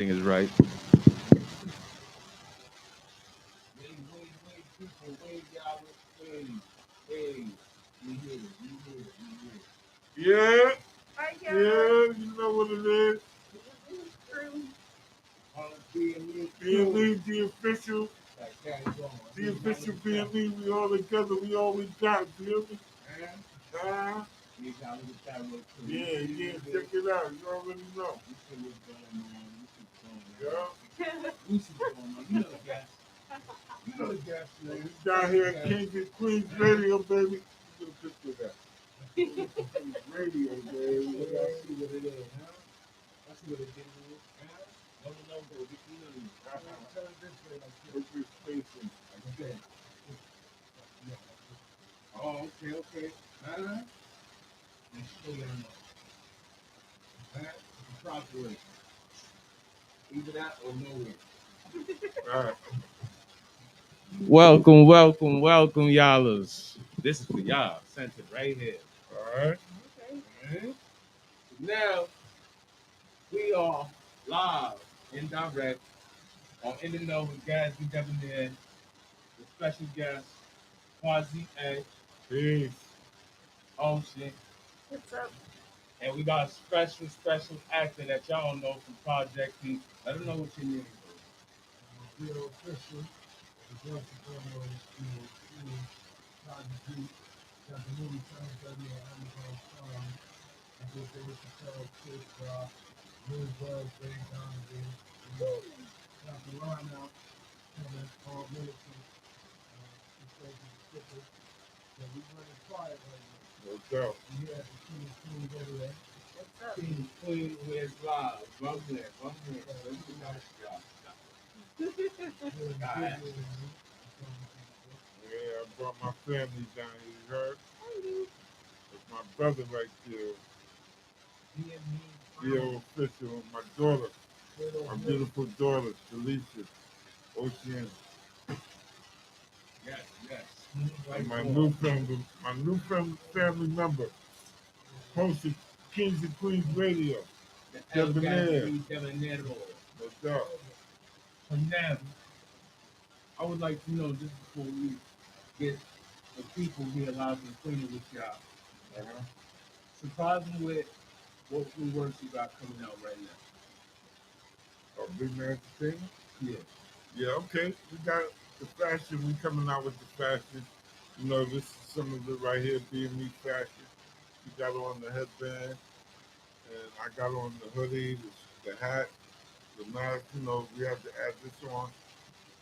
Thing is right. Wait, people, wait, y'all, wait, hey, we here, we here. Yeah, Hi, yeah, y'all. you know what it is. True. On BME BME, the official, like that going. the official BME, we all together, we all we got, feel me? Uh, You got to look at that real quick. yeah, check it out, you already know. You see what's going on, you see what's going on. Yeah, You see what's going on, you know the gas. You know the gas, man. we down here at Kings and Queens Radio, baby. You do good with that. Queens Radio, baby. Y'all see what it is, huh? That's what it is, huh? No, baby, you know you. Turn it this way, like this. What's your station? Like that. Oh, okay. Huh? And show y'all know. Huh? The proper way. Either that or nowhere. All right. Welcome, y'allers. This is for y'all, centered right here. All right. Okay. Now, we are live and direct on In the Know with Gazbe, Debonair, the special guest, Quasi Edge, Peace. Ocean, What's up? and we got a special actor that y'all know from Project P. Let them know what your name is. Real official. The voice is going on the studio. Project P. Got the movie Sounds Dirty on Amazon Prime. I just did with the show, Chris Rock, Lil Buzz, Ray Donovan. Got the line out. Coming all militant. Because of the skipper. So we running quiet right now. What's up? We here at the King of Queens everywhere. What's up? King of Queens, where's live? Bum there. Let's get out of y'all. Yeah, I brought my family down here, you heard? That's my brother right there. Real official, my daughter, my beautiful daughter, Felicia, Ocean. Yes. And my new family member, host of Kings and Queens Radio. Debonair. No doubt. So now, I would like to know, just before we get the people here live and acquainted with y'all, surprise them with what new works you got coming out right now. Oh, Big Man Entertainment? Yeah. Yeah, okay. We got the fashion. We coming out with the fashion. You know, this is some of it right here, BME fashion. We got on the headband, and I got on the hoodie, the hat, the mask. You know, we have to add this on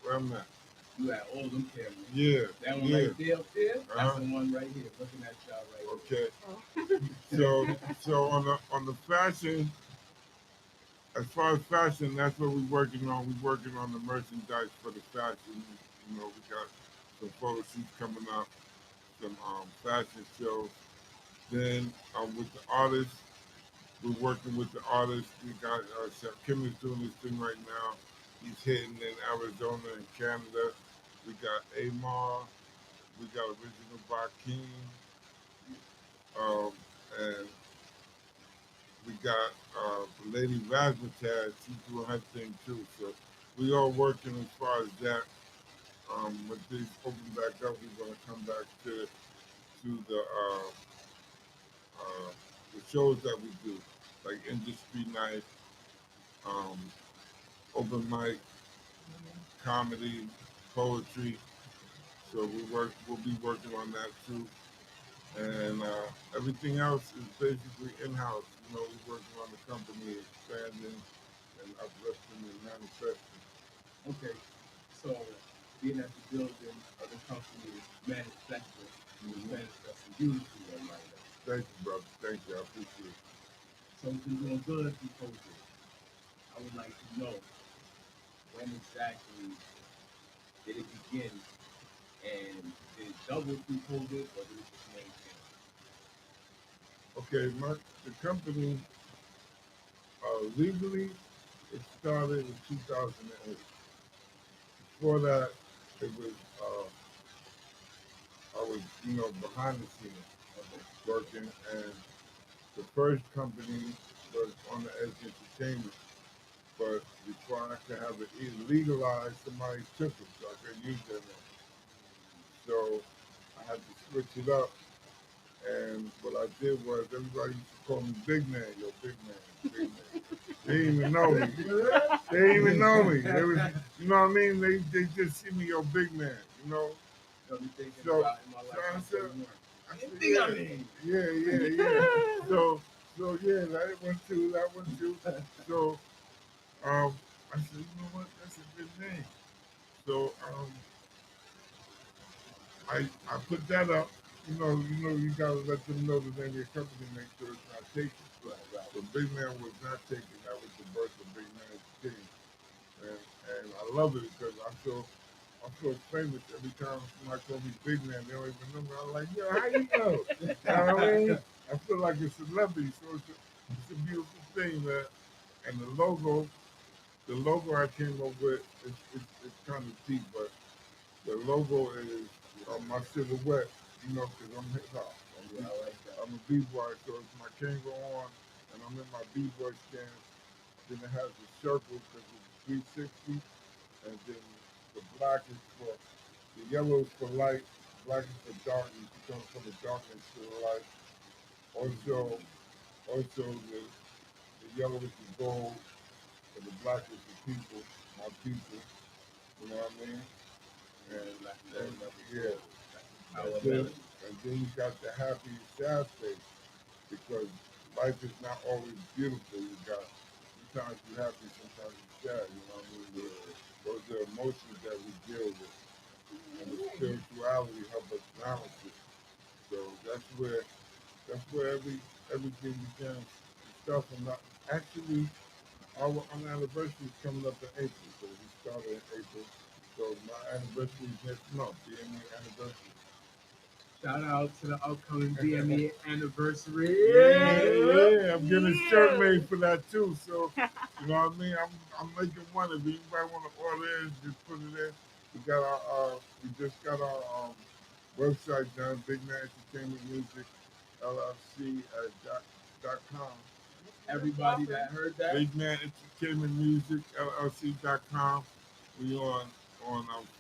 where I'm at. You had all them cameras. Yeah. That one right there up there, that's the one right here. Looking at y'all right Okay. Oh. So on the fashion, as far as fashion, that's what we're working on. We're working on the merchandise for the fashion. You know, we got some photo shoots coming up, some fashion shows. Then with the artists, we're working with the artists. We got Chef Kim is doing this thing right now. He's hitting in Arizona and Canada. We got Amar. We got Original Bakeem. And we got Lady Razzmatazz. She's doing her thing too. So we all working as far as that. When things open back up, we're gonna come back to the shows that we do, like industry night, um, open mic, comedy, poetry. So we'll be working on that too. And everything else is basically in-house. You know, we're working on the company expanding and uplifting and manifesting. Okay. So being at the building of the company is manifesting. Manifesting beautifully right now. Thank you, brother. Thank you. I appreciate it. So it's been doing good before this. I would like to know when exactly did it begin and did it double through COVID or did it just maintain? Okay, the company legally it started in 2008. Before that, it was I was behind the scenes working, and the first company was on the Edge Entertainment, but before I could have it legalized, somebody took it, so I couldn't use that name. So I had to switch it up. And what I did was everybody used to call me Big Man, yo, Big Man, Big Man. They didn't even know me. They didn't even know me. It was, you know what I mean? They just see me, yo, Big Man, you know? Don't be thinking So, about in my so life. I said, I yeah. So yeah, that one too. So I said, you know what? That's a good name. So I put that up. You gotta let them know the name of your company, make sure it's not taken. Right. So Big Man was not taken. That was the birth of Big Man King, and I love it because I'm so famous. Every time somebody call me Big Man, they don't even know me. I'm like, yo, how you know? You know what I mean? I feel like a celebrity, so it's a beautiful thing, man. And the logo I came up with, it's kind of deep, but the logo is my silhouette, because I'm hip hop. Yeah, I like that. I'm a b-boy, so if my cane go on and I'm in my b-boy stance, then it has a circle because it's 360, and then the black is for, the yellow is for light, black is for dark, you come from the darkness to the light. Also the yellow is the gold, and the black is the people, my people, you know what I mean? And yeah, and then you got the happy and sad face because life is not always beautiful. You got sometimes you're happy, sometimes you're sad. You know what I mean? Those are emotions that we deal with, and the spirituality help us balance it. So that's where everything began to stuff. And actually, our anniversary is coming up in April, so we started in April. So my anniversary is next month, the anniversary. Shout out to the upcoming BME anniversary. Yeah, I'm getting a shirt Yeah. made for that too. So, you know what I mean? I'm making one. If anybody want to order it, just put it in. We just got our website done, Big Man Entertainment Music LLC .com. Everybody that heard that, Big Man Entertainment Music LLC.com. We on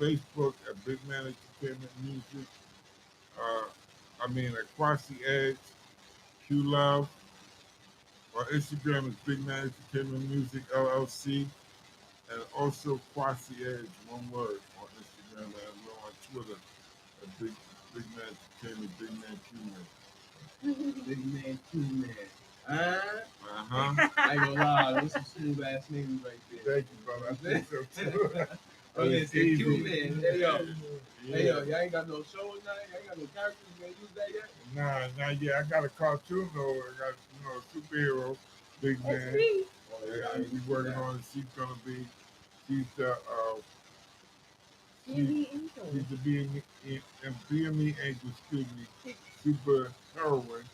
Facebook at Big Man Entertainment Music. At Quasi Edge, Q Love. Our Instagram is Big Man Entertainment Music LLC, and also Quasi Edge, one word, on Instagram, and we're on Twitter at Big Man Entertainment, Big Man Q Man. Big Man, Q Man. Huh? Uh-huh. I ain't gonna lie, those some smooth ass names right there. Thank you, brother. I think so too. I was gonna It's say easy. Q Man. Hey yo, Yeah. hey yo, y'all ain't got no show or nothing. Y'all ain't got no characters. You gonna use that yet? Nah, not yet. I got a cartoon though. I got a superhero, Big That's Man. me. And we working on it. She's the she's Jimmy Angel. she's the BME Angel, excuse me, super heroine.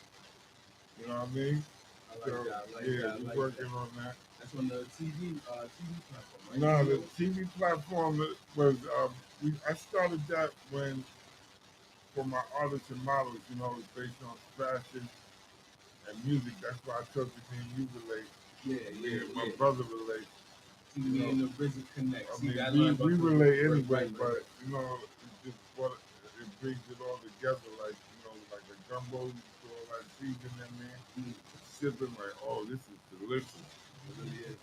You know what I mean? I like that. I like yeah, that. I we're like working that. on that. That's on the TV platform, right? No, the TV platform was I started that when for my artists and models, it's based on fashion and music. That's why I told you you relate. Me and my brother relate. TV and the RZA connect. I See, mean, that we relate right, anyway, right. but it just it brings it all together, like like a gumbo. You throw all that season in there, sipping like, oh, this is delicious. It really is.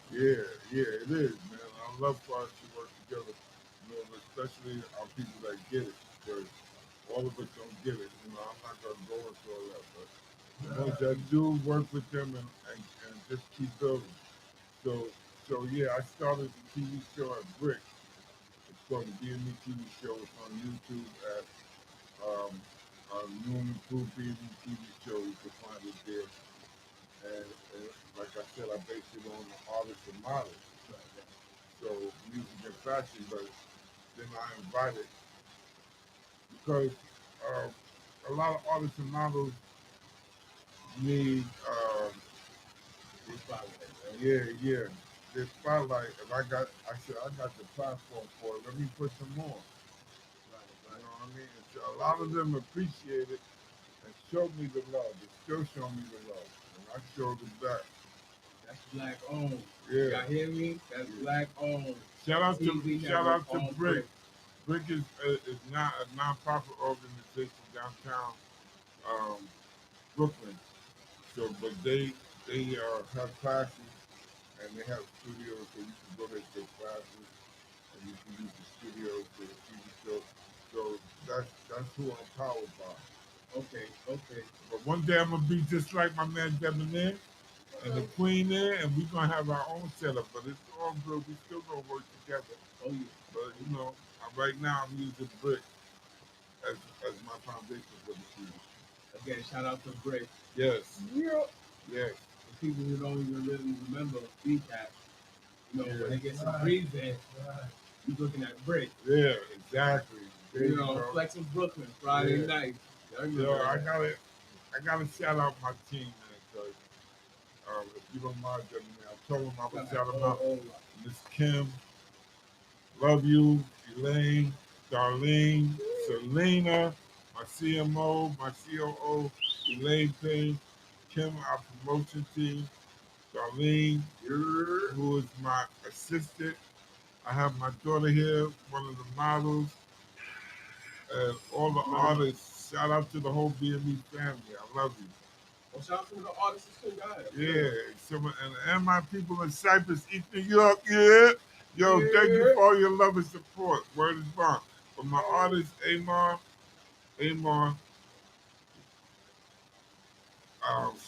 Yeah, it is, man. I love for us to work together, especially our people that get it, because all of us don't get it. I'm not gonna go into all that, but the ones that do work with them and just keep building. So, yeah, I started the TV show at Brick. It's called the BME TV show. It's on YouTube at um, New and Improved BME TV show. You can find it there. And like I said, I base it on the artists and models. So music and fashion, but then I invited because a lot of artists and models need yeah. This spotlight, and I said, I got the platform for it. Let me put some more. You know what I mean? And so a lot of them appreciate it and showed me the love. They still show me the love, and I showed them back. That's black owned. Yeah. Y'all hear me? That's Yeah. black owned. Shout out to TV shout network out to on Brick. Brick is not a non-profit organization downtown Brooklyn. So, but they have classes and they have studios, so you can go there to classes and you can use the studios for the TV show. So that's who I'm powered by. Okay, okay. But one day I'm gonna be just like my man Debonair and the Queen there, and we're gonna have our own setup. But it's all good. We still gonna work together. Oh yeah. But right now I'm using Brick as as my foundation for the studio. Again, shout out to Brick. Yes. Yeah. Yes. For people who don't even really remember BCAT, when Yeah. they get some breeze in, you looking at Brick. Yeah, exactly. There You you know, go. Flexing Brooklyn, Friday Yeah. night. Yo, I gotta shout out my team, man. Cause if you don't mind, Debonair, I told him I would shout them out. Miss Kim, love you, Elaine, Darlene, Selena, my CMO, my COO, Elaine Payne, Kim, our promotion team, Darlene, who is my assistant. I have my daughter here, one of the models, and all the artists. Shout out to the whole BME family. I love you. Well, shout out to the artists too, guys. Yeah, and my people in Cyprus, East New York, yeah. Yo, thank you for all your love and support. Word is bond. But my artist, Amar,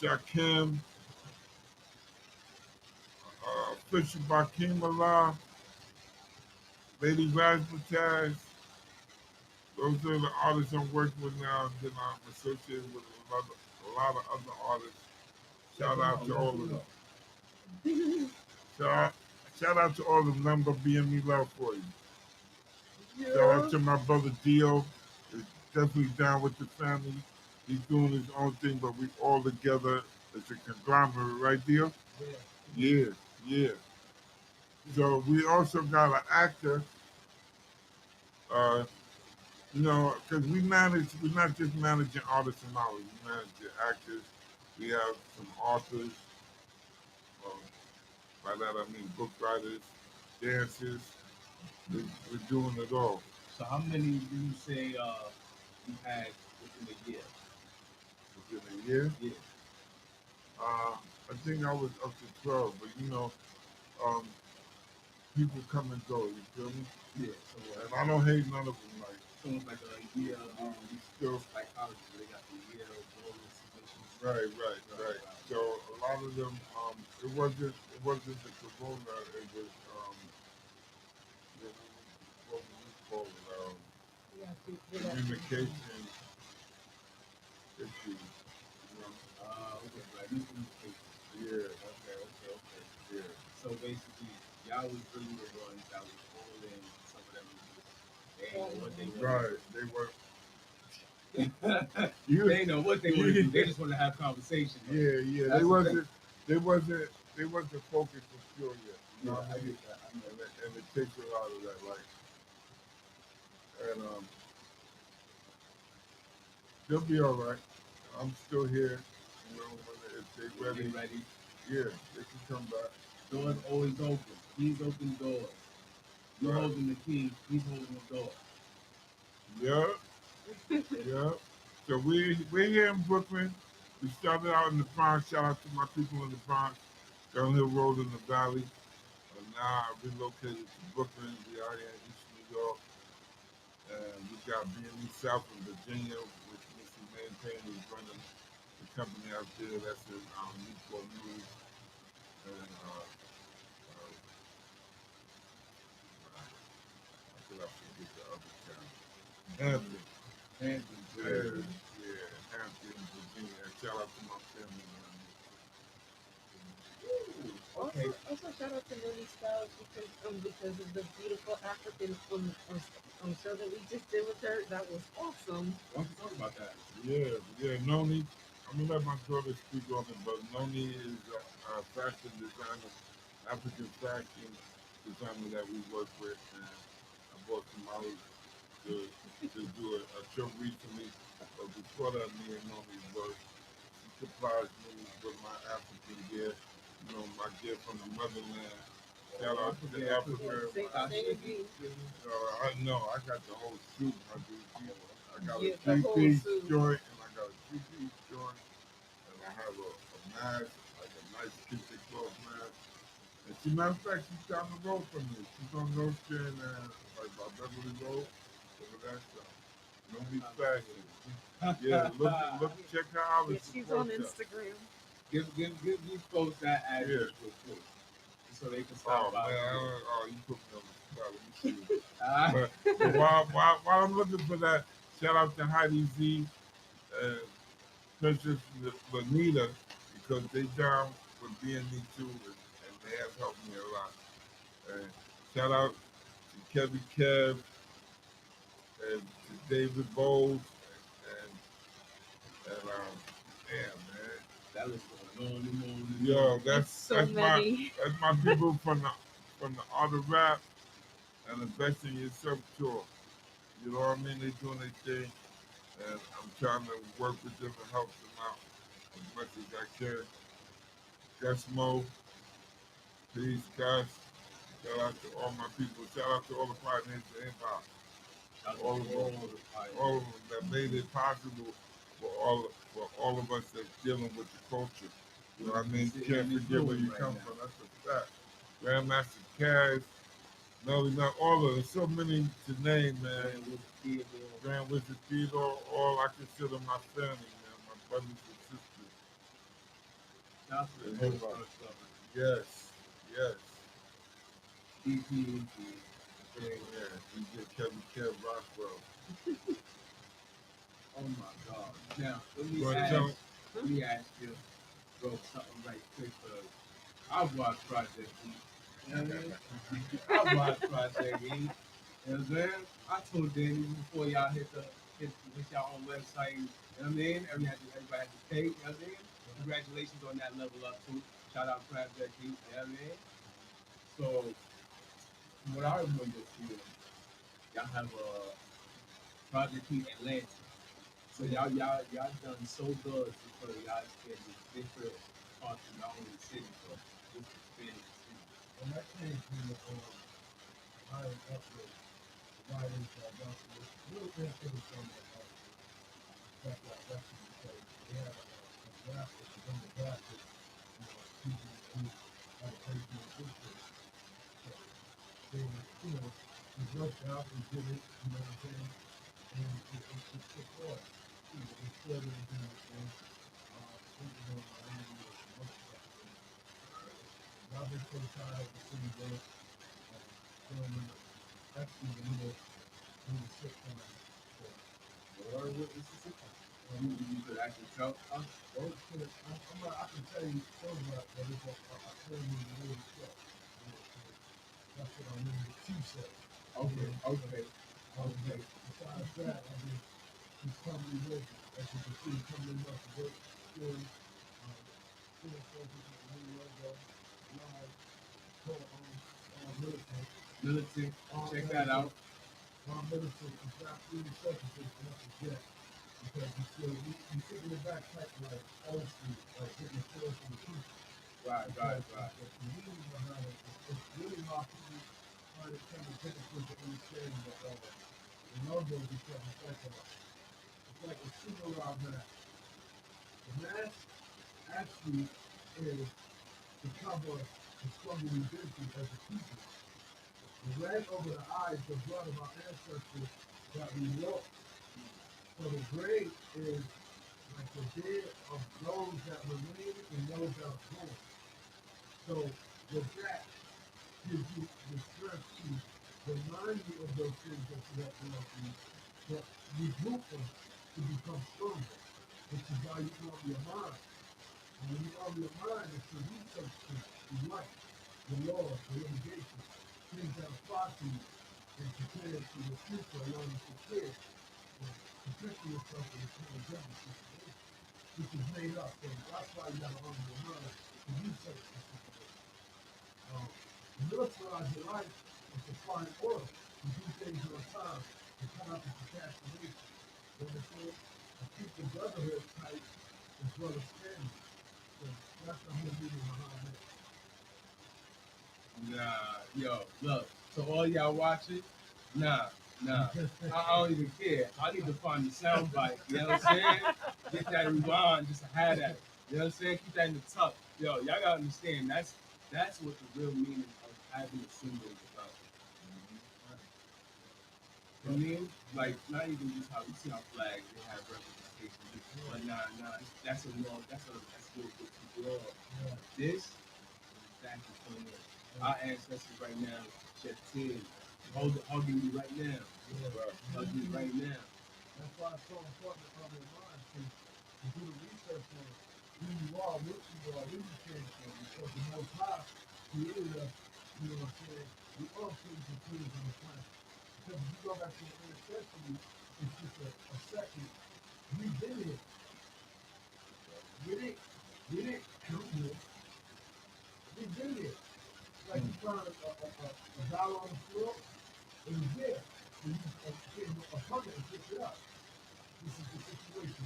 Shakim, Fisher Bakim Allah, Lady Razzmatazz, those are the artists I'm working with now. Then I'm associated with a lot of other artists. Shout out to all of them. Shout out to all of them. Number BME love for you. Shout out to my brother Dio. He's definitely down with the family. He's doing his own thing, but we all together as a conglomerate, right, Dio? Yeah, yeah. So we also got an actor, uh, because we're not just managing artists and models, we manage the actors. We have some authors, um, by that I mean book writers, dancers. We're doing it all. So how many do you say you had within a year? Within a year? Yeah. I think I was up to 12, but um, people come and go, you feel me? Yeah. And I don't hate none of them. Like, Someone's like a year, we still, like college, they got the year bonus submissions. right. So a lot of them, it wasn't the corona, it was, what would you call it? Communication issues, Okay, like miscommunication. Yeah. Okay. Yeah. So basically, y'all was really the ones that was holding some of them. They ain't know what they wanted. Right. They were. They ain't know what they want to do. They just want to have conversation. Yeah. They wasn't focused for sure yet. You know what I mean? And it takes a lot of that, like, and they'll be all right. I'm still here. If they ready, yeah, they can come back. Doors always open. He's open doors. You're holding the key. He's holding the door. Yeah. So we're here in Brooklyn. We started out in the Bronx. Shout out to my people in the Bronx, Gun Hill Road in the Valley. And now I relocated to Brooklyn. We are here in East New York. And we got BME South in Virginia, which Mr. Maintain is running the company out there. That's in Newport News. And how could I forget the other town? Hampton. Yeah, Hampton, Virginia. And shout out to my family. Okay. Also, shout out to Lily Styles because of the beautiful African show that we just did with her. That was awesome. Why don't you talk about that? Yeah. Noni, I'm gonna let my daughter speak on it, but Noni is a fashion designer, African fashion designer that we work with, and I bought some models to do a show recently. But before that, me and Noni worked. She supplies me with my African gear. my gift from the motherland. Shout out to Africa. I know I got the whole suit, my dude. I got a three-piece joint and I got a two-piece joint, and I have a mask, like a nice kitchen cloth mask. And she, matter of fact, she's down the road from me. She's on Nostrand and like by Beverly Road, over that stuff. No be fashion. Yeah, look, check her out. Yeah, she's on Instagram. Give these folks that address real quick, so they can stop by. You put me on the spot. Let me see. But while I'm looking for that, shout out to Heidi Z and Princess Lanita because they down with being me too, and they have helped me a lot. And shout out to Kevin Kev and to David Bowles and damn man. That was going on and on. Yo, that's my people from the art of rap and invest in yourself tour. You know what I mean? They doing their thing, and I'm trying to work with them and help them out as much as I can. Gus Mo, peace, Gus. Shout out to all my people. Shout out to all the pioneers of hip hop. All of them that made it possible for all of us that's dealing with the culture. You know what I mean? You can't forget where you come from. That's a fact. Grandmaster Cash, Melly Mel, all of them. So many to name, man. Grand Wizard Theodore, all I consider my family, man. My brothers and sisters. Yes, yes. Yeah, DJ Kevin Kev Roswell. Oh my God. Now, let me ask you, bro, something right quick. I've watched Project Heat. You know what I mean? I've watched Project Heat. You know what I'm saying? I told Danny before y'all hit y'all own website. You know what I mean? Everybody had to pay. You know what I mean? Congratulations on that level up too. Shout out Project Heat. You know what I mean? So, from what I remember seeing, y'all have a Project Heat Atlanta. So y'all done so good because y'all get this different parts of your own city for this experience. And that came from the higher upward writers that got to this. Little thing came from that's what you say. They had a graphic, a demographic, people who had a place in the district. So they, we worked out and did it, you know what I'm saying? And it took off. It started to do it, and thinking on my own most stuff. I've been so tired of the city work, filming, actually the little sitcom. Or what is the sitcom? You could actually tell us. I can tell you so much, but it's I tell you the little stuff. That's what I mean with T-shirt. Okay. Besides that, I mean, he's comedy working. As you can see, coming up to work, still focusing on the logo, live, Militant. Check that out. Militant is not really surfaces, not the jet. Because you sit in the back like old school, like getting the feel from the people. Right. The meaning behind it, it's really hard for people trying to take understand that the logo becomes it's like a super mask. The mask actually is to cover the struggle we've been through as a people. The red over the eyes, the blood of our ancestors that we lost. So the gray is like the dead of those that remain and those that are born. So with that gives you the strength to remind you of those things that you have gone through, but regroup them to become stronger, which is why you arm your mind. And when you arm your mind, it's to research things, the life, the laws, the litigation, things that apply to you, and prepare for the future, along with the kids, and protecting yourself in the pandemic situation, which is made up. So that's why you got to arm your mind to research the situation. Militarize your life is to find order, to do things on time, to come out of procrastination. You understand? And keep the brotherhood tight as well as family. So that's the whole meaning behind it. Nah, yo, look. So all y'all watching, nah, nah. I don't even care. I need to find the sound bite. You know what I'm saying? Get that rewind, just to have that. You know what I'm saying? Keep that in the tuck. Yo, y'all gotta understand. That's what the real meaning of having a symbol is about. You know what I mean? Like not even just how we see our flags, they have representation. But nah, that's a law. That's a little bit too broad. This is exactly going on. Our ancestors right now shed tears, hugging me right now, hugging me right now. That's why it's so important to cover your mind to do the research on who you are, what you are, where you came from. Because the most high created us, you know what I'm saying? We all kings and queens on the planet. Because if you go back to the ancestry, it's just a second. We've been here. We didn't come here. We've been here. Like you find a dollar on the floor, it was there. And you get a bucket and pick it up. This is the situation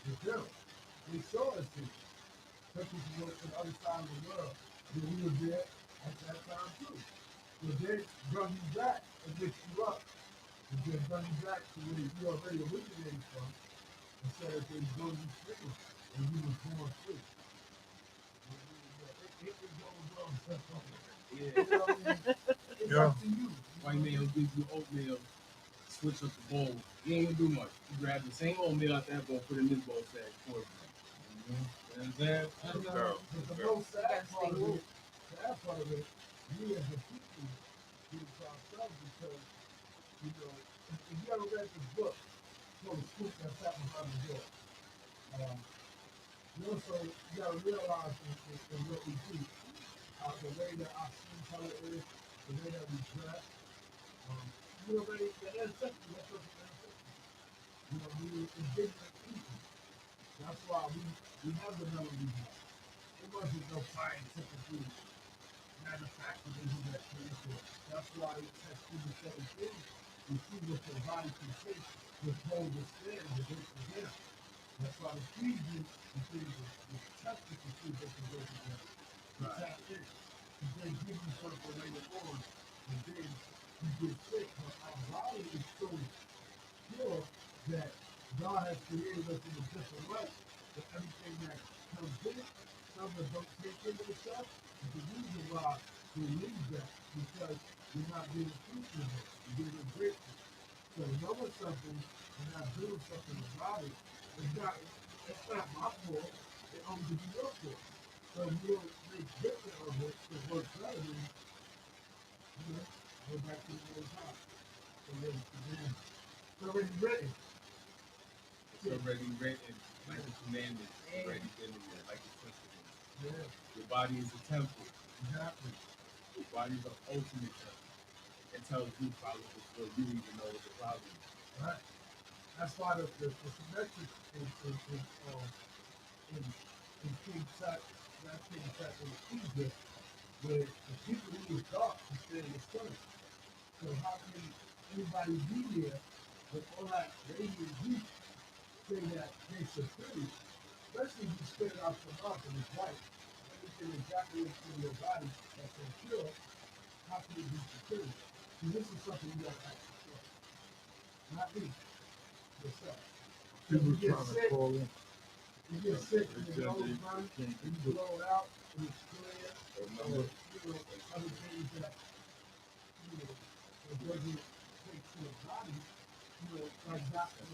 with them. They saw us here. Took us to the other side of the world. And we were there at that time too. So they brought you back and mixed you up. And then brought you back to where you already originated from. And said that they brought you free. And you were born free. It goes on. Yeah. You know what I mean? It's Yeah. up to you. White man will give you oatmeal, switch up the bowl. He ain't gonna do much. You grab the same oatmeal out that bowl, put it in this bowl, say for you. You know what I'm saying? But the most sad part of it, we as a people do it to ourselves because, you know, if you ever read this book, called The Scoop That Sat Behind the Door, you also, you gotta realize in what we do, the way that our skin color is, the way that we dress, you know, the ancestry, that's what the ancestry. You know, we were indigenous people. That's why we have the melody we have. It wasn't no scientifically manufactured that creation. That's why it says through the seven things. You see what your body can take, withhold the stand, the weight for them. That's why the feed you the things, the testing to see what can go together. To tap in. And then give you something later on. And then you get sick. But our body is so pure that God has created us in a different light. That everything that comes in, some that don't take into the stuff, is the reason why we leave that because you're not being fruitful, you're being ungrateful. So knowing something and not doing something about it, it's not my fault, it only to be your fault. So we'll make different of it to work better than, go back to the old time. So it's already written. It's already written, like the commandments, already been in there, like the testament. Yeah, Your body is a temple. exactly. Your body is the ultimate temple. It tells you problems before you even know what the problem is. Right. That's why the symmetric in King Tut, not King Tut, in Egypt, where the people who was dark was stay in the sun. So how can anybody be there with all that radiant heat say that they superior? Especially if you spit it out from up and it's white. Everything exactly in your body that's impure, how can it be superior? See, this is something you gotta ask yourself. Not me, yourself. So People you get trying to sick, call in. you get sick and They your said nose they runs, can't and get you put blow it out, and it's clear, a or, number. other things that, it doesn't take to the body, like Dr.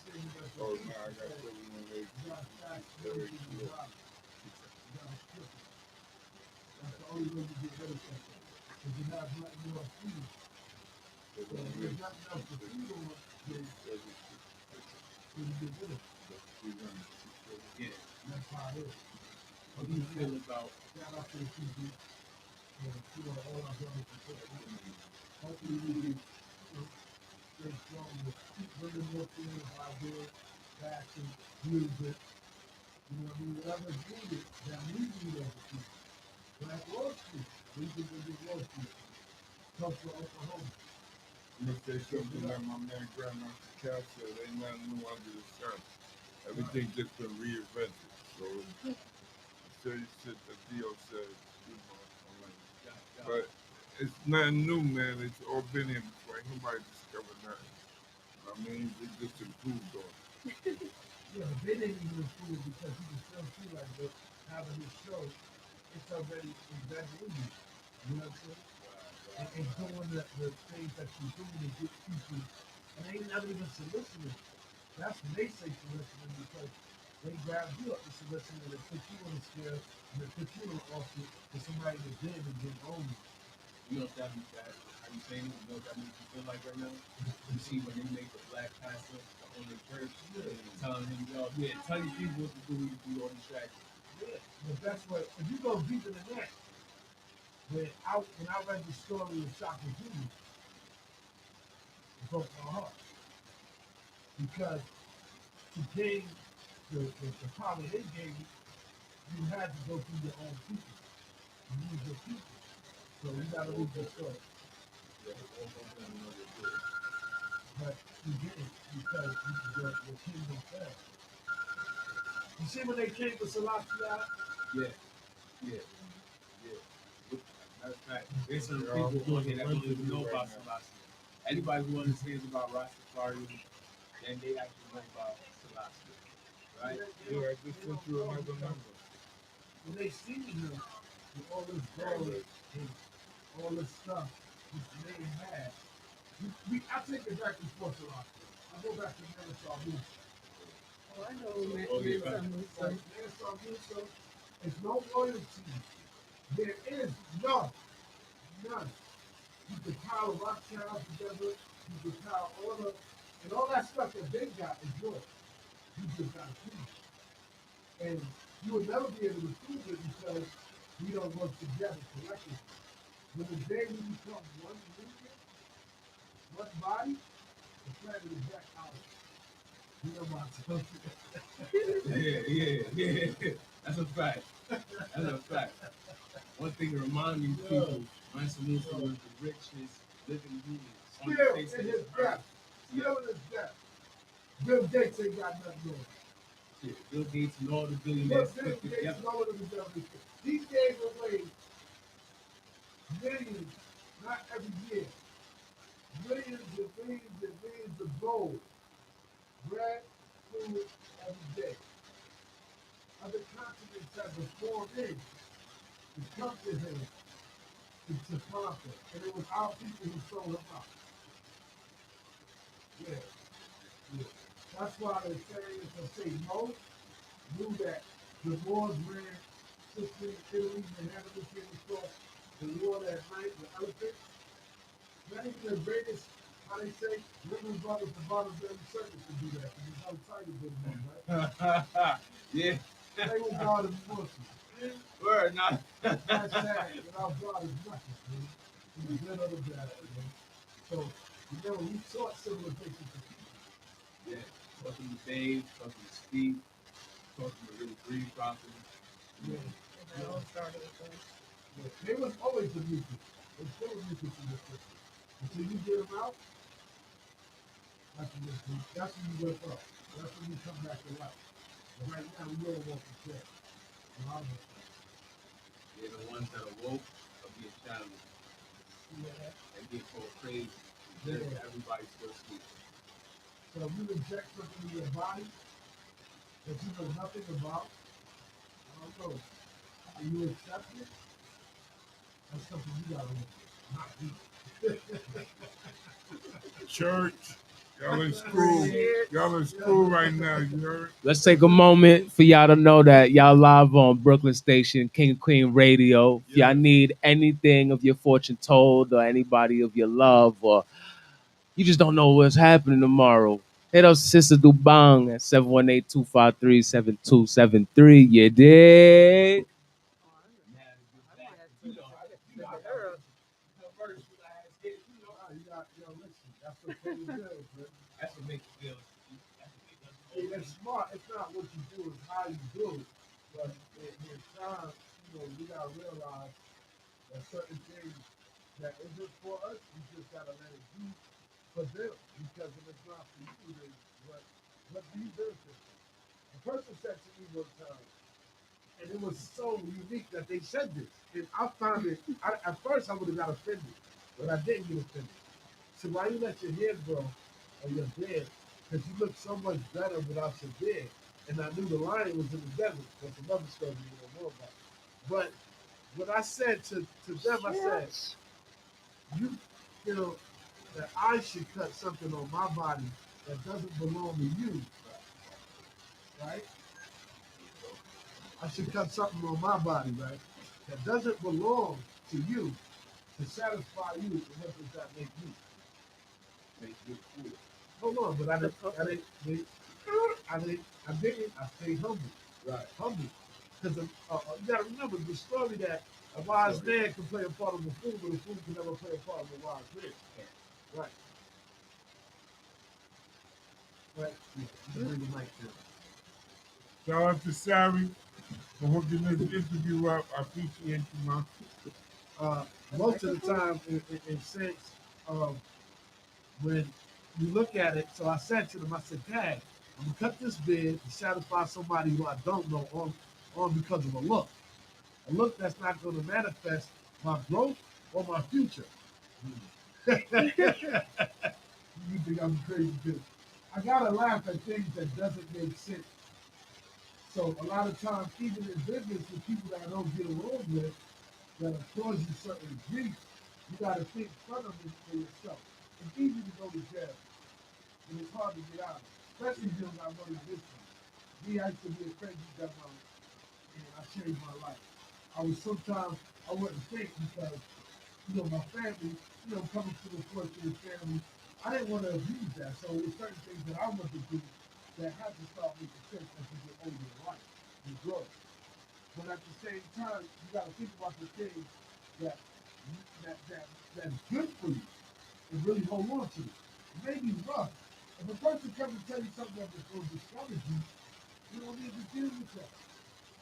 saying that the Oh, things no, I got that children when they you gotta fast very energy in clear. your body. You gotta strip it. That's the only way you get rid of something. Because you have nothing more to feed. So if there's nothing else to feed on, then you get rid of it. Yeah. That's how it is. What do you feel about Shout out to the people, all our brothers and sisters. Hopefully we can, stay strong with keep bringing more things out there, fashion, music, whatever is needed that we need as a people. Black Wall Street, we can get Wall Street. Come from Oklahoma. I'm gonna say something like my man Grandmaster Cal said, ain't nothing new under the sun. Everything just been reinvented. So say shit that Dio said, I'm like, But it's nothing new, man. It's all been here before. Ain't nobody discovered nothing. I mean, it just improved on it. Yeah, but they didn't even improve because you can still see like the having this show, it's already embedded in you. You know what I'm saying? And doing the things that you do to get people, and they ain't not even soliciting. That's when they say soliciting because they grab you up to soliciting and they put you on the scale and they put you on the offer for somebody that's dead and get on you. You know what that means? That how you saying it? You know what that makes you feel like right now? You see when they make the black pastor on the church, telling him, "Yo, yeah, tell these people what to do. You do all these strategies." Yeah, but that's what if you go deeper than that. When I read the story of Shaka Zulu, it broke my heart because to gain the power they gave you, you had to go through your own people. You use your people. So you gotta read the story. But you didn't because your kingdom fell. You see when they came to Selassie out? Yeah, yeah, yeah. That's fact. There's some people on here that don't even know about Selassie. Anybody who understands about Rastafarian, then they actually know about Selassie, right? Yeah, I just sent you another number. When they see him with all this gold and all this stuff this man had, I take it back before Selassie. I go back to Nassau Musa. Oh, I know Mansa Musa. Nassau Musa is no loyalty. There is none. None. You can pile Rothschild together, you can pile all the, and all that stuff that they got is yours. You just got to prove it. And you will never be able to prove it because we don't work together collectively. When the day we become one union, one body, the planet is back out. You know what I'm Yeah. That's a fact. That's a fact. One thing to remind these people, Mansa Musa was the richest living human on the Still face of in this his earth. death. Still in his death. Bill Gates ain't got nothing on. Yeah, Bill Gates and all the Bill billionaires Gates put together. and all of them together. He gave away millions, not every year, millions and millions and millions of gold, bread, food, every day. Other continents have been formed in to come to him to conquer. And it was our people who sold him out. Yeah, yeah. That's why they're saying, if they say no, knew that the Moors ran Sicily, Italy, and had them came across the war that night, the elephants. Not even the greatest, how they say, living brothers the bottom of every circus to do that. Because how tight it was, right? Yeah. They were God and Muslims. Word, not. That's sad. Without God is nothing, man. It's good or the bad, man. So, remember, we taught civilization to people. Yeah. Taught them to bathe, taught them to speak, taught them to really breathe properly. Yeah. It all started with us. Yeah. They was always the mucus. They still mucus in the system. Until you get them out, that's when you wake up. That's when you come back to life. But right now, we all walk the dead. A lot of us. They're the ones that are woke are being challenged. Yeah. They get called crazy. Yeah. Everybody's still sleeping. So if you inject something in your body that you know nothing about, I don't know, and you accept it, that's something you gotta look at. Not me. Church, y'all in school. Y'all in school right now, you heard? Let's take a moment for y'all to know that y'all live on Brooklyn Station, King and Queen Radio. If y'all need anything of your fortune told or anybody of your love or you just don't know what's happening tomorrow, hit up Sister Dubang at 718-253-7273. You dig? That's what pays bills, man. That's what makes it feel. See, that's smart. It's not what you do, it's how you do it. But in time, you gotta realize that certain things that isn't for us, you just gotta let it be for them. Because if it's not for you, then what do you benefit from? A person said to me one time, And it was so unique that they said this. And I found it, at first I would have got offended, but I didn't get offended. So why you let your hair grow on your beard? Because you look so much better without your beard. And I knew the lion was in the desert. That's another story you don't know about. But what I said to them, I said, you feel that I should cut something on my body that doesn't belong to you, right? I should cut something on my body, right? That doesn't belong to you to satisfy you. And what does that make you? Make you cool. Hold on, but I didn't. I stayed humble. Right. Humble. Because you got to remember the story that a wise man can play a part of a fool, but a fool can never play a part of a wise man. Right. Right. Yeah. You bring the mic down. Shout out to Sari for hooking this interview up. I appreciate you, man. Most of the time, in sense of when you look at it, so I said to them, I said, Dad, I'm gonna cut this beard to satisfy somebody who I don't know on because of a look that's not going to manifest my growth or my future. You think I'm crazy too? I gotta laugh at things that doesn't make sense. So a lot of times, even in business, with people that I don't get along with, that'll cause you certain grief, you gotta think front of it for yourself. It's easy to go to jail, and it's hard to get out of it, especially if you don't got money this time. Me, I used to be a crazy dumb, and I changed my life. I was sometimes I wouldn't think because my family, coming to the fortunate family, I didn't want to abuse that. So there's certain things that I want to do that have to start making sense as you get older in life and grow. But at the same time, you got to think about the things that that's good for you and really hold on to it. It may be rough. If a person comes and tell you something that will discourage you, you don't need to deal with that.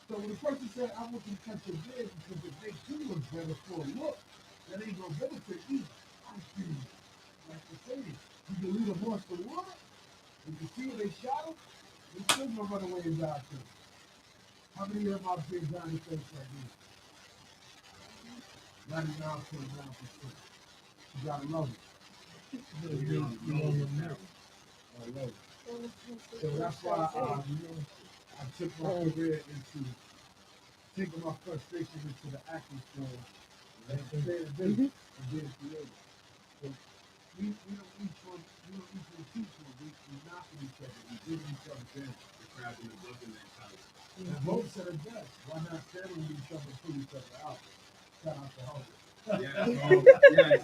So when the person said, I want you to cut your beard because it makes you look better for a look, that ain't gonna benefit you. I feel like the saying, you can lead a horse to water, and you see when they shot him, they still gonna run away and die too. How many of them out there dying in face like this? 99.9%. You gotta love it. You love it now. I love it. So that's why I took my career into taking my frustration into the acting form and staying busy and being creative. So we don't each one teach one. We knock at each other. We give each other down. The crab in the bucket mentality. And both said it best. Why not stand with each other and pull each other out? Shout out to Harvard.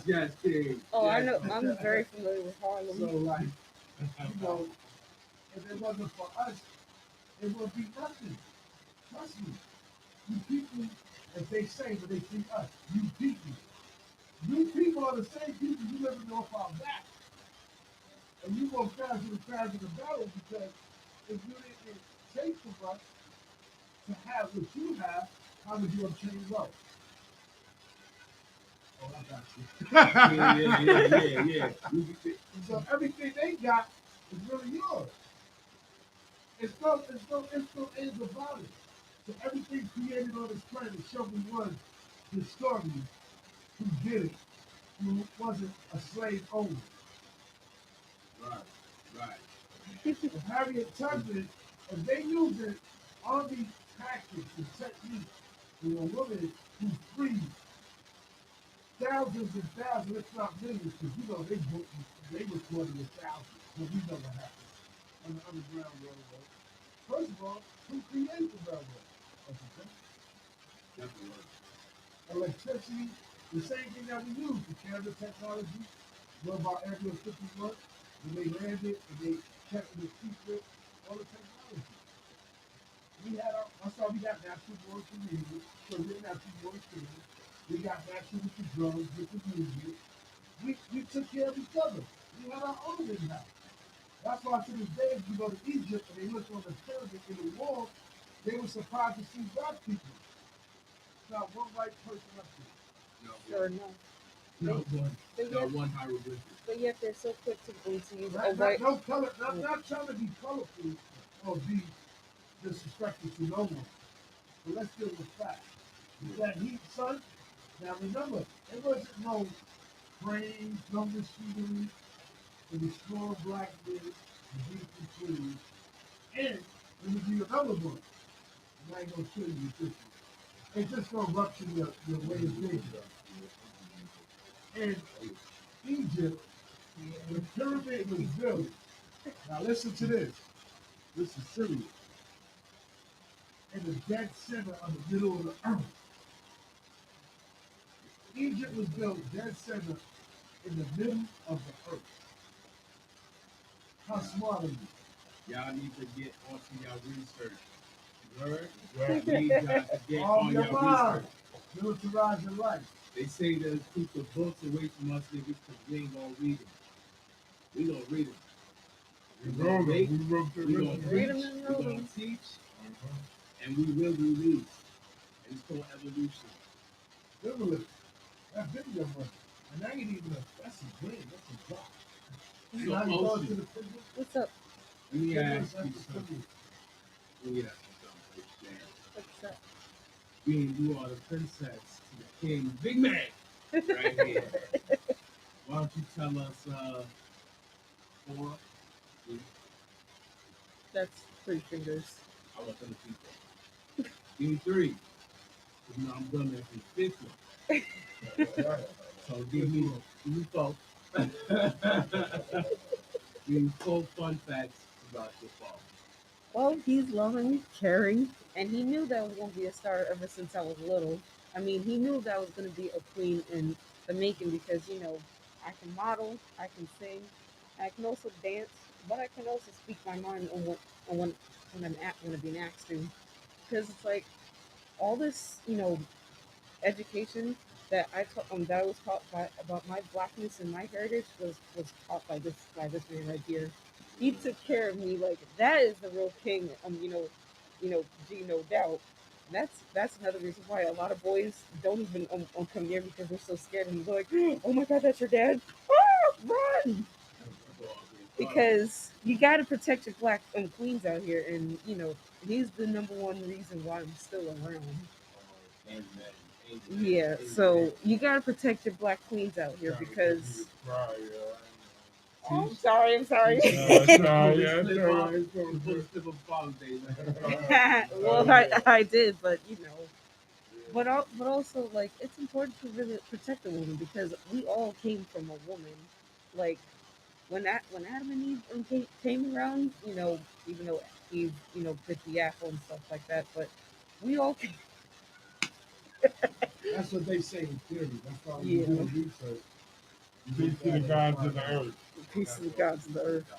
Yes, King. Oh, yes. I know. I'm very familiar with Harlem. So like, if it wasn't for us, it would be nothing. Trust me. You people, as they say when they see us, you people. You people are the same people you living off our back. And you go faster and faster the battle because if you didn't take from us to have what you have, how would you obtain wealth? Oh, I got you. Yeah. So everything they got is really yours. It's no ends about it. So everything created on this planet, show me one historian who did it, who wasn't a slave owner. Right. If Harriet Tubman, if they using all these tactics and techniques for a woman who freed thousands and thousands, if not millions, because they recorded with thousands, but we know what happened on the Underground Railroad. First of all, who created the railroad? Definitely. Electricity, the same thing that we use, the camera technology, what about Area 51, when they landed and they kept it a secret, all the technology. That's why we got natural born communities, so we're natural born communities. We got natural with the drugs, with the music. We took care of each other. We had our own in-house. That's why to this day, if you go to Egypt and they look on the pyramid in the wall, they were surprised to see black people. Not one white person up there. Sure enough. No one. Not one hieroglyphic. But yet they're so quick to use a Not white. no color. Not trying to be colorful or be disrespectful to no one. But let's deal with facts. That heat, son. Now remember, it wasn't no cranes, no machinery. It was strong black men, the beautiful queens. And let me give you another one. And I ain't gonna kill you with this one. It's just gonna rupture your way of thinking. In Egypt, the pyramid was built. Now listen to this. This is serious. In the dead center of the middle of the earth. Egypt was built dead center in the middle of the earth. How smart are you? Y'all need to get onto your research. You heard? We need y'all to get on your mind. research. Militarize your life. They say to keep the books away from us niggas because we ain't gonna read them. We gonna read them. We gonna make, we gonna Read 'em preach, and we know gonna 'em. teach, and we will release. And it's called evolution. Liberalism. That's video money. And that ain't even that's a win. That's a drop. So, You know how you go Ocean, to the figure? What's up? let me ask That's you the something. figure. Let me ask you something. Damn. What's up? Being you are the princess to the king, big man, right here. Why don't you tell us 4, 3? That's 3 fingers. I want them to keep that. Give me 3. You know I'm gonna be 50. So give me 4. Give me 4 fun facts about your father. Well, he's loving, caring, and he knew that I was going to be a star ever since I was little. I mean, he knew that I was going to be a queen in the making because, I can model, I can sing, I can also dance, but I can also speak my mind on when I'm being asked to. Because it's like all this, education that I was taught about my blackness and my heritage was taught by this man right here. He took care of me like that is the real king. G, no doubt. That's another reason why a lot of boys don't even come near me because they're so scared and they're like, oh my god, that's your dad. Ah, run! Because you got to protect your black queens out here, and he's the number one reason why I'm still around. Amen. Yeah, so you gotta protect your black queens out here because. Oh, I'm sorry. Well, I did, but but also like it's important to really protect a woman because we all came from a woman. Like when Adam and Eve came around, even though Eve, bit the apple and stuff like that, but we all came. That's what they say in theory. That's why when Yeah. you do research. Peace to the gods of the earth. Peace to the gods of the earth.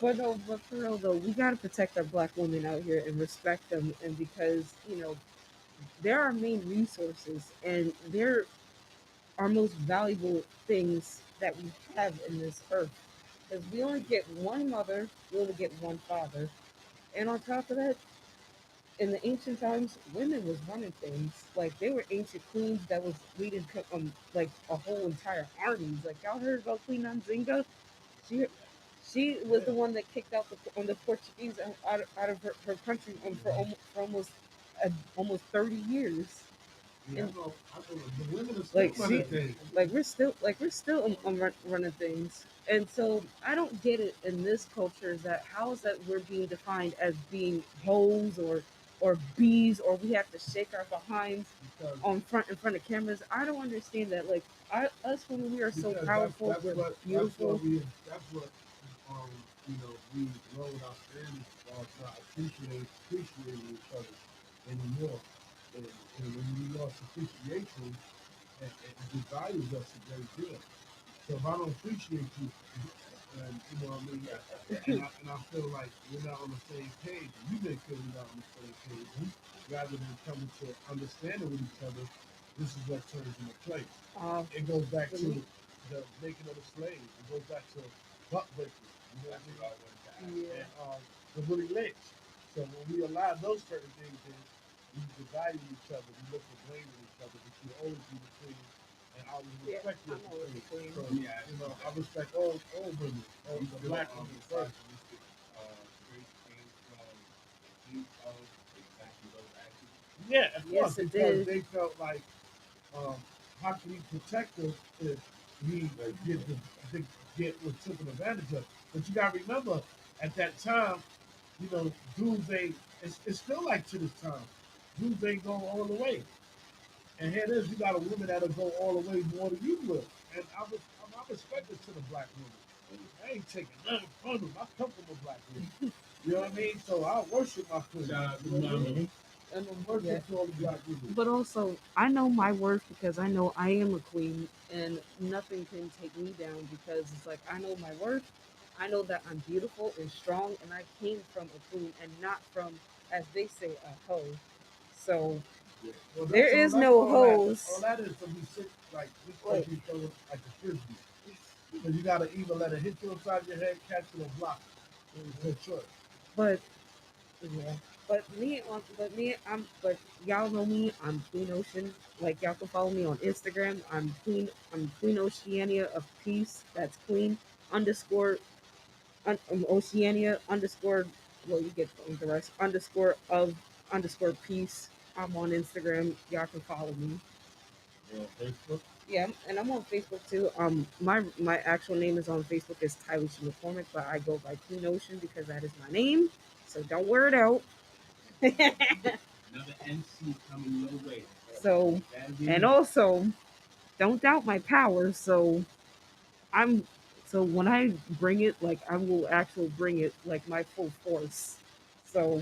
But no, but for real though, we gotta protect our black women out here and respect them, and because they're our main resources and they're our most valuable things that we have in this earth. Because we only get one mother, we only get one father, and on top of that, in the ancient times, women was running things. Like they were ancient queens that was leading like a whole entire armies. Like y'all heard about Queen Nzinga? She she was the one that kicked out the Portuguese out of her country for almost 30 years. Yeah, And I know the women are still like running she things. we're still running things, and so I don't get it in this culture is that how is that we're being defined as being hoes or bees, or we have to shake our behinds Because in front of cameras. I don't understand that. Like us women, we are so Because powerful, that's we're what beautiful. that's what we roll our standards are not appreciating each other anymore. And when we lost appreciation, it devalues us a great deal. So if I don't appreciate you, and you know what I mean, and I feel like we're not on the same page, and you may feel we're not on the same page, rather than coming to understanding with each other, this is what turns into place. It goes back to the making of the slaves. It goes back to buck breakers. You know what I mean? Yeah. And the Willie Lynch. So when we allow those certain things in, we devalue each other. We look for blame in each other. But you always be the queen, and I will Yeah, respect you I'm as always the the queen. queen. So I respect all women, all the black women first. Grace came from the heat of exactly those actions. Yeah, of Yes, course, it because did. they felt like, um, how can he protect us if he get, get was taken advantage of? But you gotta remember, at that time, you know, dudes ain't. It's still like to this time, dudes ain't going all the way. And here it is, you got a woman that'll go all the way more than you will. And I'm respected to the black woman. I ain't taking nothing from them. I come from a black woman. You know what I mean? So I worship my queen. Shout out to You know what I Mama. mean? And I'm worship to all the black women. But also, I know my worth because I know I am a queen and nothing can take me down because it's like I know my worth. I know that I'm beautiful and strong and I came from a queen and not from, as they say, a hoe. So Yeah. Well, there that's all. is That's no all that. All hoes. that is to be sick, like just Like, like you throw it like a frisbee. So you gotta either let it hit you upside your head, catch it, or block it. It's a choice. but yeah. But y'all know me. I'm Queen Ocean. Like y'all can follow me on Instagram. I'm Queen Oceania of Peace. That's Queen underscore Oceania underscore. Well, you get the rest. Underscore of underscore peace. I'm on Instagram. Y'all can follow me. You know, Facebook. Yeah, and I'm on Facebook too. My actual name is on Facebook is Tylisha McCormick, but I go by Queen Ocean because that is my name. So don't wear it out. Another MC coming your way. So, That'll be and also, don't doubt my power. I'm so when I bring it, like I will actually bring it like my full force. So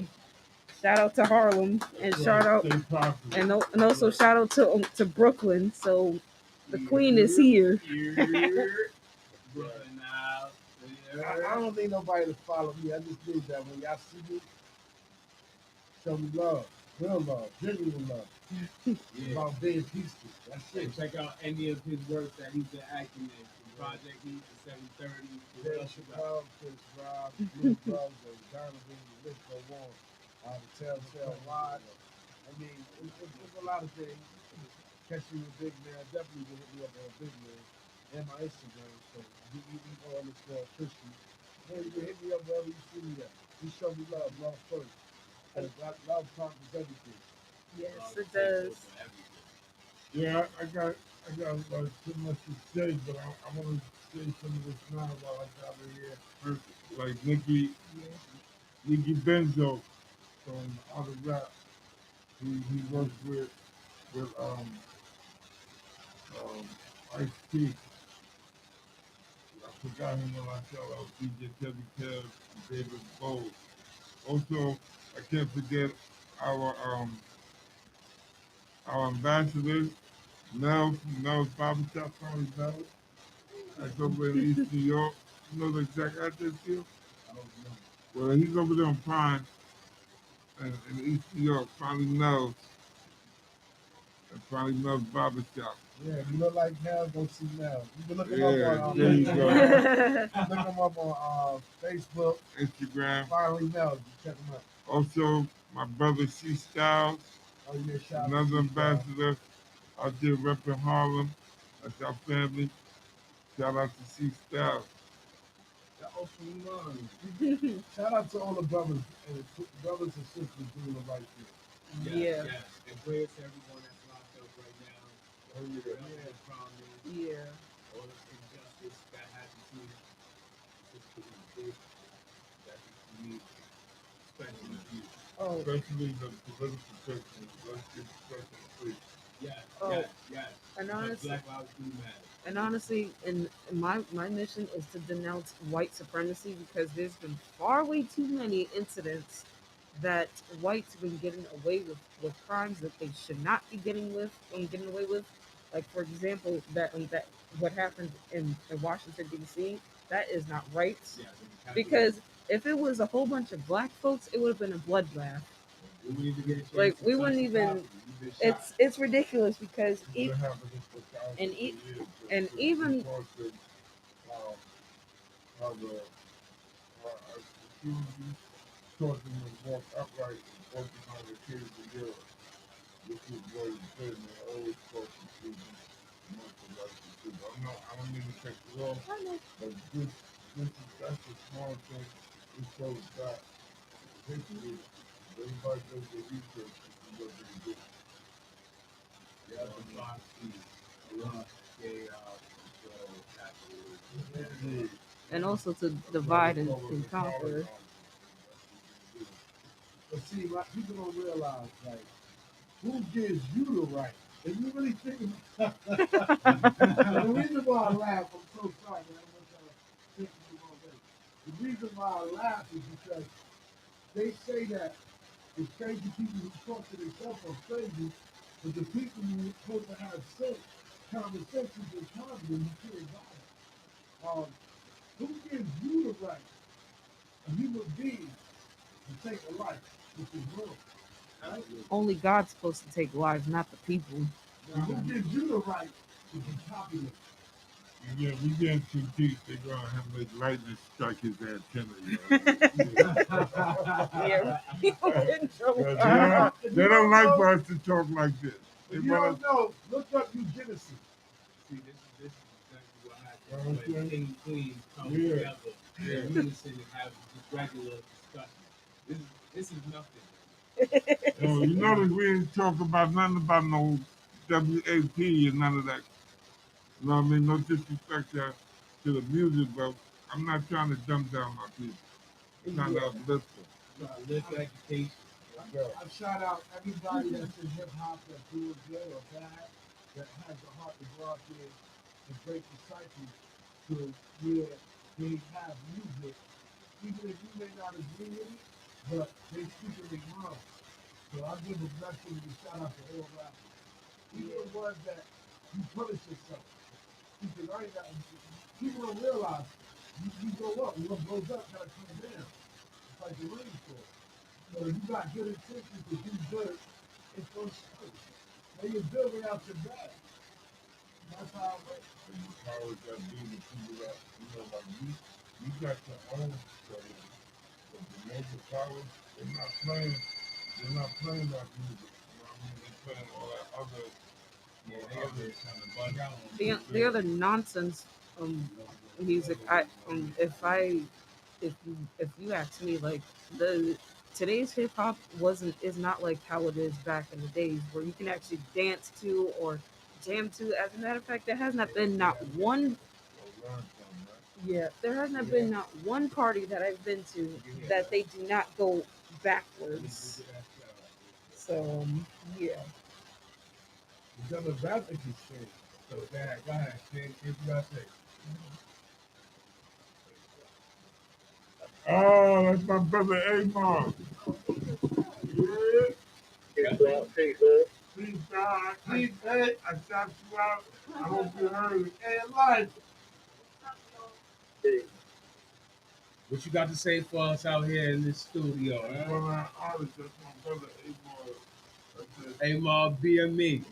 shout out to Harlem and shout out Stay positive. and also shout out to Brooklyn. So the queen is here. Here. Brooklyn now. I don't need nobody to follow me. I just need that when y'all see me, show me love, genuine love. Yeah. About being peaceful. That's And it. check out any of his works that he's been acting in. From Project Heat to 730. What Dave else you got? Chappelle, Chris Rob, Blue Gloves, and Donovan, the list go on. The Telltale Live. I mean, it's a lot of things. Catch me with Big Man. Definitely will hit me up on Big Man and my Instagram. So you all this Christian. Man, you can hit me up wherever you see me at. You show me love first. Because love conquers everything. Yes, Love it takes does. over everything. Yeah, I got like too much to say, but I want to say some of this now while I got it here. First, like Nicky Benzo from Out of Rap. He works with Ice T. I forgot him when I tell out DJ Teddy Kev and David Bowie. Also, I can't forget our um our ambassador, Mel from Mel's Barbershop, Tony Mel. That's over in East New York. You know the exact address here? I don't know. Well, he's over there on Pine in East New York, Finally Mel's, and Finally Mel's Barbershop. Yeah, you look like Mel, go see Mel. You can look him Yeah, up on there you go. look him up on Facebook. Instagram. Finally Mel, you check him out. Also, my brother C Styles, Oh yeah, shout out to another C-Star. ambassador out there repping Harlem. That's our family. Shout out to C Styles. That also shout out to all the brothers and sisters doing the right thing. Yes, Yeah. yes. And prayers to everyone that's locked up right now. Oh, yeah. Whatever the problem is, Yeah. all the injustice that happens to you, sister is big. That's what you need, especially you. Oh, Especially the political prisoners. Let's get the president free. Yes, Oh, yes. and Because honestly, Black Lives do matter. and honestly, and my mission is to denounce white supremacy because there's been far way too many incidents that whites have been getting away with crimes that they should not be getting away with. Like for example, that what happened in Washington D.C. That is not right Yes, and because if it was a whole bunch of black folks, it would have been a bloodbath. we wouldn't even get a chance Like to we touch wouldn't the even. property. You've been shot. It's ridiculous because It's been happening for and thousands e- of years. and even Because of um, how the humans taught them to walk upright and walking on the kids of Europe. This is what he said, and they always taught the children not to like the people. I don't mean to cut you off, but that's a small thing. It shows that history, everybody does their research, Yeah, the boxing, Allah, they control capitalism. And also to divide and conquer. But see, like, people don't realize, like, who gives you the right? If you really think about the reason why I laugh, I'm so sorry, man. I'm not trying to think of the wrong way. The reason why I laugh is because they say that the crazy people who talk to themselves are crazy, but the people who are supposed to have sense, common sense is impossible. You can't buy it. Who gives you the right, a human being, to take a life, which is wrong? Right? Only God's supposed to take lives, not the people. Now, who gives you the right to be popular? Yeah, we getting too deep. They're gonna have like lightning strike his antenna. Yeah, people get in trouble. They don't like for us to talk like this. They If you want don't know, look up eugenicist. See, this is exactly what happens when king and queen come together in unison and have just regular discussion. This is nothing. you notice we didn't talk about nothing about no WAP and none of that. You know what I mean? No disrespect to the music, but I'm not trying to dumb down my people. I'm trying to uplift them. Lift education. I shout out everybody that's in hip hop that's doing good or bad, that has the heart to go out there and break the cycle to where they have music, even if you may not agree with it, but they speaking their mind. So I give a blessing and a shout out to all rappers. Even the ones that you punish yourself. Because I ain't got, people don't realize you go up, and what goes up gotta come down. It's like the rainfall. So if you got good intentions to do good, it's gonna show. Now you're building out your bag. That's how it works. And the powers that be, the people that, like you got your own study. But the major powers, they're not playing that music. You know what I mean? They're playing all that other, The other nonsense music. If you ask me, like the today's hip hop is not like how it is back in the days where you can actually dance to or jam to. As a matter of fact, there has not been not one. Yeah, there has not been not one party that I've been to that they do not go backwards. So yeah. The demographic is changed. So go ahead. If you got to say. Oh, that's my brother Amon. Yeah. Peace out. Peace, hey. I shot you out. I hope you heard it. Hey, Elijah. What you got to say for us out here in this studio? That's one of our artists. That's my brother Amon. Amar, BME.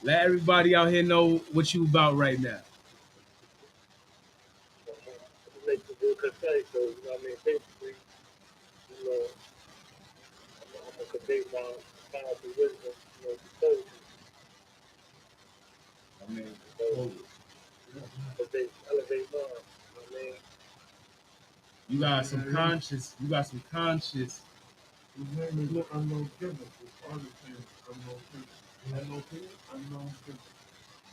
Let everybody out here know what you about right now. Make the good say, so you know what I mean, basically, you know, I'm gonna convey my powerful wisdom, you know, to soldiers. I mean, But they elevate love, you know what I mean? you got some conscious. His name is Unknown Killer. His artist name is Unknown Killer. Unknown Killer.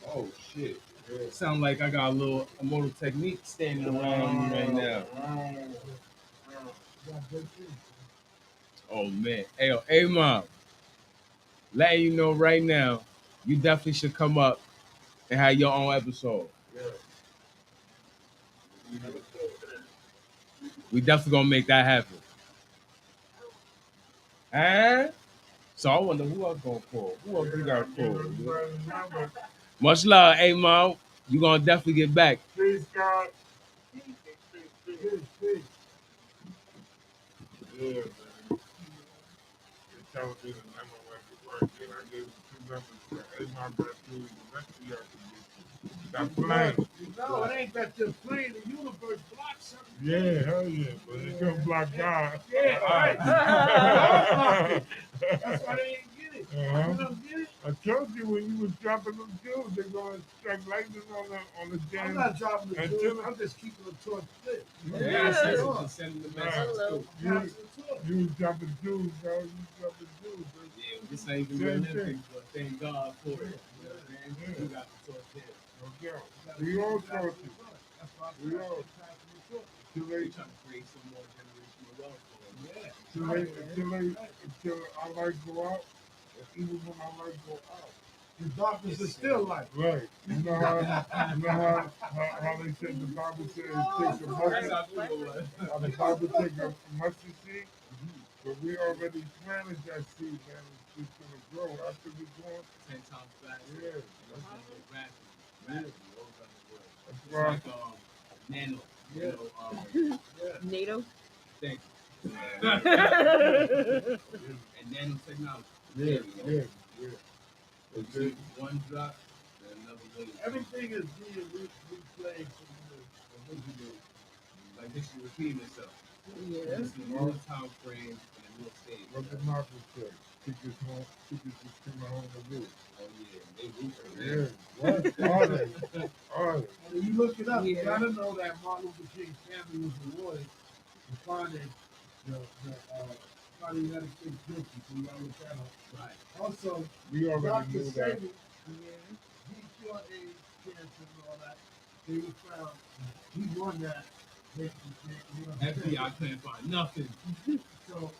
Oh shit! Yeah. Sound like I got a little Immortal Technique standing around me right now. Oh man, hey mom, letting you know right now, you definitely should come up and have your own episode. Yeah. We definitely gonna make that happen. Huh? So I wonder who else gonna call. Who else we got call? Much love, hey mom. You gonna definitely get back. Peace, God. Peace. Yeah, man. They told me the number went to work, then I gave them 2 numbers. Hey, my brother, the rest of y'all can get. Stop playing. No, it ain't that you're playing. The universe blocks something. Yeah, hell yeah, but it couldn't block God. Yeah, right. That's why they ain't get it. Uh-huh. You don't get it? I told you when you was dropping them jewels, they're going to strike lightning on the damn. I'm not dropping the antenna. jewels. I'm just keeping the torch lit. Yeah, sending the message too. You was dropping jewels, bro. You was dropping jewels, bro. Yeah, This ain't even the Same Olympics, thing. but thank God for it. You know what I'm saying? We got the torch here. No doubt. We all talk to That's why We all. Till We're they, trying to create some more generational wealth for them. until our light go out, and even when our light go out. The darkness is still light. Right. You know how they said the Bible says take a mustard. How the Bible take a mustard seed. But we already planted that seed, man. It's just gonna grow after we grow. 10 times faster. Yeah. That's rapidly. It's That's right. like nano. Yeah. You know, NATO. thank you. And nanotechnology. Yeah. Yeah. You see one drop, then another wave. Everything is being replayed from the original. Like this is repeating itself. Yeah. It's in one time frame and a new stage. What the Marcus say? Tickets just coming home to do. Oh yeah, they rooting. Yeah. What? All that. All that. When you look it up, you Yeah. gotta know that Martin Luther King's family was awarded for finding finding the United States guilty. So you gotta look that up. Right. Also, We already Dr. knew that. Sagan, Yeah. he cured AIDS, cancer, and all that. They was found. He won that. FBI couldn't find nothing. So,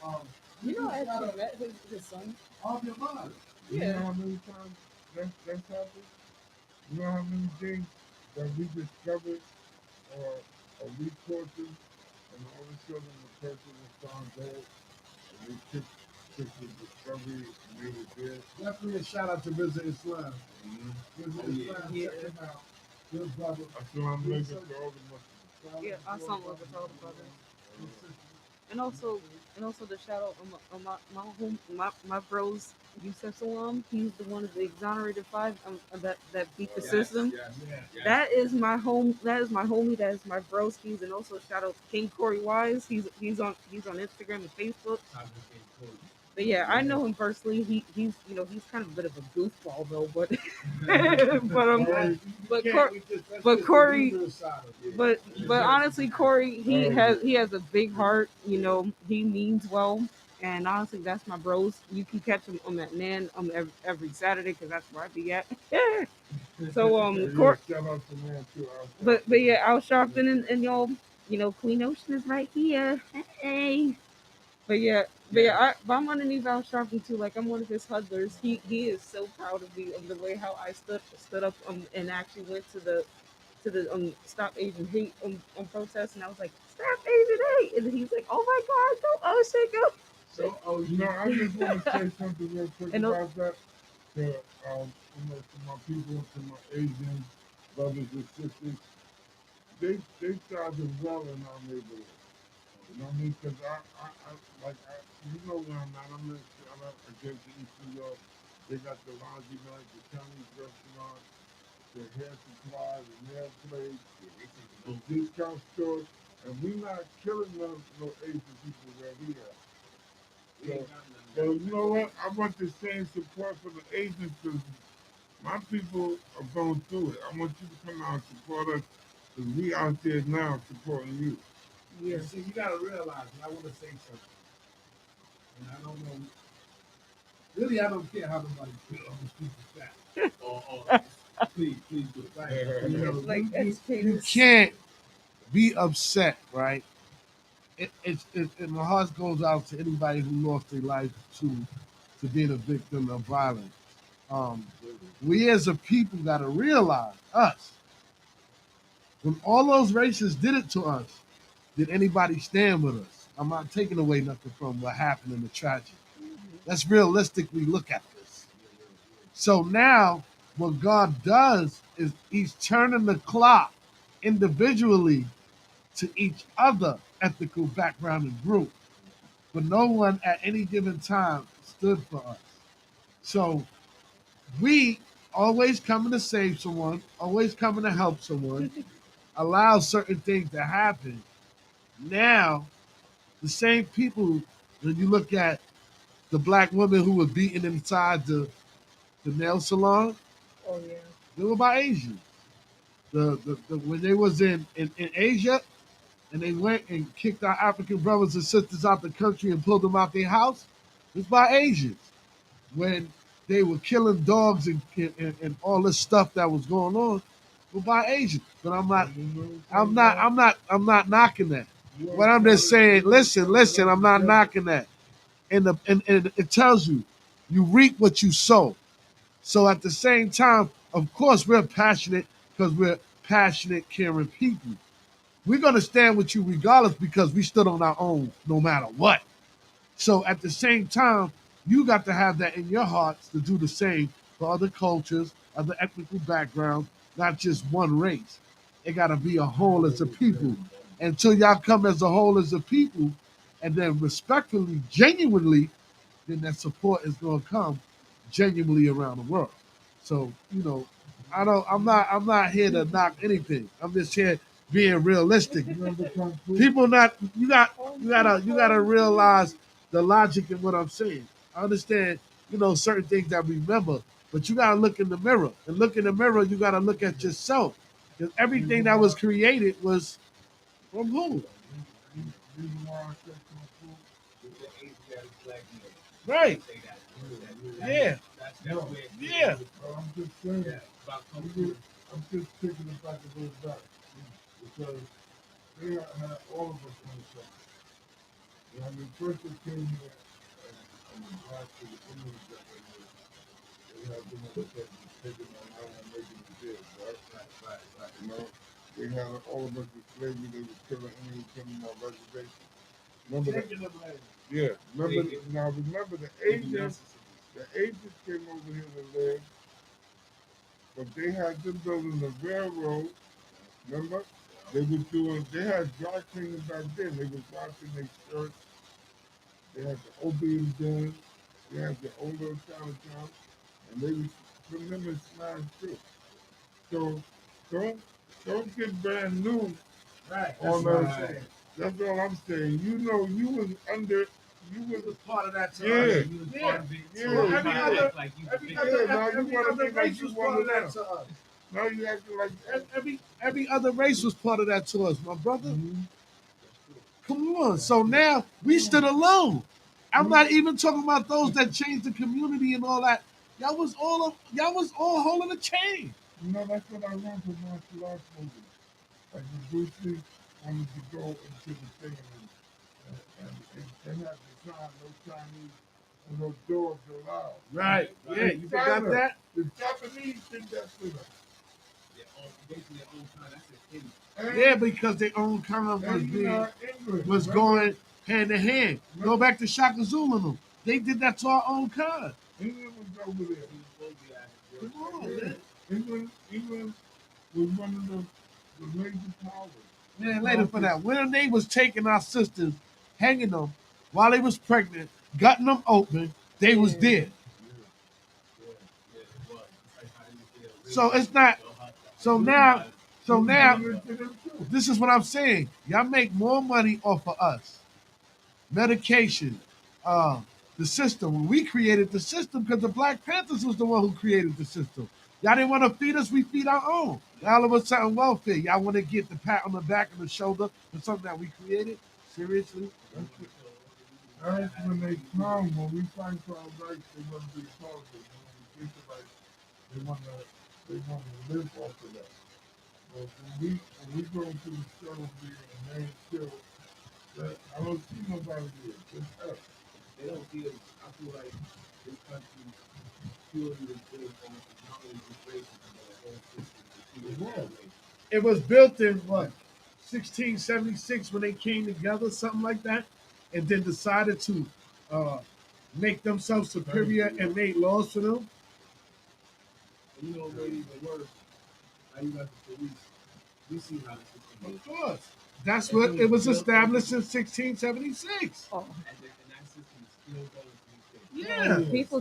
You know, I actually met his son. off your mind. You know how many times that's happened? You know how many things that we discovered or we tortured, and all of a sudden the person was found dead, and we took the discovery and made it dead. Definitely a shout out to Visit Islam. Visit Oh, yeah. Islam, Yeah. check him out. Good brother. Assalamu alaikum to all the Muslims. Yeah, awesome with all the brothers. And also the shout out on my bros, Yusef Salam. He's the one of the exonerated five that beat the system. Yes. That is my home. That is my homie. That is my broskies. And also shout out to King Corey Wise. He's on Instagram and Facebook. But yeah, I know him personally. He's kind of a bit of a goofball though, but but Corey, but honestly, Corey, he has a big heart. You know, he means well, and honestly, that's my bros. You can catch him at Nan every Saturday because that's where I be at. So Shout out to man too. but yeah, Al Sharpton and y'all, Queen Ocean is right here. Hey. But I'm underneath Al Sharpton too. Like I'm one of his huddlers. He is so proud of me of the way how I stood up and actually went to the Stop Asian Hate protest, and I was like, Stop Asian Hate, and he's like, oh my God, go Ocean, go. So, I just want to say something real quick about that. To my people, to my Asian brothers and sisters, they thrive well in our neighborhood. You know what I mean? Because you know where I'm at. I'm in shout out against East New York. They got the laundry night, the Chinese restaurant, the hair supply, the nail place, the discount stores, and we not killing no Asian people where we are. So you know what? I want the same support for the Asians because my people are going through it. I want you to come out and support us because we out there now supporting you. Yeah. See, you gotta realize, and I want to say something. And I don't know. Really, I don't care how nobody feels. I'm just keep it fat. Please do. Right. Like You can't be upset, right? And my heart goes out to anybody who lost their life to being a victim of violence. We as a people got to realize us. When all those racists did it to us, did anybody stand with us? I'm not taking away nothing from what happened in the tragedy. Let's realistically look at this. So now, what God does is He's turning the clock individually to each other ethical background and group. But no one at any given time stood for us. So we always coming to save someone, always coming to help someone, allow certain things to happen. Now, the same people, when you look at the black woman who was beaten inside the nail salon, Oh yeah. they were by Asians. When they was in Asia and they went and kicked our African brothers and sisters out the country and pulled them out their house, it was by Asians. when they were killing dogs and all this stuff that was going on were by Asians. But I'm not knocking that. What I'm just saying, listen, I'm not knocking that. And it tells you, you reap what you sow. So at the same time, of course, we're passionate because we're passionate, caring people. We're gonna stand with you regardless because we stood on our own no matter what. So at the same time, you got to have that in your hearts to do the same for other cultures, other ethnical backgrounds, not just one race. It got to be a whole as a people. Until y'all come as a whole as a people, and then respectfully, genuinely, then that support is going to come genuinely around the world. So I'm not here to knock anything. I'm just here being realistic. People not you gotta realize the logic in what I'm saying. I understand, certain things that we remember, but you gotta look in the mirror. And look in the mirror, you gotta look at yourself. Because everything that was created was from who? Right. Yeah. Yeah. I'm just saying. I'm just taking it back a little back because they had all of us on the show. When the first they came here and asked for the image that they had them on the table, taking on how and making the deal, right? You know, they had all of us in slavery. They were killing Indians, killing our reservation. Remember that? Yeah. Remember the Asians. The Asians came over here to live, but they had them building the railroad. Remember? They had dry cleaning back then. They was washing their shirts. They had the opium dens. They had their own little Chinatown. And they was putting them in smash too. So don't get brand new on us. That's all I'm saying. You was under. You was Part of that time. Every other race was part of that to us. Now you acting like Every other race was part of that to us, my brother. Mm-hmm. Come on. So now we stood alone. I'm not even talking about those that changed the community and all that. Y'all was all holding a chain. That's what I learned from martial arts movies. Like when Bruce Lee wanted to go into the thing and have the sign, no Chinese and no dogs allowed. Right. Yeah, you forgot that? The Japanese did that to them. Yeah, because their own kind was going hand in hand. Go back to Shaka Zulu and them. They did that to our own kind. England was over there. Come on, man. England was one of the major powers. Man, later for that. When they was taking our sisters, hanging them while they was pregnant, gutting them open, they was dead. So it's not. So now, this is what I'm saying. Y'all make more money off of us. Medication, the system. When we created the system, because the Black Panthers was the one who created the system. Y'all didn't want to feed us, we feed our own. All of a sudden, welfare. Y'all want to get the pat on the back and the shoulder for something that we created? Seriously? That's when they come, when we fight for our rights, they want to be part of it. When we get the rights, they want to live off of that. But when we go to the struggle and they ain't still, I don't see nobody here. Just us. They don't feel, I feel like this country purely is built on not only just racism, but a whole system. It was built in what, 1676 when they came together, something like that, and then decided to make themselves superior and made laws for them. And you know what made it even worse? Now you got the police. We see how the system is. Of course. That's what it was established in 1676. Oh. And that system is still going. Yeah. People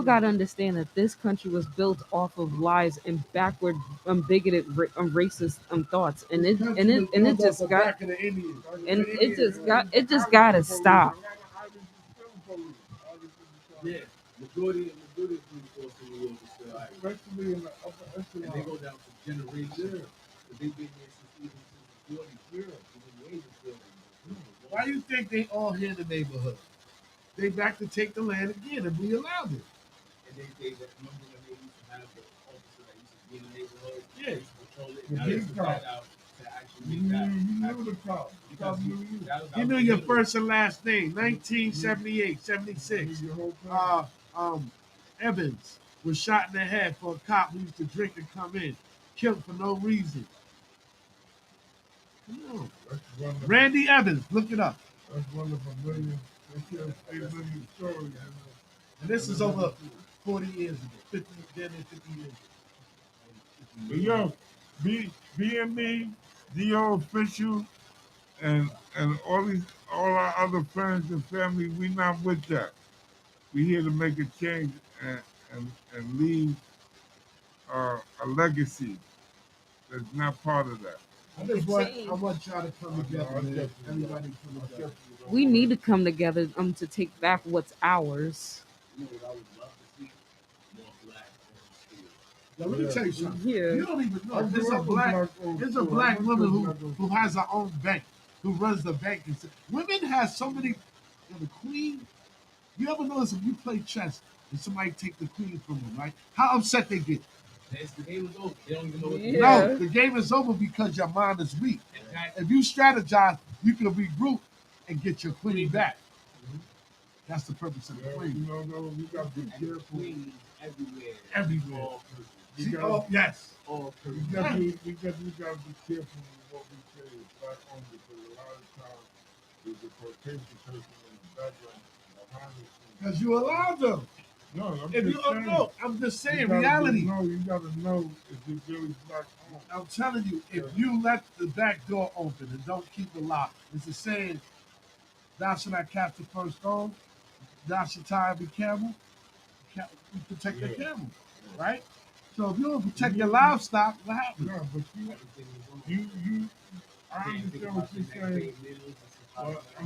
gotta understand that this country was built off of lies and backward, bigoted, racist thoughts, and it just gotta stop. Yeah, majority of police force in the world is still Irish. Especially in the upper echelon. And they go down for generations. They've been here since the 40s. Why you think they all here in the neighborhood? they back to take the land again, and we allowed it. And they remember when they used to have the officer that used to be in the neighborhood, Yeah. they used to patrol it. The Now they big took car. that out to actually make that. You knew the call. Because You knew your first and last name, 1978, 76. Evans was shot in the head for a cop who used to drink and come in, killed for no reason. Come on. Randy Evans, look it up. That's one of a million. They tell 8 million stories. And this is over 40 years ago, 50 years ago. But yo, BME, DO official, and all our other friends and family, we not with that. We here to make a change and leave a legacy that's not part of that. I want y'all to come together, man. Everybody come together. We need to come together to take back what's ours. You know what I would love to see? More black on school. Now, let me tell you something. Yeah. You don't even know. There's a black woman who has her own bank, who runs the bank. And women have so many. The queen. You ever notice if you play chess and somebody take the queen from them, right? How upset they get? The game is over. They don't even know what to do. Yeah. No, the game is over because your mind is weak. Exactly. If you strategize, you can regroup and get your queen back. That's the purpose of the queen. No, we got to be careful. Queens everywhere. Everywhere. All purpose. See, yes. All We purpose. got to be careful with what we say is black owned because a lot of times there's a quotation person in the background behind the scenes. Because you allow them. No, I'm If just you saying. no, I'm just saying You gotta reality. You got to know if it's really black owned. I'm telling you, if you let the back door open and don't keep it locked, it's the saying, thou shalt not catch the first stone, thou shalt tie every camel, you protect the camel, right? So if you don't protect your livestock, what happens? No, but you I understand what you're saying.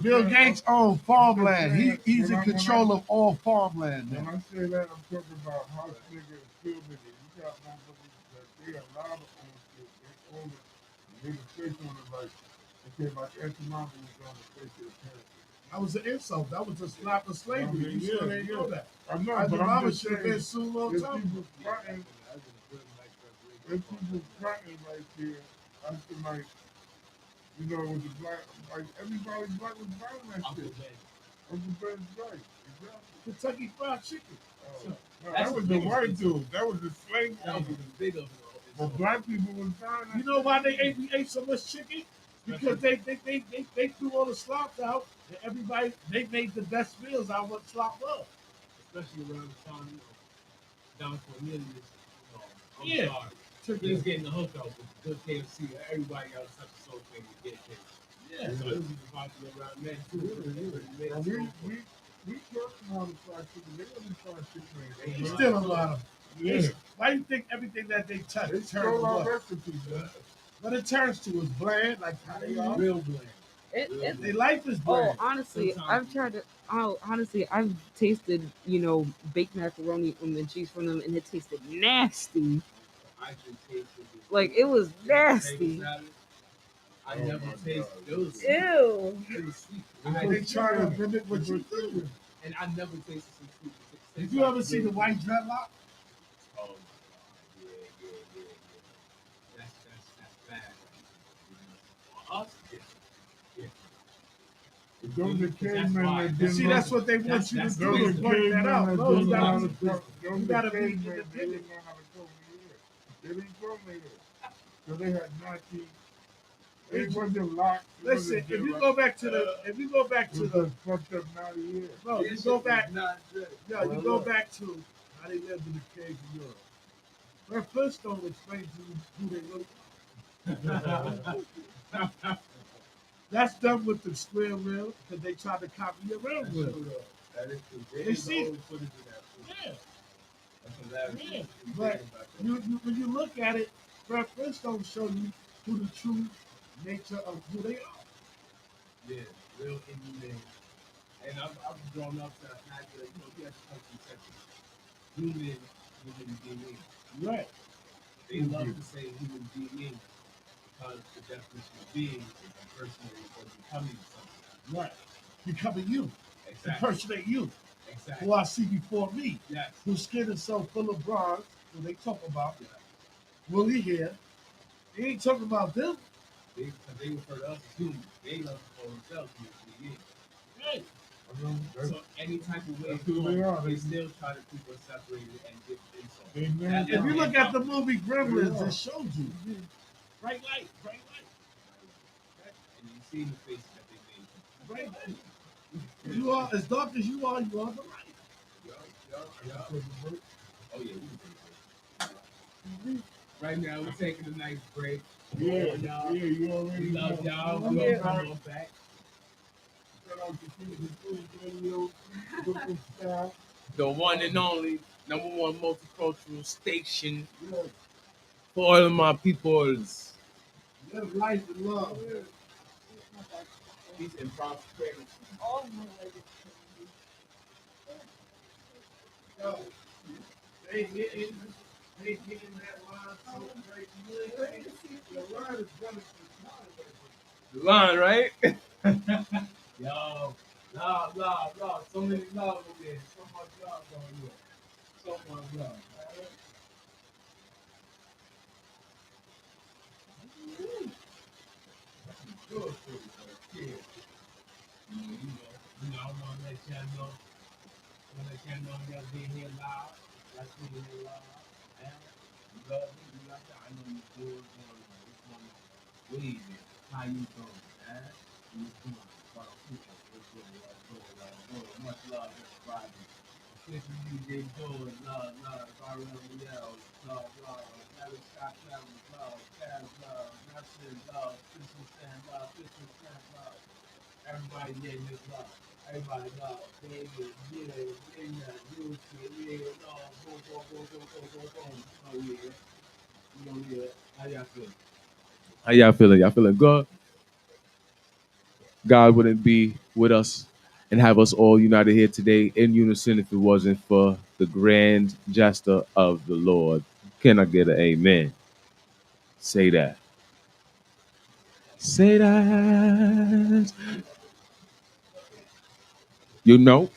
Bill Gates owns farmland. He's in control of all farmland When now. I say that, I'm talking about house niggas and field niggas. You got motherfuckers that they allowed to own shit. They own it. And they the face on it like, okay, like Auntie Mama was on the face of the parents. That was an insult. That was a slap of slavery. You still ain't know that. I know, Auntie but I'm Mama just should have saying, been sued a long if time people ago. fronting, right here, I feel like, you know, with the black, like everybody black was buying that shit. Uncle Ben's right, exactly. Kentucky Fried Chicken. No, that was the white dude. That was the slave That was owner. the big of it. But black people was buying that. You know why we ate so much chicken? Because they threw all the slops out, and everybody they made the best meals out of what slop was. Especially around the time, Don Cornelius, Yeah. sorry. He was getting the hook up with good KFC. Everybody got such a soul thing to get KFC. Yeah. So it was even popular around men too. Now, we taught them how to fry chicken. They wasn't frying chicken. They still a lot of. Yeah. Why do you think everything that they touch They turns to stole our what? recipes, man. What it turns to is bland, like how they are. Real bland. Their life is bland. Honestly, I've tasted, baked macaroni and cheese from them, and it tasted nasty. I can taste it. Like, it was nasty. I never tasted those. Ew. It was sweet. They try to mimic what you do. And I never tasted some sweet. Did you ever see the white dreadlock? Oh my God. Yeah. That's bad. For us, yeah. Those are cavemen that didn't See, know. that's what they want you to that's do. Those Is are point cavemen that that out. didn't No, you know how gotta to be, cook. you Those gotta are be cavemen that independent. didn't know how to cook here. They didn't go there. So they had Nike. They wasn't locked. Listen, if you go back to the, fucked up naughty year. no, you go back, Not good. no, you go back to how they lived in the caves in Europe. Where Flintstone explained to you who they look. That's done with the square wheel because they tried to copy your round wheel. That is true. They see- always put it in that food. Yeah, That's hilarious. yeah. You But think about that. when you look at it, Fred Flintstone show you who the true nature of who they are. Yeah, real inhumane. And I've grown up to have to, you have to come from Texas. Human being. Right. They love to say human being because the definition of being is a person or becoming something. Right. Becoming you. Exactly. impersonate you, Exactly. who I see before me, Yes. whose skin is so full of bronze, who they talk about, Yeah. Willie here. They ain't talking about them. They refer to us as humans. They love for themselves humans. Right. So any type of way That's who they are. they still try to keep us separated and get insults. Amen. If you look at the movie Gremlins, it shows you. Bright light, bright light. And you see the faces that they made. Bright light. You are as dark as you are the light. Yeah. Oh yeah. Right now we're taking a nice break. Yeah, y'all. Yeah, you already We love know. y'all. We'll come on back. The one and only #1 multicultural station for all of my peoples. Live life and love. Peace and prosperity. Yo, they hitting that line so great. The line is running The line, right? Yo, love. So many love over there. So much love going here. So much love. Good for you, yeah. I want to let y'all know. Y'all being here live. Y'all being here live. And we love you. We love y'all. I know you good. It's going wavy. How you doing, man? You doing? Much love, everybody. Listen to DJ George, love, RLBL, love, Travis Scott, love, Taz, love, Nasir, love, Christian Stan, love. Everybody getting this love. Everybody love. David, yeah, you, love, go. Oh, yeah. How y'all feeling? How y'all feeling? Y'all feeling good? God wouldn't be with us and have us all united here today in unison if it wasn't for the grand gesture of the Lord. Can I get an amen? Say that. Say that. You know?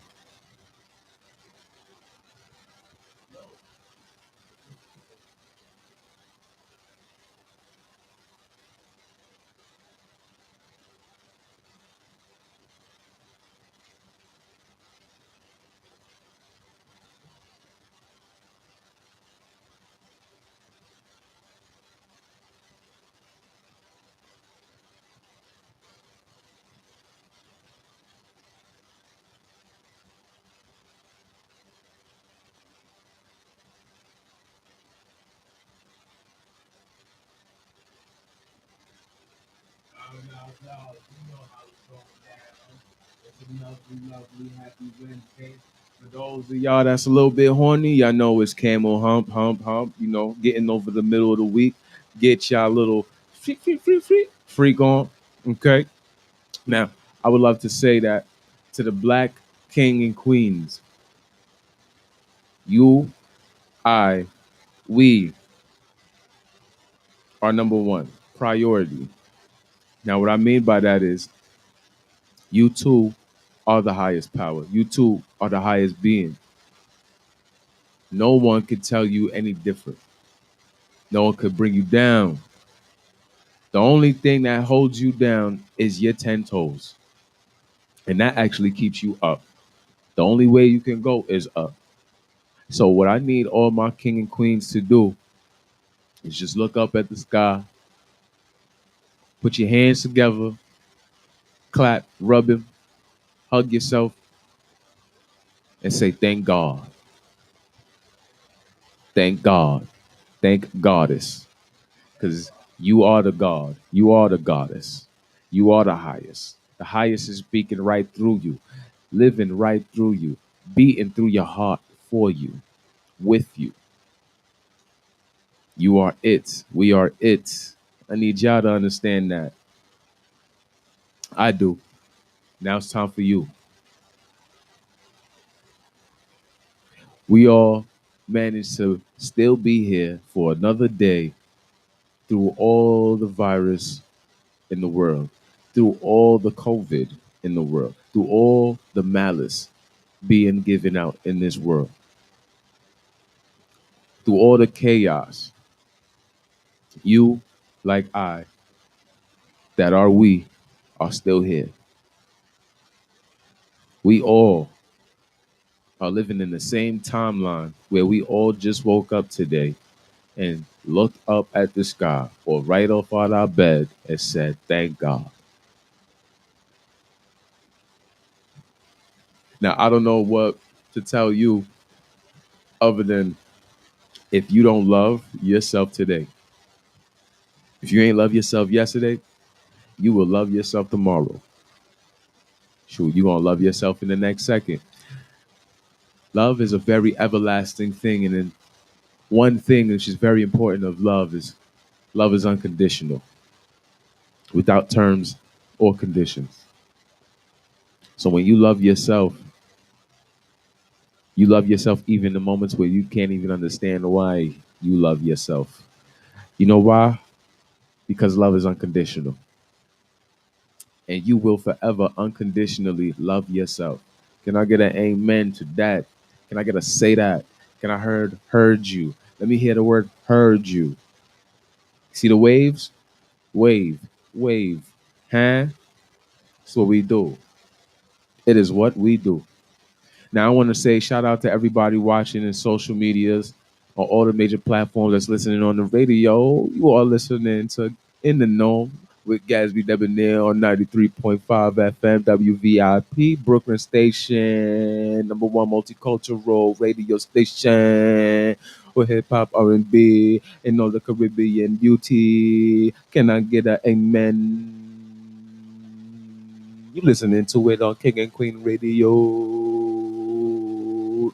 Lovely, happy Wednesday. For those of y'all that's a little bit horny, y'all know it's camel hump, getting over the middle of the week. Get y'all little freak on. Okay. Now, I would love to say that to the black king and queens, you, I, we are #1 priority. Now, what I mean by that is you two are the highest power. You two are the highest being. No one could tell you any different. No one could bring you down. The only thing that holds you down is your 10 toes. And that actually keeps you up. The only way you can go is up. So what I need all my king and queens to do is just look up at the sky, put your hands together, clap, rub him, hug yourself, and say, thank God. Thank God. Thank Goddess. Because you are the God. You are the Goddess. You are the highest. The highest is speaking right through you, living right through you, beating through your heart for you, with you. You are it. We are it. I need y'all to understand that. I do. Now it's time for you. We all managed to still be here for another day through all the virus in the world, through all the COVID in the world, through all the malice being given out in this world, through all the chaos, you, like I, that are we, are still here. We all are living in the same timeline where we all just woke up today and looked up at the sky or right off out our bed and said, thank God. Now, I don't know what to tell you other than if you don't love yourself today, if you ain't love yourself yesterday, you will love yourself tomorrow. Sure, you're going to love yourself in the next second. Love is a very everlasting thing. And then one thing which is very important of love is unconditional, without terms or conditions. So when you love yourself even in the moments where you can't even understand why you love yourself. You know why? Because love is unconditional. And you will forever unconditionally love yourself. Can I get an amen to that? Can I get a say that? Can I heard you? Let me hear the word heard you. See the waves? Wave, wave. Huh? That's what we do. It is what we do. Now, I want to say shout out to everybody watching in social medias on all the major platforms that's listening on the radio. You are listening to In the Know with Gazbe Debonair on 93.5 FM WVIP, Brooklyn Station, number one multicultural radio station with hip hop, R&B, and all the Caribbean beauty. Can I get an amen? You listening to it on King and Queen Radio.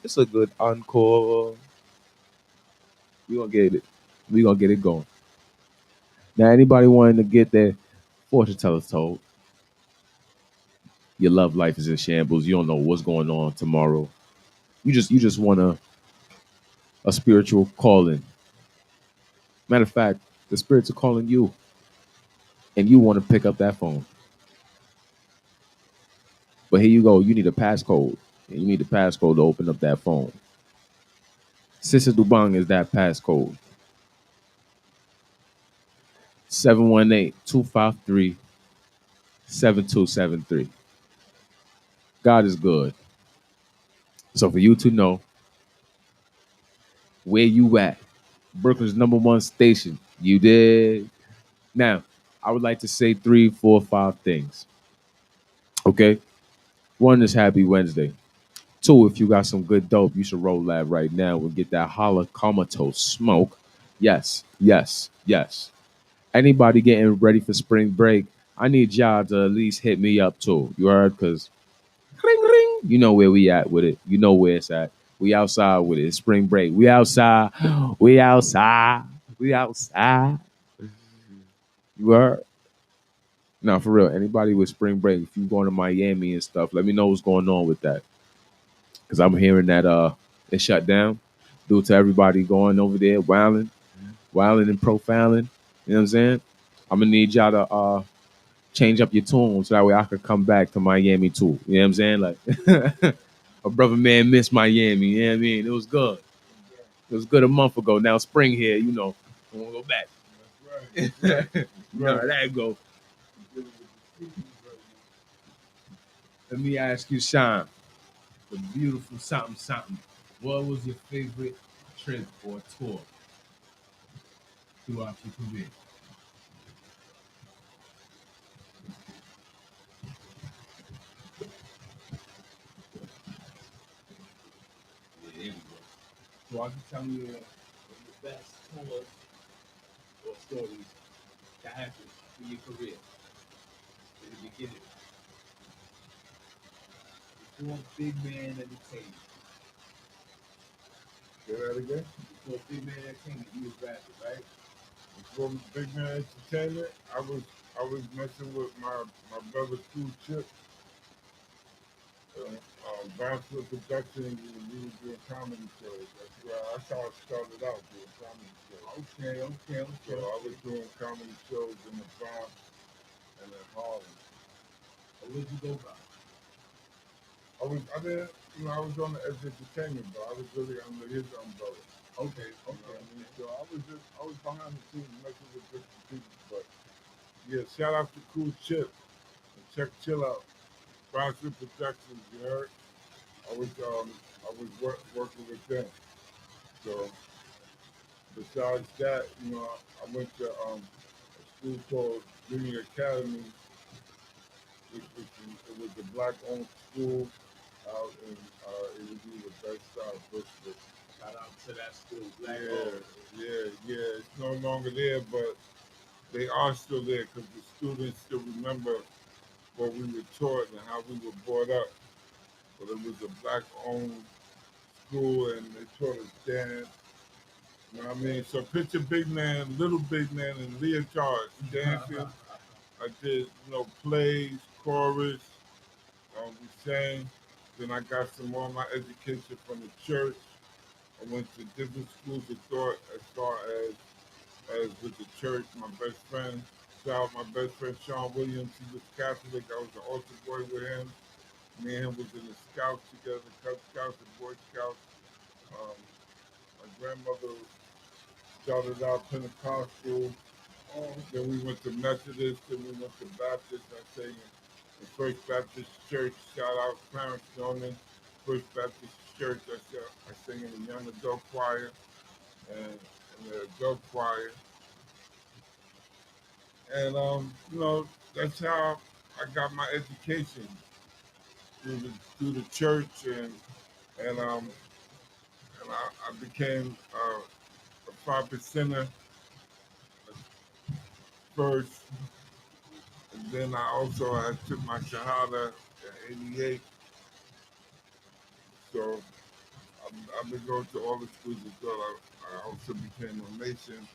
It's a good encore. We gonna get it. We gonna get it going. Now, anybody wanting to get their fortune tellers told, your love life is in shambles. You don't know what's going on tomorrow. You just want a spiritual calling. Matter of fact, the spirits are calling you, and you want to pick up that phone. But here you go. You need a passcode, and you need the passcode to open up that phone. Sister Dubang is that passcode. 718-253-7273. God is good. So for you to know where you at, Brooklyn's number one station, you did. Now, I would like to say 3, 4, 5 things. Okay? One is Happy Wednesday. 2, if you got some good dope, you should roll that right now and get that holla comatose smoke. Yes, yes, yes. Anybody getting ready for spring break, I need y'all to at least hit me up too. You heard? Because ring, ring. You know where we at with it. You know where it's at. We outside with it. It's spring break. We outside. We outside. We outside. You heard? No, for real. Anybody with spring break, if you going to Miami and stuff, let me know what's going on with that. Because I'm hearing that it shut down due to everybody going over there, wilding and profiling. You know what I'm saying? I'm going to need y'all to change up your tune so that way I could come back to Miami too. You know what I'm saying? Like, a brother man missed Miami. You know what I mean? It was good. It was good a month ago. Now spring here, you know, I want to go back. That's right. That's right. No, that go. Let me ask you, Sean, the beautiful something something. What was your favorite trip or tour throughout your career? Yeah, there we go. So I can tell me the best tours or stories that happened in your career in the beginning. Before Big Man Entertainment. Say that again. Before Big Man Entertainment, you was rapping, right? Before Big Man Entertainment, I was messing with my brother Cool Chip. Bachelor Productions, and we were doing comedy shows. That's how I started out doing comedy shows. Okay. So I was doing comedy shows in the Bronx and in Harlem. Or would you go by? I didn't, I was on the edge of entertainment, but I was really under his umbrella. Okay, You know what I mean? So I was behind the scenes messing with different people, but yeah, shout out to Cool Chip and Check Chill Out, Brownsville Productions, you heard? I was working with them. So besides that, I went to a school called Junior Academy, it was a black-owned school out in it would be the best side of Bristol. Shout out to that school, Black Yeah, Owned. yeah. It's no longer there, but they are still there because the students still remember what we were taught and how we were brought up. But it was a black-owned school, and they taught us dance. You know what I mean? So picture big man, little big man in leotards dancing. I did, plays, chorus. We sang. Then I got some more of my education from the church. I went to different schools of thought as far as with the church. My best friend, shout out my best friend Sean Williams. He was Catholic. I was an altar boy with him. Me and him was in the Scouts together, Cub Scouts and Boy Scouts. Um, my grandmother started out Pentecostal. Then we went to Methodist. Then we went to Baptist. I sang in First Baptist Church. Shout out Clarence Norman. First Baptist Church. I sang in the young adult choir and in the adult choir. And that's how I got my education through the church, and I became a 5%er first, and then I took my Shahada in '88. So I've been going to all the schools as well. I also became a Mason,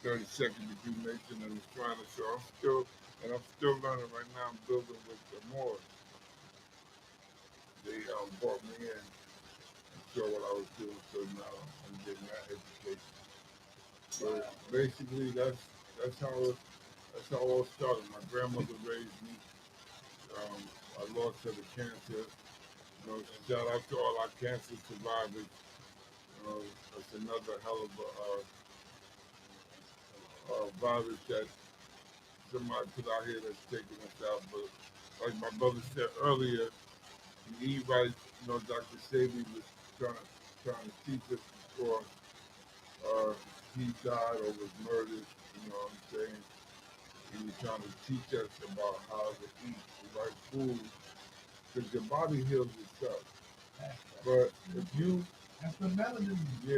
32nd degree Mason in Australia. So I'm still learning right now. I'm building with the Moors. They brought me in and show what I was doing. So now I'm getting that education. So basically, that's how it all started. My grandmother raised me. I lost her to cancer. Shout out to all our cancer survivors. That's another hell of a virus that somebody put out here that's taking us out. But like my brother said earlier, you eat right. Dr. Sabi was trying to teach us before he died or was murdered. You know what I'm saying? He was trying to teach us about how to eat the right food because your body heals itself. But if you, That's the melanin. yeah,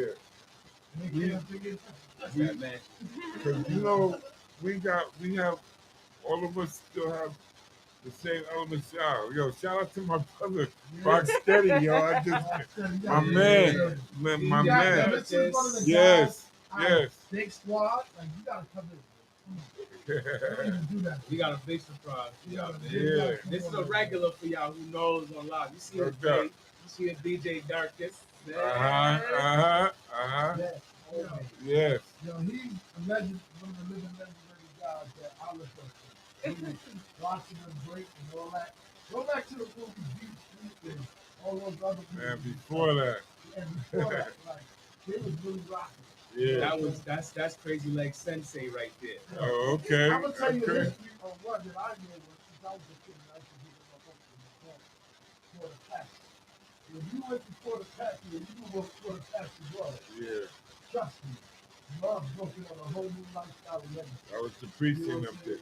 And they can't figure it out. That man. because we have, all of us still have the same elements. Yo, shout out to my brother, Rock Steady, yo. My man, my man. This is one of the Yes, guys, yes. Big squad, like you gotta come in. Don't even do that. We got a big surprise for y'all, man. Yeah. This is a regular for y'all who knows on live. You see No his doubt. face. You see a DJ Darkest. Yes. Yes. Yo, he's a legend, one of the living legendary guys that I look up to. He was watching them break and all that. Go back to the movie Beat Street and all those other movies. Man, before that. And before that, like, they was really rocking. Yeah. That's Crazy Leg Sensei right there. Oh, okay. I'm gonna tell you Okay. this on one that I knew since I was a kid and I used to give my book for the taxi. When you went before the taxi, and you knew what for the taxi was, Yeah. trust me, love broken on a whole new lifestyle and everything. That was the precinct up there.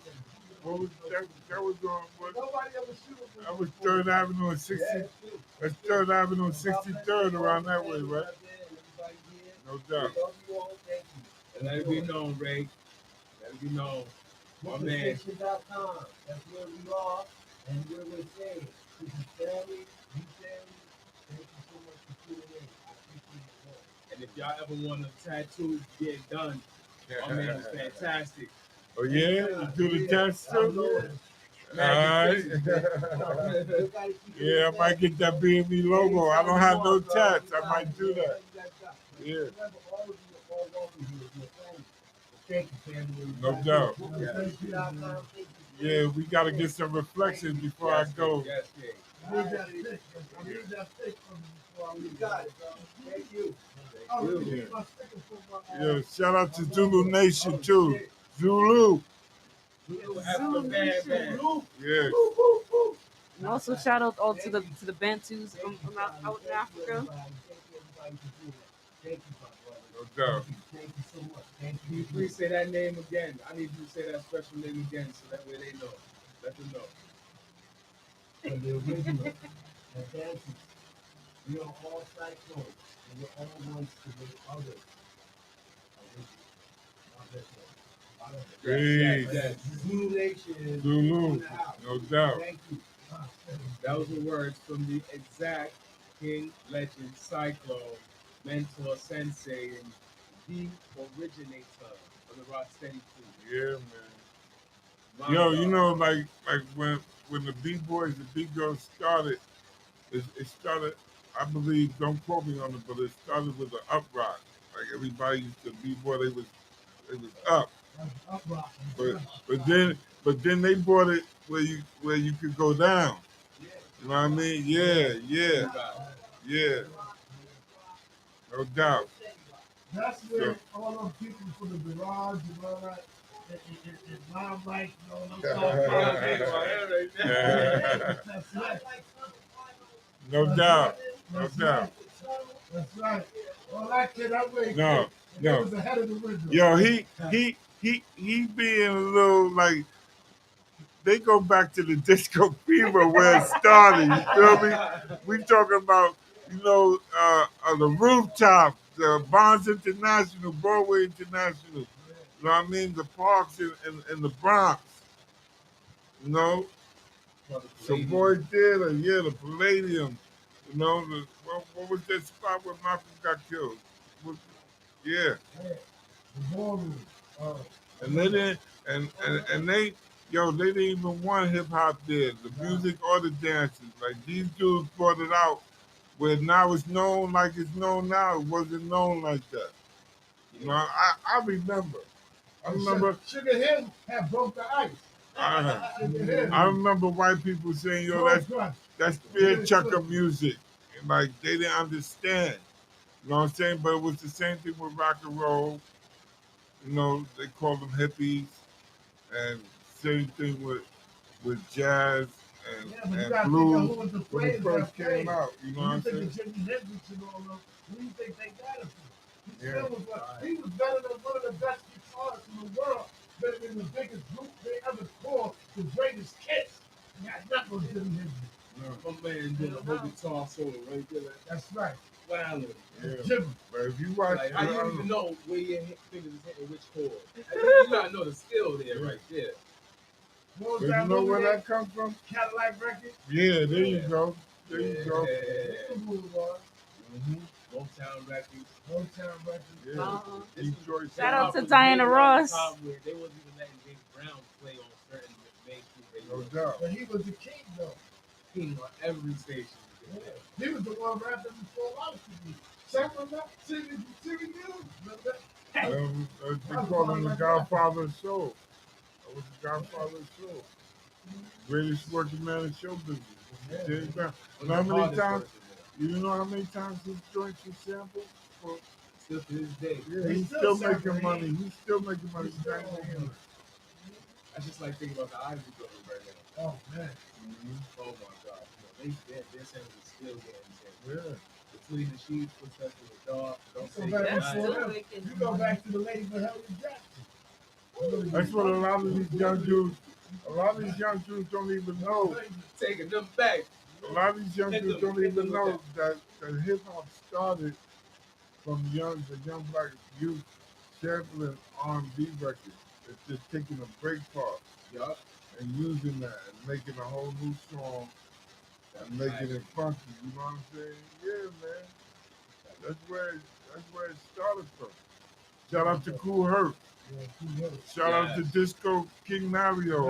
What was that? That was on what? Nobody ever shoot him. That was 3rd Avenue and 60. That's 3rd Avenue and 63rd around that way, right? No doubt. And let it be known, Ray. Let it be known. My man. Station.com. That's where we are and where we're staying. This is family, you family. Thank you so much for tuning in. I appreciate it. And if y'all ever want a tattoo get done, my man is fantastic. Oh yeah, you do the test too. All right. Yeah, I might get that B&B logo. I don't have no tats. I might do that. Yeah. Thank you, family. No doubt. Station.com. Thank you. Yeah, we gotta get some reflections before I go. Yes, King. I need that stick. I need that stick from you before I leave. You got it, bro. Thank you. Oh, let me Yeah. get my sticker for my. Yeah, shout out to Zulu Nation Oh, too. shit. Zulu. Zulu Nation. Yes. And also shout out all to the Bantus from out in Africa. Thank you, everybody, for doing that. Thank you, my brother. No doubt. Thank you so much. Thank Can you. you please say that name again? I need you to say that special name again so that way they know. Let them know. For the original advances. We are all cyclones, and we're all ones to make others. Peace. Zulu Nation. Zulu. In the house. No doubt. Thank you. That was the words from the exact King Legend Cyclone, mentor sensei, and the originator of the Rocksteady crew. Yeah, man. My Yo, God. you know, like when the B-boys, the B-girls started, it started, I believe, don't quote me on it, but it started with an up rock. Like everybody used to B-boy, they was up. But then they brought it where you could go down. You know what I mean? Yeah. No doubt. That's where all those people from the garage and all that, and Limelight and all them That's right. No doubt. No That's doubt. right. That's right. All that kid, that way. No, He no. was ahead of the window. Yo, he being a little like, they go back to the disco fever where it started. You feel me? We talking about, the rooftop, the Bonds International, Broadway International. You know what I mean? The parks in the Bronx. You know, so Boy Theater, yeah, the Palladium. You know, what was that spot where Malcolm got killed? Yeah. The ballroom. And they didn't, and they didn't even want hip hop there, the music or the dances. Like these dudes brought it out where now it's known like it's known now. It wasn't known like that. You know, I remember. I remember. Sugar Hill had broke the ice. I remember white people saying, "Yo, that's spear chucker music," and like they didn't understand. You know what I'm saying? But it was the same thing with rock and roll. You know, they call them hippies, and same thing with jazz and blues when it first came out. You know what I'm saying? Jimi Hendrix and all them. Who do you think they got it from? He was better than one of the best guitarists in the world, better than the biggest group they ever called, the greatest kids. He had nothing on Jimi Hendrix. My man did a whole guitar solo right there. That's right. Wow. Yeah. Jimmy. But if you watch, Like, how you don't even know where your fingers is hitting which chord? You gotta know the skill there, right there. What was but that you know movie where there? that comes from? Cadillac Records? Yeah, there you go. There you go. That's the movie was. Motown Records. Motown Records. Yeah. Detroit. Shout out to Diana Ross. They wasn't even letting James Brown play on certain mainstream No radio. doubt. But he was the king, though. King on every station. Yeah. He was the one rapping before a lot of people. Sample that, singing news. They call him the Godfather of Soul. That was the Godfather of Soul. Greatest working man in show business. James Brown. You know how many times? You know how many times his joints were sampled? Still to this day. Yeah, he's still making money. He's still making money. I just like thinking about the Ivy Building right now. Oh, man. Oh my God. Their samples are still getting samples. Yeah. Between the sheets, footsteps in the dark. Don't So say back goodnight. you go back to the lady for Helen Jackson. That's what a lot of these young dudes don't even know. Taking them back. A lot of these young dudes don't even know that hip hop started from the young black youth sampling R&B records. It's just taking a break part and using that and making a whole new song and making it funky. You know what I'm saying? Yeah, man. That's where it started from. Shout out to Cool Herc. Shout out to Disco King Mario.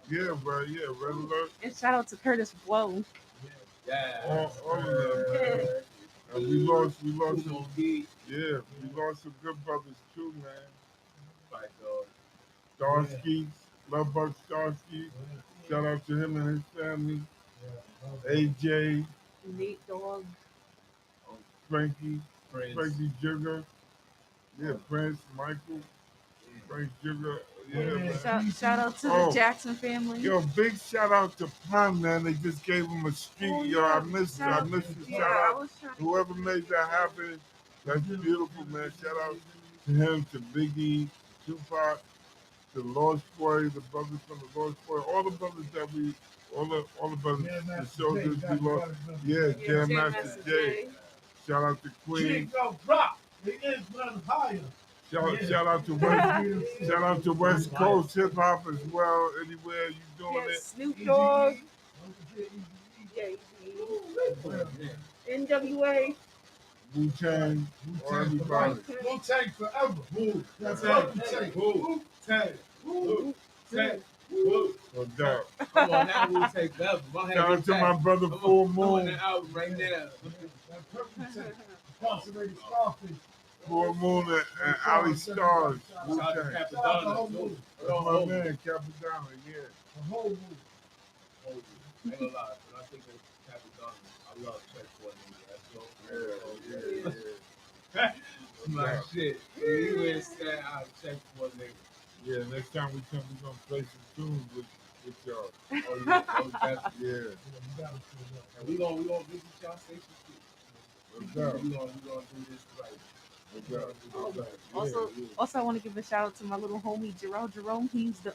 Yeah, bro. Yeah, Red Alert. And shout out to Curtis Blow. Yeah. All of them. Man. And we lost some. Yeah, we lost some good brothers too, man. Fight Dog. Starsky. Love Buck Starsky. Shout out to him and his family. AJ, Nate Dogg. Frankie, Prince. Frankie Jigger. Yeah, Prince, Michael, Frank Jigger. Yeah, man. Shout out to the Oh, Jackson family. Yo, big shout out to Pun, man. They just gave him a street. Oh, Yo, yeah. I missed it. I missed it. Yeah, Shout I out was trying to whoever made that happen. That's beautiful, man. Shout out to him, to Biggie, Tupac, to Lost Boy, the brothers from the Lost Boy, all the brothers that we, all the brothers, the soldiers we lost. Yeah, Jam Master Jay. Shout out to Queen. Chico Rock. It is one higher. Shout out to West, shout out to West Coast hip hop as well. Anywhere you doing Yeah, it. Snoop Dogg. Yeah, NWA. Wu Tang, or everybody. Wu-Tang forever. Wu-Tang. Wu-Tang. Wu-Tang. Wu. No doubt. Come on, that will take forever. Shout out to my brother Full Come on, Moon. that album right now. Incarcerated Starfish. Full Moon and Ali Stars. Shout Wu out to Tang. Capadonna, too. That's my man, Capadonna, yeah. The whole movie. I ain't gonna lie, when I think of Capadonna, I love Check for a nigga. That's so Yeah. That's my shit. You ain't said I check for a nigga. Yeah, next time we come, we're gonna play some tunes with y'all. Oh yeah, oh, definitely. Yeah. And we gonna visit y'all station too. No doubt. We gonna do this right. No doubt. No doubt. Also, I want to give a shout out to my little homie Gerald Jerome. He's the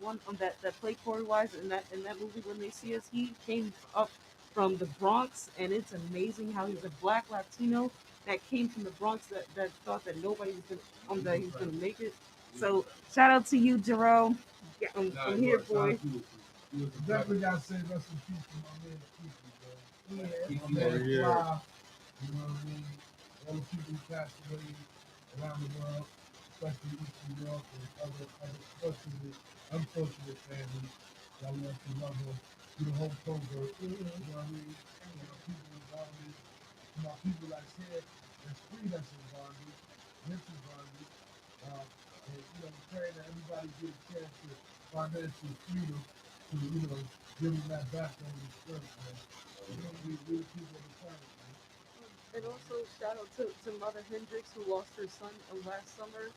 one that played Corey Wise in that movie When They See Us. He came up from the Bronx, and it's amazing how he's a Black Latino that came from the Bronx that thought that nobody was gonna that he was gonna make it. So shout out to you, Jerome. Yeah, I'm here, boy. Definitely gotta say rest in peace to my man Kiki, man. Kiki, My man yeah. Fly, you know what I mean? All the people who passed away around the world, especially East New York and other unfortunate families that want to love her through the whole program. You know what I mean? You know, people in bondage, my people that's here, that's free, that's in bondage, mental bondage. And, you know, praying that everybody get a chance to financial freedom to, you know, give them that backbone and strength, man. You know, we the people on the planet, man. And also shout out to Mother Hendricks who lost her son last summer.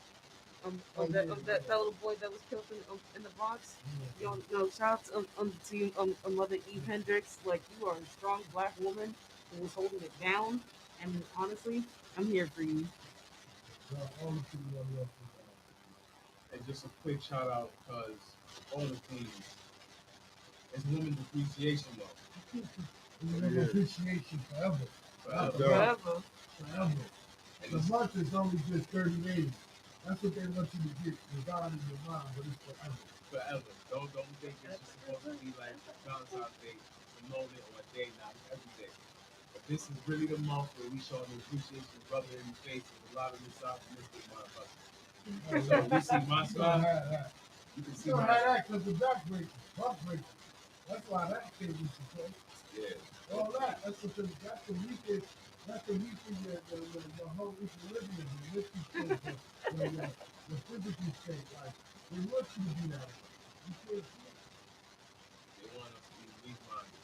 That little boy that was killed in the Bronx. You know, shout out to you, Mother Eve Hendricks. Like, you are a strong Black woman who was holding it down. And honestly, I'm here for you. All the people that love you. And just a quick shout out because all the things. It's Women's Appreciation Month. We have appreciation forever. Forever. And the month is only just 30 days. That's what they want you to get designed in your mind, but it's forever. Forever. Don't think it's just supposed to be like Valentine's Day, a moment or a day, not every day. But this is really the month where we show the appreciation brother in the face of a lot of misogynistic motherfuckers. So we see my smile. You can see You don't my have that because the buck breaker. That's why that came into play. yeah. All that. That's the weakest. That's the weakest. The whole equilibrium. The physical state. Like they want you to do that. You can't see it. They want us to be weak-minded.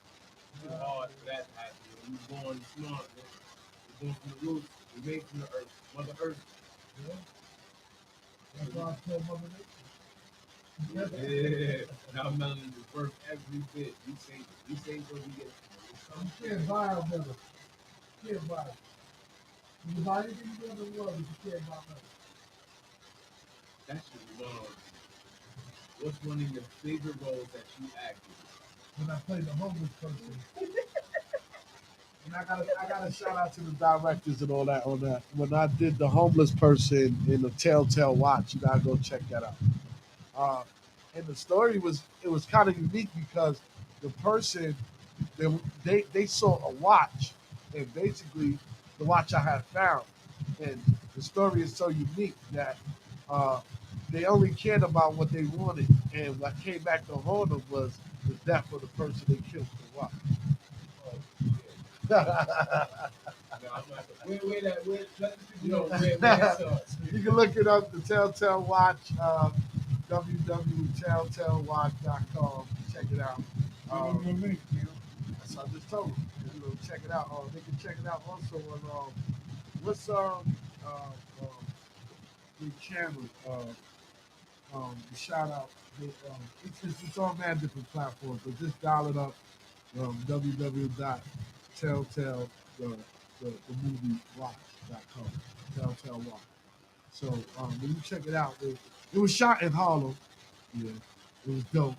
It's too hard for that to happen. When we born smart, man. We're born from the roots. We made from the earth. Mother Earth. Yeah. That's why I tell Mother Nature. Yeah. Now melanin is worth every bit. We say what we get. You can't buy a melon. You can't buy it. You can buy anything you want in the world, but you can't buy melon. That should be wrong. What's one of your favorite roles that you acted? When I play the homeless person. And I gotta shout out to the directors and all that on that. When I did the homeless person in the Telltale Watch, you gotta go check that out. And the story was kind of unique because the person they saw a watch, and basically the watch I had found, and the story is so unique that they only cared about what they wanted, and what came back to haunt them was the death of the person they killed for the watch. You can look it up, the Telltale Watch. www.telltellwatch.com. Check it out. Send them the link, man. That's what I just told them. Check it out. They can check it out also on what's the channel. The shout out. It's on many different platforms, but just dial it up. www.telltell the movie watch.com. Telltell Watch. So when you check it out, it was shot in Harlem. Yeah, it was dope.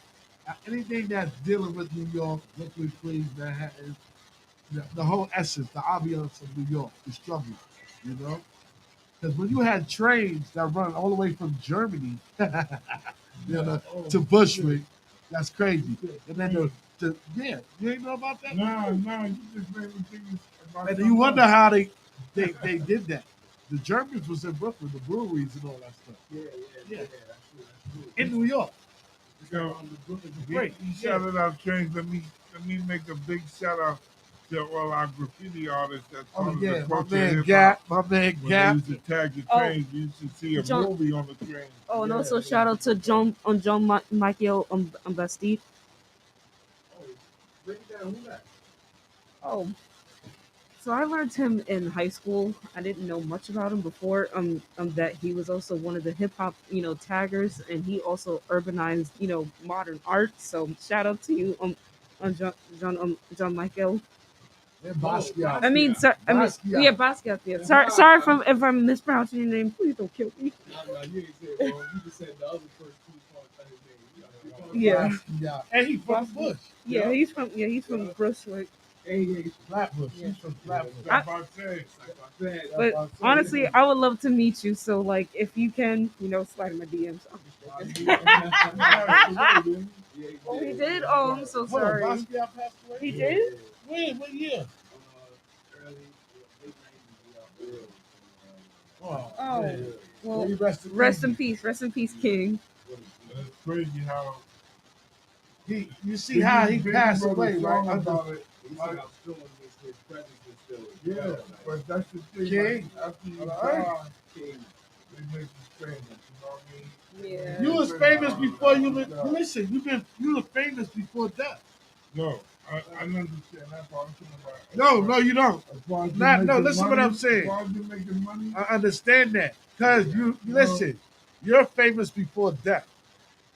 Anything that's dealing with New York, Brooklyn, Queens, Manhattan, the whole essence, the ambiance of New York, the struggle, you know? Because when you had trains that run all the way from Germany, to Bushwick, that's crazy. And then you ain't know about that? No, you just made me think about And you wonder how they did that. The Germans was in Brooklyn, the breweries and all that stuff. Yeah. That's true. In New York. So, Great. you shouted out trains. Let me make a big shout out to all our graffiti artists that's Oh part of yeah, the my culture man hip Gap, hop. my man When Gap. they used to tag the Oh. trains, you used to see a John- movie on the train. Oh, and Yeah, also yeah. shout out to John Michael Bastide. Break it down. Who that? Oh, so I learned him in high school. I didn't know much about him before. That he was also one of the hip hop, taggers, and he also urbanized, modern art. So shout out to you, John Michael. And Basquiat. I mean, Basquiat. yeah, Basquiat. Yeah. Sorry if I'm mispronouncing your name. Please don't kill me. No, you ain't said wrong. You just said the other first two parts of his name. Yeah. Basquiat. And he's from Bush. Yeah, he's from Brunswick. Flatbush. Yeah. He's from Flatbush. That's what I said. But honestly, I would love to meet you. So, like, if you can, slide in my DMs. Oh, he did? Oh, I'm so Hold on, sorry. Basquiat passed away? He did? When? What year? Early, late 90s. Oh, man. well, May he rest in peace. Rest in peace, King. It's crazy how You see how he passed away, right? About it. He's outstrong his presence is still. Yeah, but that's the thing. King. Like, after you All right. die, King. they make you famous. You know what I mean? Yeah. You was famous before you were. Listen, you were famous before death. No, I understand that part. I'm talking about. No, you don't. As far as you Not, make no, the listen money, what I'm saying. As far as you making money, I understand that. Because listen, you're famous before death.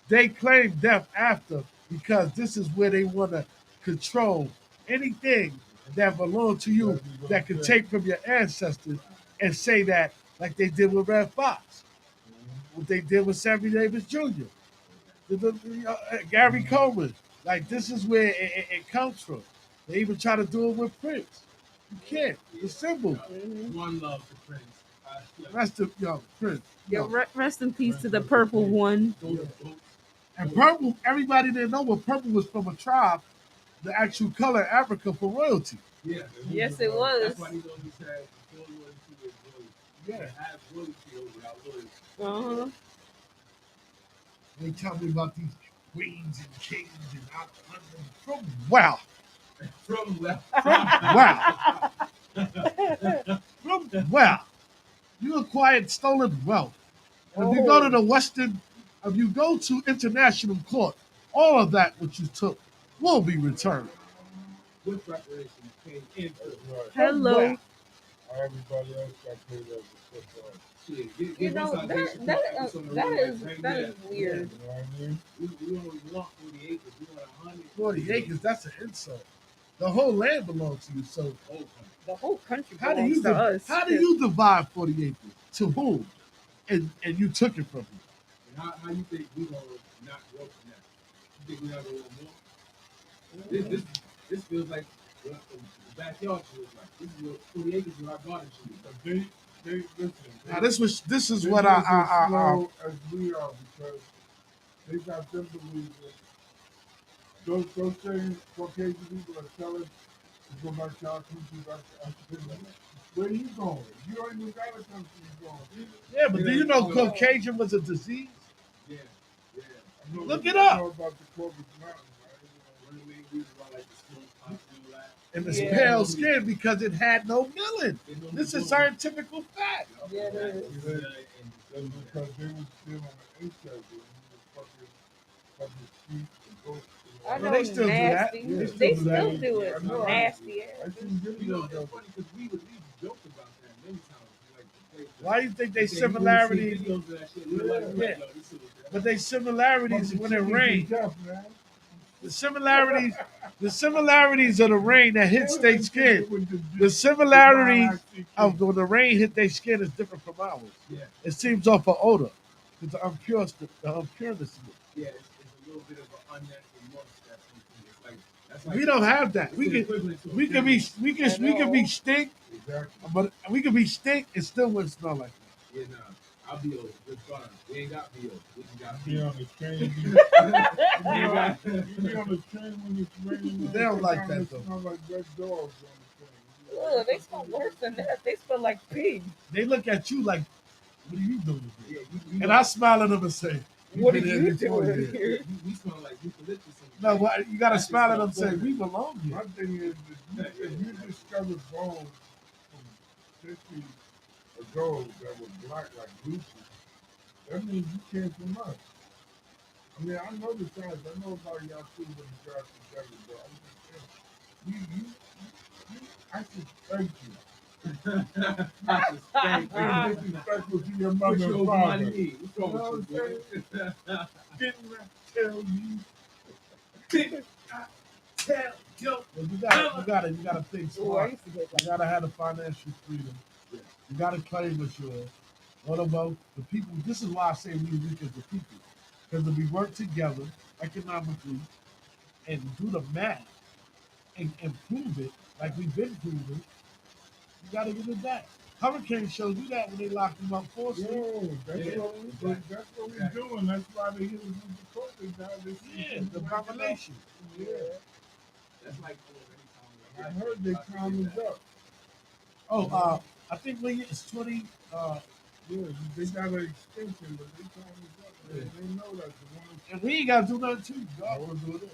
They claim death after because this is where they want to control anything that belongs to you that can take from your ancestors and say that, like they did with Red Fox, what they did with Sammy Davis Jr., Gary Coleman. Like, this is where it comes from. They even try to do it with Prince. You can't. The symbol. One love to Prince. That's the Prince. Yeah, rest in peace to the purple one. And purple, everybody didn't know what purple was from a tribe, the actual color Africa for royalty. Yeah. Yes, it was. That's why he always said, "Before loyalty is royalty." Yeah. Have royalty without loyalty. Uh huh. They tell me about these queens and kings and from wow. From left. Wow. From wow. You acquired stolen wealth. And if you go to the if you go to international court, all of that which you took will be returned. With reparations came into Hello. Wow. everybody else got paid over. shit. You know that is weird. You know what I mean? We only want 40 acres. We want 100. 40 acres, that's an insult. The whole land belongs to you. So The whole country how do belongs you to us. how do you divide 40 acres? To whom? And you took it from him. And how you think we gonna not grow from that? You think we not gonna want more? This feels like what the backyard feels like. This is what 40 acres of our garden should be. But they listen. Now this is They what just as I slow as we are because they got them believing those same Caucasian people are telling to go back to our country, back to Africa. Where you going? You don't even got a country you going. yeah, but do you know Caucasian was a disease? Yeah. I know Look that- it up. I know about the Caucasus Mountains, One of the main reasons why like the smallpox and all that. And the Yeah. pale skin because it had no melon. They know This the is rules. scientific fact. Yeah, it is. right? Because they was still on the HIV. fucking sheep and goats. I And know they still do that. nasty. Yeah, They still do I it. know. Nasty I ass. seen You know, videos it's of it. funny because we joked about that many times. Like the place. Why do you think they Videos similarities? of that shit. Yeah. Like, Yeah. yo, this shit was that. But they similarities when it Fucking rains. death, man. The similarities of the rain that hits their skin. The similarity of when the rain hit their skin is different from ours. Yeah, It seems off of odor. It's the impureness. yeah, it's a little bit of an unnatural musk that's something. It's like that's like We don't have that. it's We the can equivalent to a we can be chemical. we can we can be stink, Exactly. but we can be stink and still wouldn't smell like that. Yeah, nah. I'll be old. Good fun. We ain't got BO. We just got Be BO. on the train. You be on the train when it's raining. They don't like that, though. Smell like red dogs on the train. Ugh, they smell worse than that. They smell like pig. They look at you like, what are you doing Yeah, here? you And I smile at them and say, What are been here you before doing here. here? we smell like eucalyptus. No, what you gotta That's smile at just them and say, not we belong here. My thing is, if you discover bones from 50 ago that were black like Lucy, that means you came from us. I mean, I know the times. I know about y'all too when you guys together, but I'm just saying, I should thank you. It's disrespectful to your mother and father. You know what I'm saying? Didn't I tell you? Didn't I tell you? Well, you gotta think Ooh, I smart. used to get You that. gotta have the financial freedom. You gotta claim what's yours. What about the people? This is why I say we weak as the people. Because if we work together economically and do the math and prove it, like we've been proving, you gotta give it back. Hurricane showed you that when they locked him up forcibly. Yo, that's what we're doing. That's why they hit us with the COVID now. Yeah, the population. Yeah. That's like I heard they calmed us up. Oh, I think it's 20. Yeah, they got an extension, but they calmed us up. They know that the one. And we ain't gotta do nothing too. God will do it.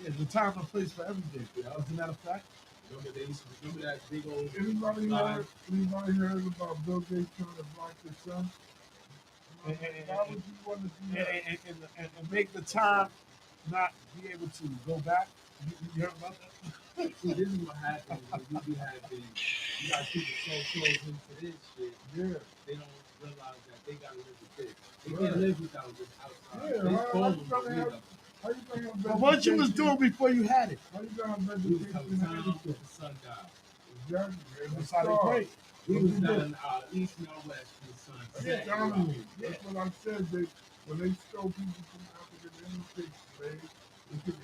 Yeah, the time and place for everything. Isn't that a fact? Remember that big old. Anybody heard about Bill Gates trying to block the sun? Why would you want to do that? And make the time not be able to go back. You heard about that? See, this is what happens when we be having. You got people so close into this shit. Yeah. They don't realize that they gotta live with this. They can't live without this outside. Yeah, They how close you them, gonna but have? we don't. How you gonna have? But what you was doing before you had it? How you gonna have We was vegetation coming and down everything? with the sun died. Exactly. And the That's how they stars. break. We was down east and west from the sun. That's astronomy. That's what I said. When they stole people from Africa, they didn't take slaves. They took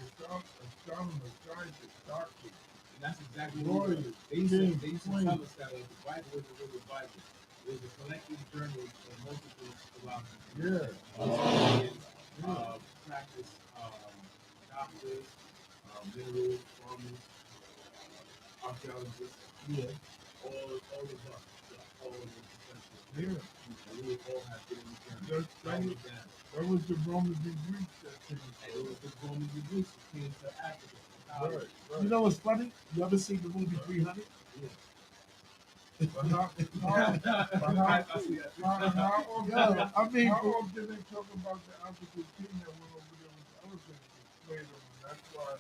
astronomers, scientists, doctors. And that's exactly what it is. They used to tell us that the Bible wasn't really the Bible. It was a collective journal of multiple philosophers. Yeah. Practice doctors, minerals, farmers, archaeologists. Yeah. All of us, all of the professionals. Yeah. And we would all have been in the journey. That was the Romans and Greeks that came. And it was the Romans and Greeks that came to Africa. Right. You know what's funny? You ever seen the movie 300? Yeah. But how often they talk about the African king that went over there with the elephants and slayed them? And that's why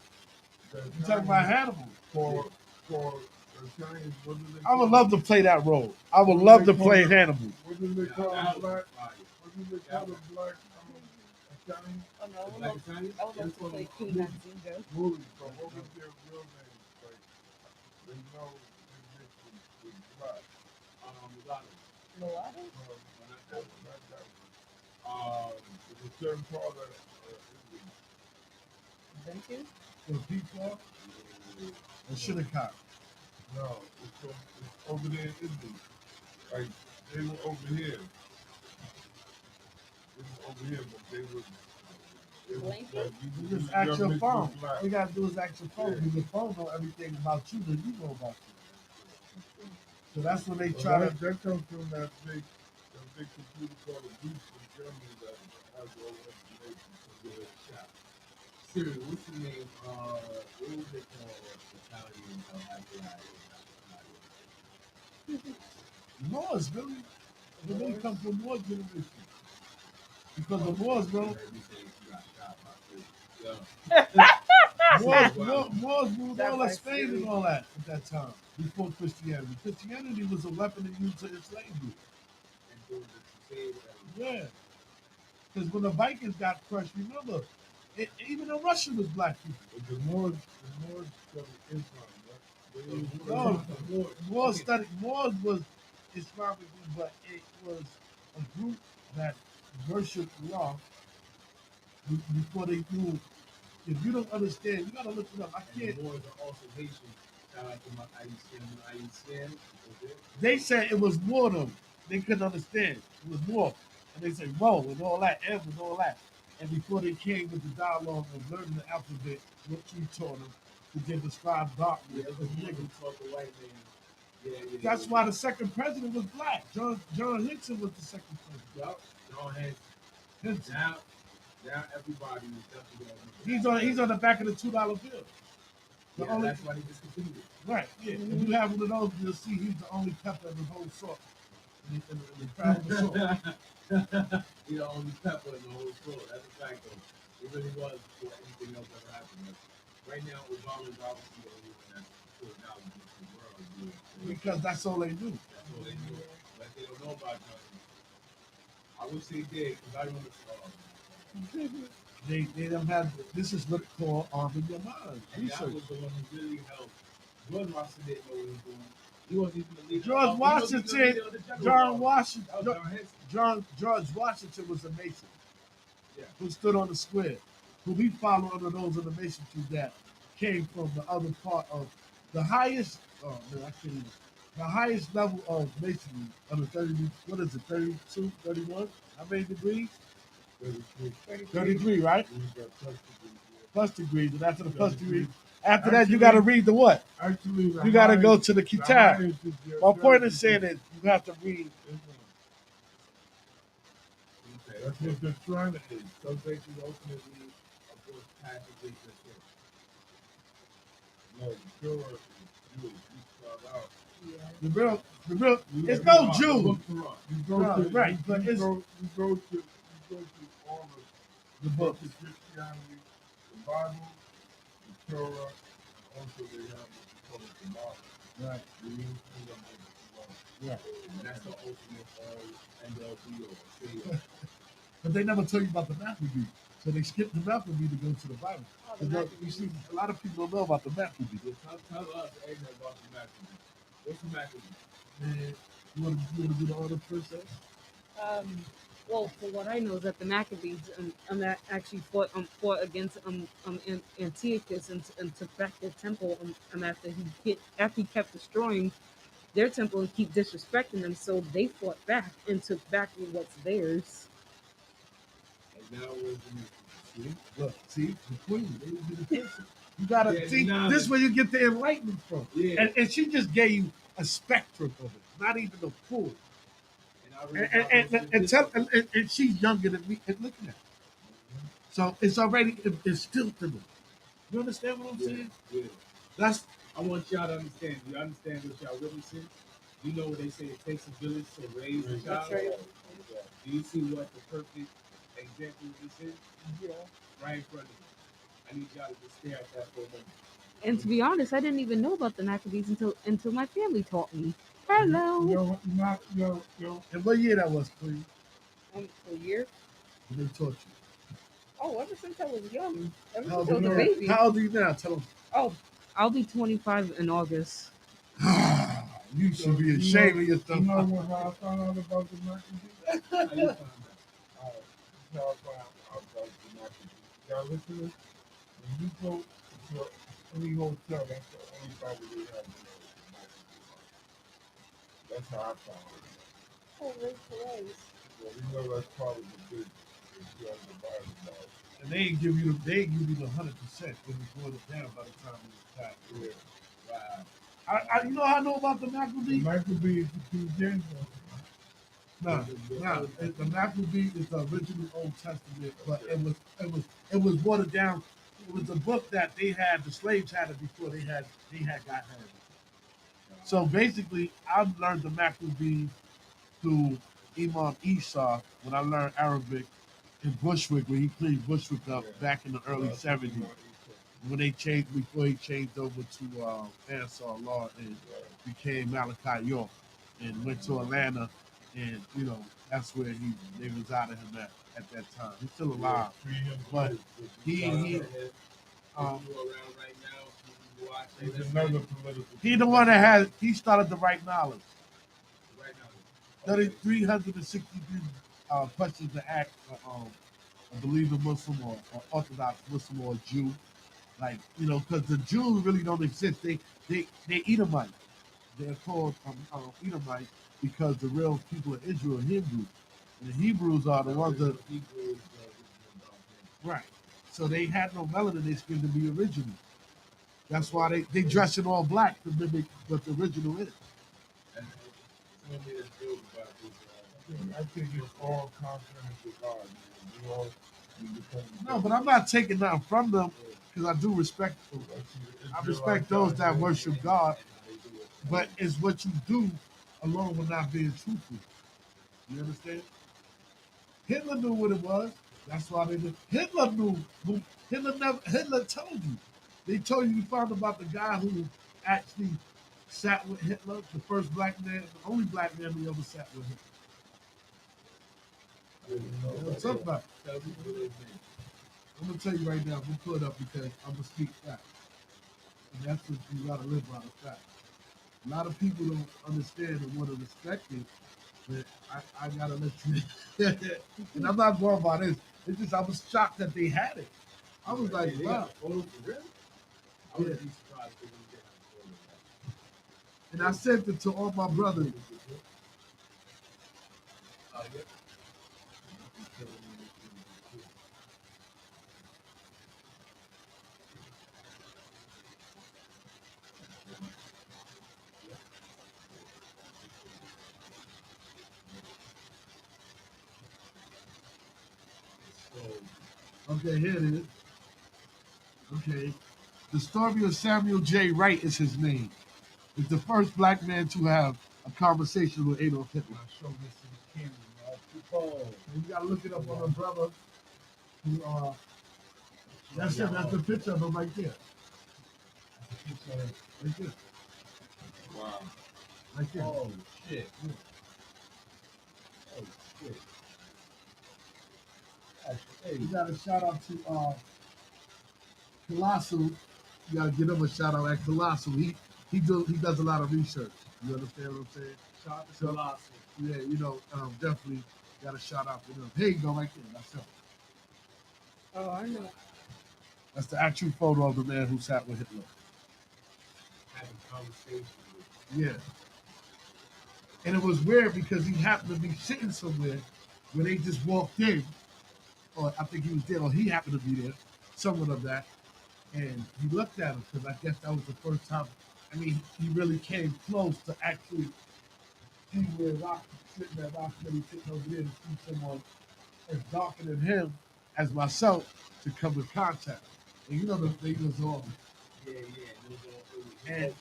You talking about Hannibal? for the Chinese, what do they I would call love to play that role. I would love to play Hannibal. What do they call the black? What do they call the black Italian? Oh no, I would love to play Queen Nazinga. Movies, but what was their real names? Like, they know they mixed with black. Mulatto? Not that one. It's a certain part of England. Bacon? The people or Shinnecock. No, it's over there in Italy. Like, they were over here. But they were. Blanket? You just ask your phone. All you gotta do is ask your phone. Because your phone know everything about you that you know about you. So that's when they try to. That comes from that big computer called a Beast in Germany that has all the information. So they're shot. Siri, what's the name? What was it called? Italian after that? No, it's really. But they come from Moor generation. Because the Moors, bro, Moors ruled all of Spain and all that at that time, before Christianity. Christianity was a weapon used to enslave you. Yeah. Because when the Vikings got crushed, remember, even in Russia was black people. The Moors studied Islam, right? No, Moors was Islamic, but it was a group that worshipped Allah before they knew. If you don't understand, you gotta look it up. I can't. The Moors are also Haitian. They said it was more them. They couldn't understand. It was more. And they said, whoa, and all that, M and all that. And before they came with the dialogue of learning the alphabet, what you taught them, to then describe darkness as niggas. That's why the second president was black. John Hickson was the second president. Yup, John Hickson. Now everybody is definitely He's on the back of the $2 bill. That's why they discontinued it. Right, yeah. If you have one of those, you'll see he's the only pepper in the whole salt. In the crowd of the salt. He's the only pepper in the whole salt. That's a fact, though. It really was before anything else ever happened. Right now, Obama is obviously the only one that's put out in the world. Because that's all they do. That's all they do. But they don't know about Johnson. I wish they did, because I remember. They don't have. This is what it's called arming your mind. That was the one who really helped. George Washington didn't know what he was doing. He wasn't even the leader. George Washington was a Mason. Yeah. Who stood on the square. Who we follow under those of the Masonry that came from the other part of the highest. Oh man, I can't even. The highest level of Masonry under 30. What is it? 32, 31? How many degrees? 33, right? Plus degrees, and after the plus degree, after that you got to read the what? You got to go to the Kitab. My point is saying that you have to read. That's what they're trying to do. Some places ultimately, of course, passages that No, the Torah is Jewish. You start out. The real, it's no Jew. You go right, but you go to all of the books. The Christianity, the Bible, the Torah, and also they have what you call it the Bible. Right. The New Testament. Right. And that's the ultimate NLP or But they never tell you about the Maccabee. So they skip the Maccabee to go to the Bible. You see, a lot of people don't know about the Maccabee. Tell us anything about the Maccabee. What's the Maccabee? Man, you want to do the order first? Well, for what I know is that the Maccabees actually fought against Antiochus and took back their temple after he kept destroying their temple and keep disrespecting them, so they fought back and took back what's theirs. And now we're Look, see, the queen, they would be the person. You gotta see. This is where you get the enlightenment from. Yeah. And she just gave you a spectrum of it, not even a full. And she's younger than me. And look at that. So it's already instilled in them. You understand what I'm saying? Yeah. I want y'all to understand. Do you understand what y'all witnessing? You know what they say? It takes a village to raise a child. Do you see what the perfect example of this is? Yeah. Right in front of you. I need y'all to just stare at that for a moment. And to be honest, I didn't even know about the Maccabees until my family taught me. Hello. And what year that was, Queen? A year? When they taught you. Oh, ever since I was young. Ever How since I was a baby. How old are you now? Tell them. Oh, I'll be 25 in August. You should be ashamed of yourself. You know how I found out about the Maccabees? How you found out? How I found out about the Maccabees. Y'all listening? When you go to any hotel, that's the only Bible they have. That's how I found it. Oh, right. Well, we know that's part of the business. If you have the Bible knowledge. And they ain't give you the 100%. They just boiled it down by the time it was time. Yeah. Wow. You know how I know about the Maccabee? The Maccabee is the King James. No. The Maccabee is the original Old Testament, but it was watered down. It was a book that they had. The slaves had it before they had got it. So basically, I've learned the Maccabee through Imam Esau when I learned Arabic in Bushwick, when he cleaned Bushwick up back in the early '70s. When they changed, before he changed over to Ansar Law and became Malachi York, and went to Atlanta, and that's where they resided him at that time. He's still alive, but he he the one that he started the right knowledge. 363 questions to ask a believer Muslim or Orthodox Muslim or Jew. Like, because the Jews really don't exist. They Edomite. They're called Edomite because the real people of Israel are Hebrews. And the Hebrews are the ones that... Right. So they had no melanin in their skin to be original. That's why they dress in all black to mimic what the original is. I think it's all confidence with God. No, but I'm not taking nothing from them because I do respect them. I respect those that worship God, but it's what you do alone with not being truthful. You understand? Hitler knew what it was. That's why they did. Hitler knew. Hitler told you. They told you found about the guy who actually sat with Hitler, the first black man, the only black man who ever sat with Hitler. What's up about? I'm gonna tell you right now. I'm gonna pull it up because I'm gonna speak facts, and that's what you gotta live by the facts. A lot of people don't understand and want to respect it, but I gotta let you. And I'm not going by this. It's just I was shocked that they had it. I was like, wow. Yeah. And I sent it to all my brothers. Okay, here it is. Okay. The story of Samuel J. Wright is his name. He's the first black man to have a conversation with Adolf Hitler. Show this to the camera, man. You gotta look it up on a brother who that's it, that's the picture of him right there. Right there. Wow. Right there. Oh shit. Yeah. Oh shit. Hey, you got a shout out to Colossal. You gotta give him a shout out at Colossal. He does a lot of research. You understand what I'm saying? Shout out to Colossal. Yeah, definitely got a shout out for them. Here you go, right there. That's him. Oh, I know. That's the actual photo of the man who sat with Hitler. Having conversation with Yeah. And it was weird because he happened to be sitting somewhere where they just walked in, or I think he was there, or he happened to be there, someone of that. And he looked at him because I guess that was the first time. I mean, he really came close to actually see where Rock sitting at Rock sitting over there to see someone as darker than him as myself to come in contact. And the thing was on. And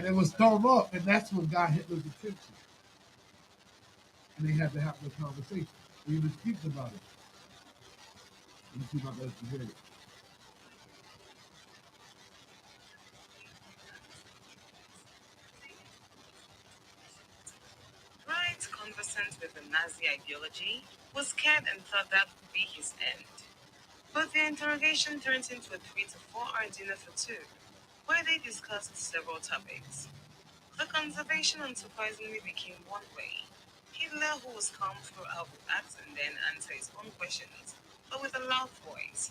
it was thrown up, and that's what got Hitler's attention. And they had to have the conversation. He even speaks about it. Let me see if I can hear it. Wright, conversant with the Nazi ideology, was scared and thought that would be his end. But the interrogation turned into a 3 to 4 hour dinner for two, where they discussed several topics. The conversation unsurprisingly became one way. Hitler, who was calm throughout, would ask and then answer his own questions, but with a loud voice.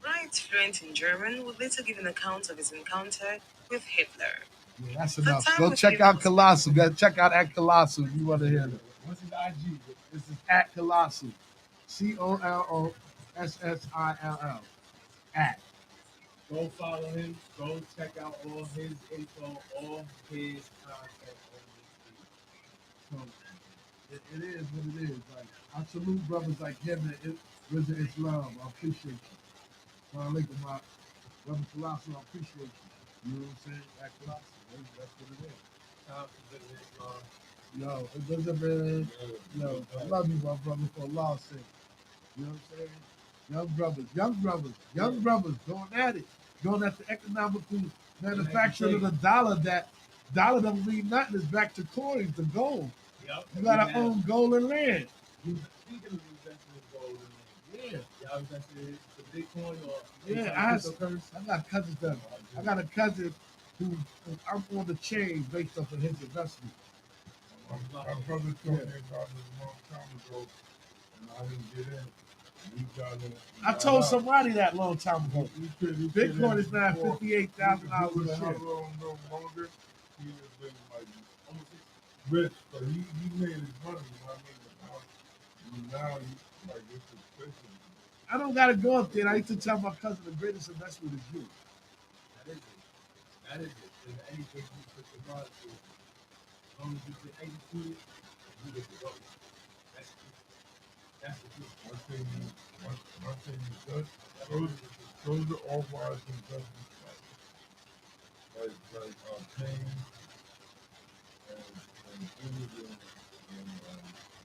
Wright, fluent in German, would later give an account of his encounter with Hitler. Yeah, that's enough. Go check out Colossal. Go check out at Colossal if you want to hear it. What's his IG? This is at Colossal. COLOSSILL. At. Go follow him. Go check out all his info, all his content on So it is what it is. Like, I salute brothers like him and Rizza Islam. I appreciate you. So I like my brother Colossal. I appreciate you. You know what I'm saying? At Colossal. That's what it is. Shout out to Business Islam. Yo, it doesn't really, yo, I love you, my brother, for law's sake. You know what I'm saying? Young brothers going at it, going at the economical manufacturing of the dollar. That dollar don't mean nothing. It's back to coins, to gold. Yep. You gotta own gold and land. Speaking of investing in gold and land, y'all invested in the Bitcoin or Yeah, I got cousins that I got a cousin who I'm on the chain based off of his investment. My brother told me about this a long time ago, and I didn't get in. He got in. I told somebody that long time ago. He Bitcoin is now $58,000 He was a share. a little longer. He would have been like almost rich, but he made his money. You know what I mean? Now he like it's expensive. I don't gotta go up there. I used to tell my cousin the greatest investment is you. that is it. That is it. If anything you put your mind to, as long as you can execute it, you get to go. That's the truth. One thing is that those are all wise investments. Like pain and food and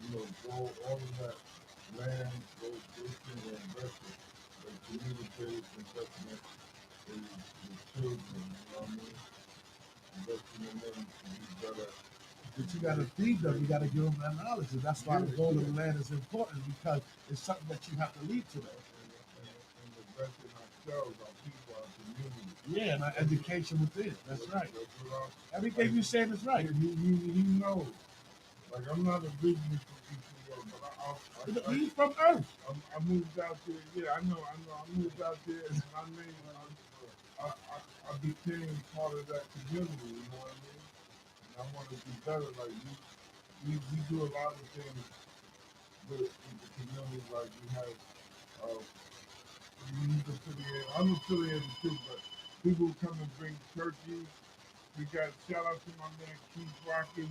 you know, gold, all of that land, those things are invested. But communicated investment is children, you know what I mean? Investing in them to be better. But you gotta feed them. You gotta give them that knowledge, and that's why the gold and land is important because it's something that you have to leave to them. And invest in ourselves, our people, our community. Yeah, and our education within. That's right. Everything Like, you're saying is right. He knows. Like, I'm not a business from Eastern York, but He's from Earth. I moved out there. Yeah, I know. I moved out there, and I became part of that community. You know what I mean? And I want to do better. Like we do a lot of things with the community. Like we have, he's affiliated. I'm affiliated too, but people come and bring turkey. We got shout out to my man Keith Rocky.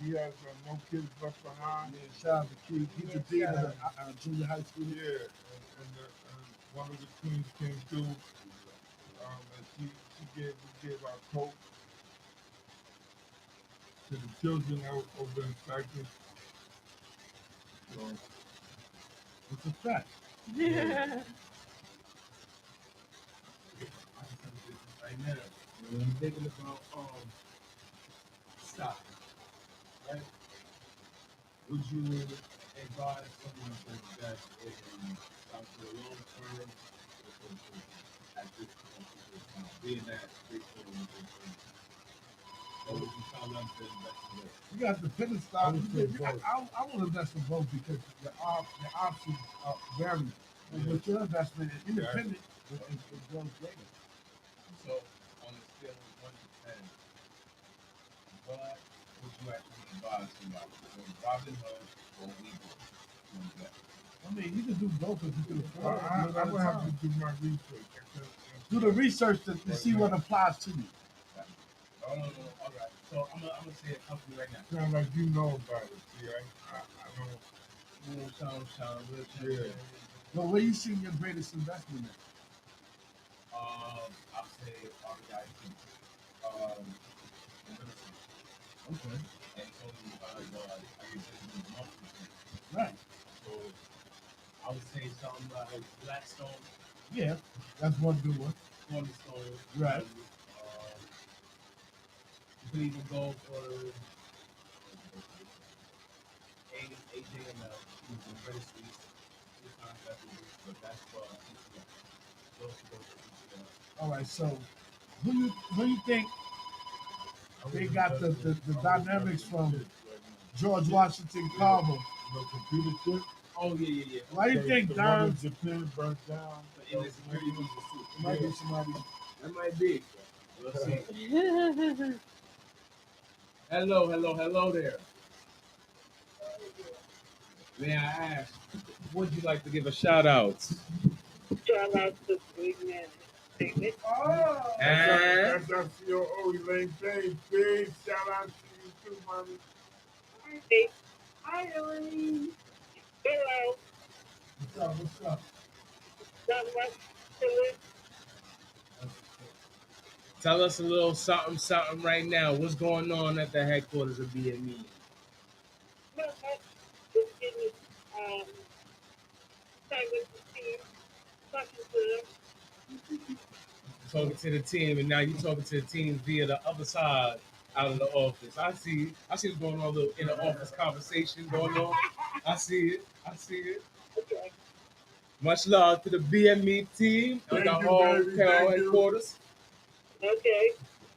He has No Kids Left Behind. Yeah, shout out to Keith. He's the dean of the junior high school. Yeah, and one of the queens came through, and we gave our coat to the children over in Cyprus. So it's a fact. Yeah. Right now, when I'm thinking about stock, right? Would you advise someone to invest in stock for the long term or at this point, being that Bitcoin is or would you tell them to invest in it? You got dependent stock. I want to invest in both because your options vary. And with your investment in independent, it goes greater. So, on a scale of 1 to 10, what would you actually advise somebody? Robin Hood or Weeble? I mean, you can do both if you can afford it. I would have to do my research. Do the research to see what applies to you. No. All right. So I'm gonna say a company right now. Sound like you know about it. See, I don't. Yeah. Well, where you see your greatest investment at? I'll say REIT. Okay. And it's only because I get this monthly. Right. So I would say something like Blackstone. Yeah, that's one good one. Cornerstone. Right. You could even go for AJML, who's the Credit Suisse, but that's for all right, so who you think they got the dynamics from George Washington Carver? Computer chip. Oh yeah. Why do you think Don Japan burnt down? It might be somebody. That might be. We'll see. Hello there. May I ask, would you like to give a shout out? Shout out to Big Man. Oh, that's our COO, Elaine James. Big shout out to you too, mommy. Hi, Elaine. Hello. What's up? Tell us a little something right now. What's going on at the headquarters of BME? Talking with the team, talking to them. Talking to the team, and now you're talking to the team via the other side out of the office. I see what's going on, a little in the office conversation going on. I see it. Okay. Much love to the BME team and the Thank you, whole baby. Thank you. headquarters. Okay.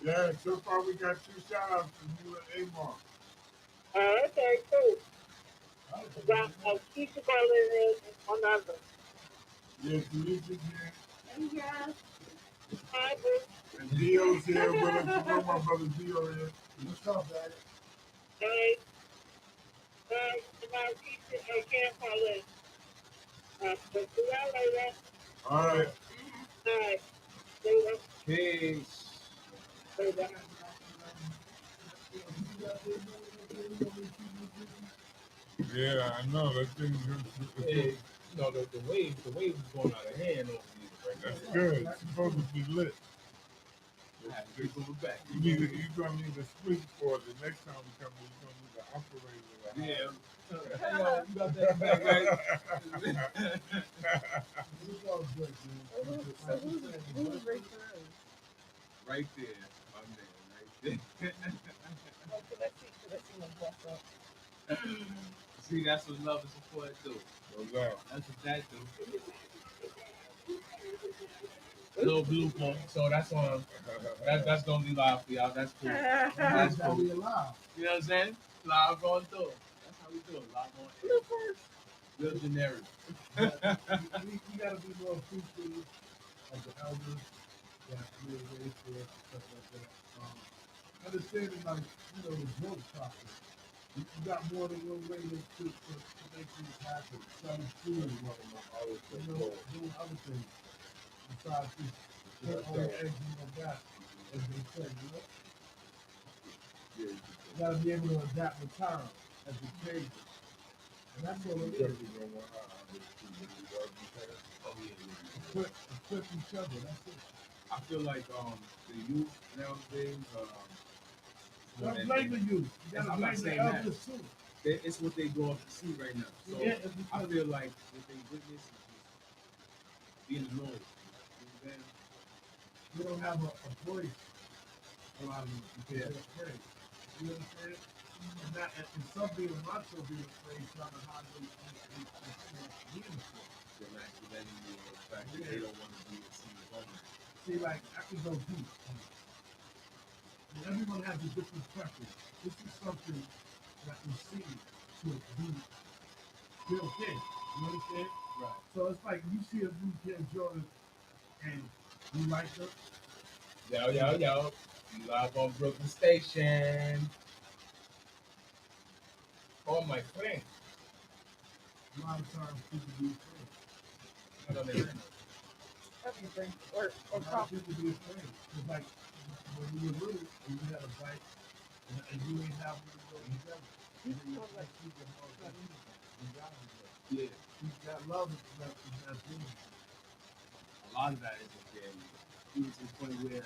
Yeah, so far we got 2 shout outs from you and Amon. Okay, cool. I'll keep the ball in on other. Yes, you too, man. Yeah. Hi, boo. And Dio's here with us. You know my brother Dio here. What's up, Daddy? Hey. And I'll keep it. I can't call it. But see y'all later. All right. All right. Later. Peace. Later. Yeah, I know. That thing Hey, the wave is going out of hand over here right now. that's good. It's supposed to be lit. I have to keep moving back. You're going to need a switchboard the next time we come in. You're going to need an operator. Yeah. Hey, yo, you got that back, right? It's all good, man. So who's right for us? Right there, my man, right there. Oh, could I see my boss up? See, that's what love and support do. No doubt. That's what that do. Little blue point, so that's on. That's gonna be live for y'all. That's cool. That's Gotta cool. be alive. You know what I'm saying? Live on through. That's how we do it. Live on air. Real generic. We gotta be more appreciative of the elders that we were raised with, stuff like that. Understanding, like, the growth process. You got more than one way to make things happen. Selling food, doing other things. Besides just put all your eggs in your basket, as they say, You gotta be able to adapt with time as it changes. And that's all it is. Equip each other, that's it. I feel like the youth nowadays Don't blame the youth. You gotta I'm not blame the saying that. elders too. it's what they go up to see right now. So Yeah, it's I because feel like what they witness is just being annoyed. You know what I'm saying? we don't have a voice. A lot of them because they're afraid. You know what I'm saying? And some people not so being afraid, trying to hide them being afraid. They're not letting you know the fact that they don't want to be seen vulnerable. See, like, I can go deep. And everyone has a different preference. This is something that we see to be built in. You understand? Right. So it's like you see a new Kim Jordan and you like her. Yo. You live on Brooklyn Station. Oh my friend. A lot of times people be afraid. I don't know. Everything. Or A lot of people be afraid. It's like when you were little and you had a bike and you ain't have one to go together. And then you like keep your mom you got to go. Yeah. That love is not doing it. A lot of that is okay. Even to the point where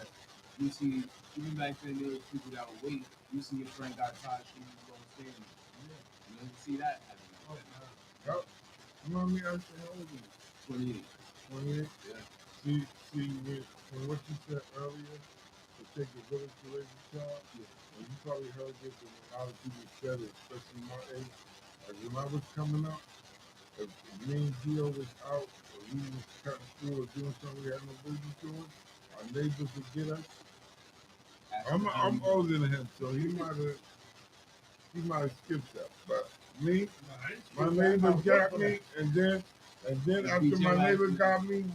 you see, even back then there were people that would wait. You see your friend got tired, she was going to stand. You know, you see that happening. Yep. You know what I mean? I say, how old are you? 28. 28? Yeah. See, when what you said earlier, to take a village to raise a child, and you probably heard this, and a lot of people said it, especially my age. Like when I was coming up, if me and Gio was out, or we was cutting through or doing something we had no business doing, our neighbors would get us. I'm older than him, so he might have skipped that. But me, my neighbor got me, and then after my neighbor got me,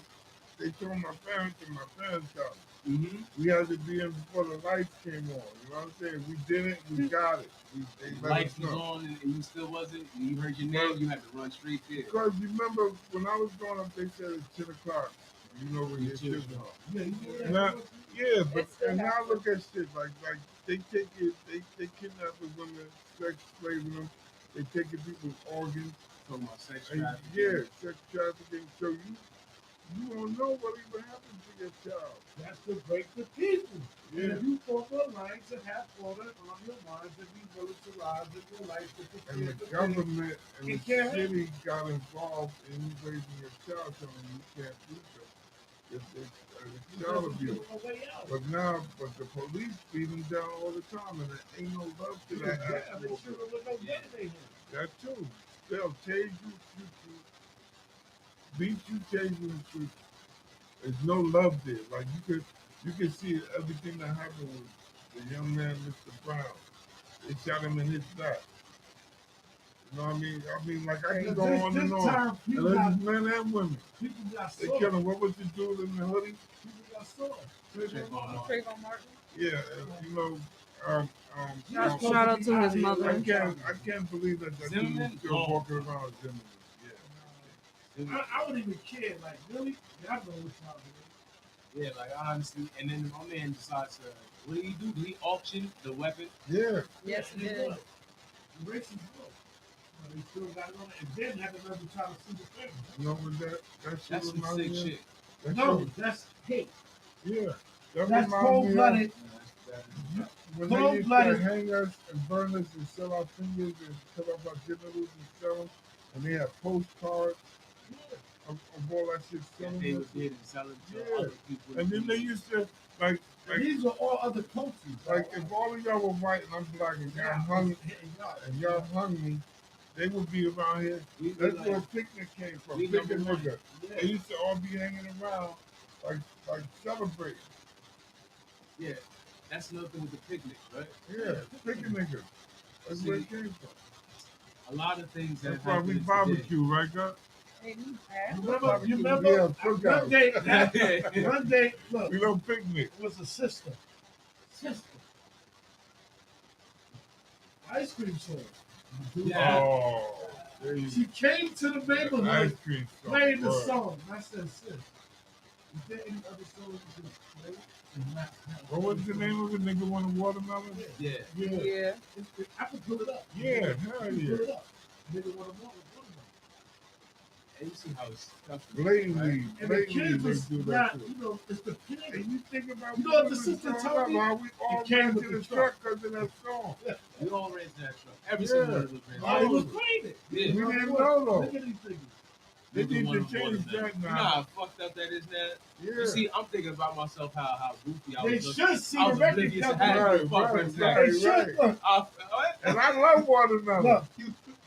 they told my parents, and my parents got me. Mm-hmm. We had to be in before the lights came on. You know what I'm saying? We did it. We got it. They let Lights us was know. on and you still wasn't. You heard your name, you had to run straight there. Because remember when I was growing up, they said it's 10 o'clock. You know when your children are. Now, yeah, but and now look at shit like they take it, they kidnap the women, sex slaving them, they taking people's organs. Talking about sex And, trafficking. yeah, sex trafficking. So you won't know what even happened to your child. That's to break the people. And Yeah. if you form a alliance and have order on your minds and be willing to rise in your life to And the prepare government and He the can't city got involved in you raising your child, telling you can't do so. It's child abuse. But now, the police beat them down all the time, and there ain't no love to that. That too. They'll tase you, shoot you, beat you, tase you, and shoot you. There's no love there. Like you can see everything that happened with the young man, Mr. Brown. They shot him in his back. You know what I mean? Like I can go on and on. And there's men and women. People got They sore. killed him. What was the dude in the hoodie? People got sore. Trayvon Martin. Yeah, you know. Shout out to his mother. I can't believe that dude is still walking around Zimmerman. Yeah. I wouldn't even care. Like, really? Y'all know what y'all doing. Yeah, like honestly, and then my man decides to, what did he do? Did he auction the weapon? Yeah. Yes, he did. The racist book. They still got it on it. And then had another try to sue the family. You know what that shit That's some reminds sick me of? shit. No, that's hate. Yeah. That That's reminds me of cold-blooded. when they used to hang us and burn us and sell our fingers and cut off our genitals and sell them, and they had postcards of all that shit selling. They did and selling to other people. And then they used to like these are all other countries. Like if all of y'all were white and I'm black and y'all hung me, they would be around here. That's where a picnic came from. Picnic nigga. They used to all be hanging around like celebrating. Yeah. That's another thing with the picnic, right? Yeah, picnic. That's where it came from. A lot of things that that's why we barbecue, right, God? You remember? Yeah, cookout. One day, look. We don't picnic. It was a sister. Ice cream song. Yeah. Oh. She came to the neighborhood playing the song. I said, sis, is there any other songs you can play? What was the name of it? Nigga want a watermelon? Yeah. I can pull it up. Yeah, hell yeah. Pull it up. Nigga want a watermelon. And you see how it's stuff. Blatantly, and the kids was do not, that. You know, it's the kids. And you think about what the sister told me? How we all ran to the truck because of that song. We all ran to that truck. Every single one of us ran. Oh, it was playing it. Yeah. We didn't know though. Look at these things. They need to change that now. You know how fucked up that is now? Yeah. You see, I'm thinking about myself how goofy I They was. should see I the was record oblivious to company. having They should look. And I love watermelon.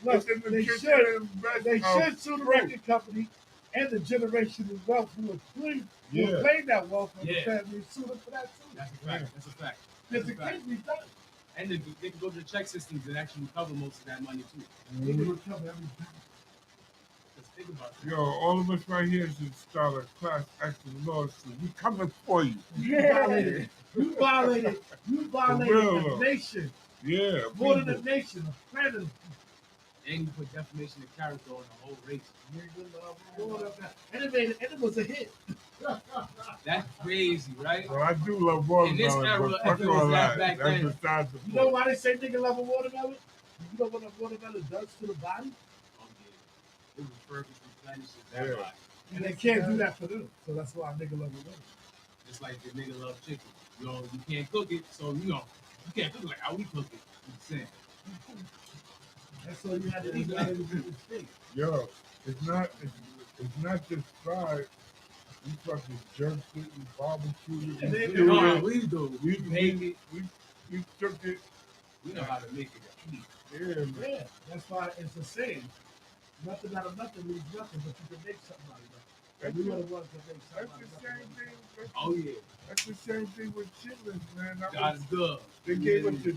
Look, they should sue the record company and the generation of wealth who was playing that wealth for the family and sue them for that too. That's a fact. That's a fact. Because the kids be done. And they can go to the check systems and actually recover most of that money too. They can recover everything. Think about it. Yo, all of us right here should start a class action lawsuit. We coming for you. Yeah. You violated the nation. Yeah. More than the nation, a planet of people. And you put defamation of character on the whole race. And it was a hit. That's crazy, right? Well, I do love watermelon. In this era, but fuck if it was all that that. back That's then. besides the You know why they say nigga love a watermelon? You know what a watermelon does to the body? It refers to replenishes that body. And they can't do that for them. So that's why a nigga love a watermelon. Just like the nigga love chicken. You know, you can't cook it, so you can't cook it like how we cook it. You that's all you had to eat. Yo, it's not just fried. We fucking jerked it, we barbecued it. We do. We make it. We took it. We know how to make it. Yeah, that's why it's a saying. Nothing out of nothing means nothing, but you can make something out of nothing. And we are the ones that make something out of nothing. Oh yeah. That's the same thing with chitlins, man. God is good. They gave us the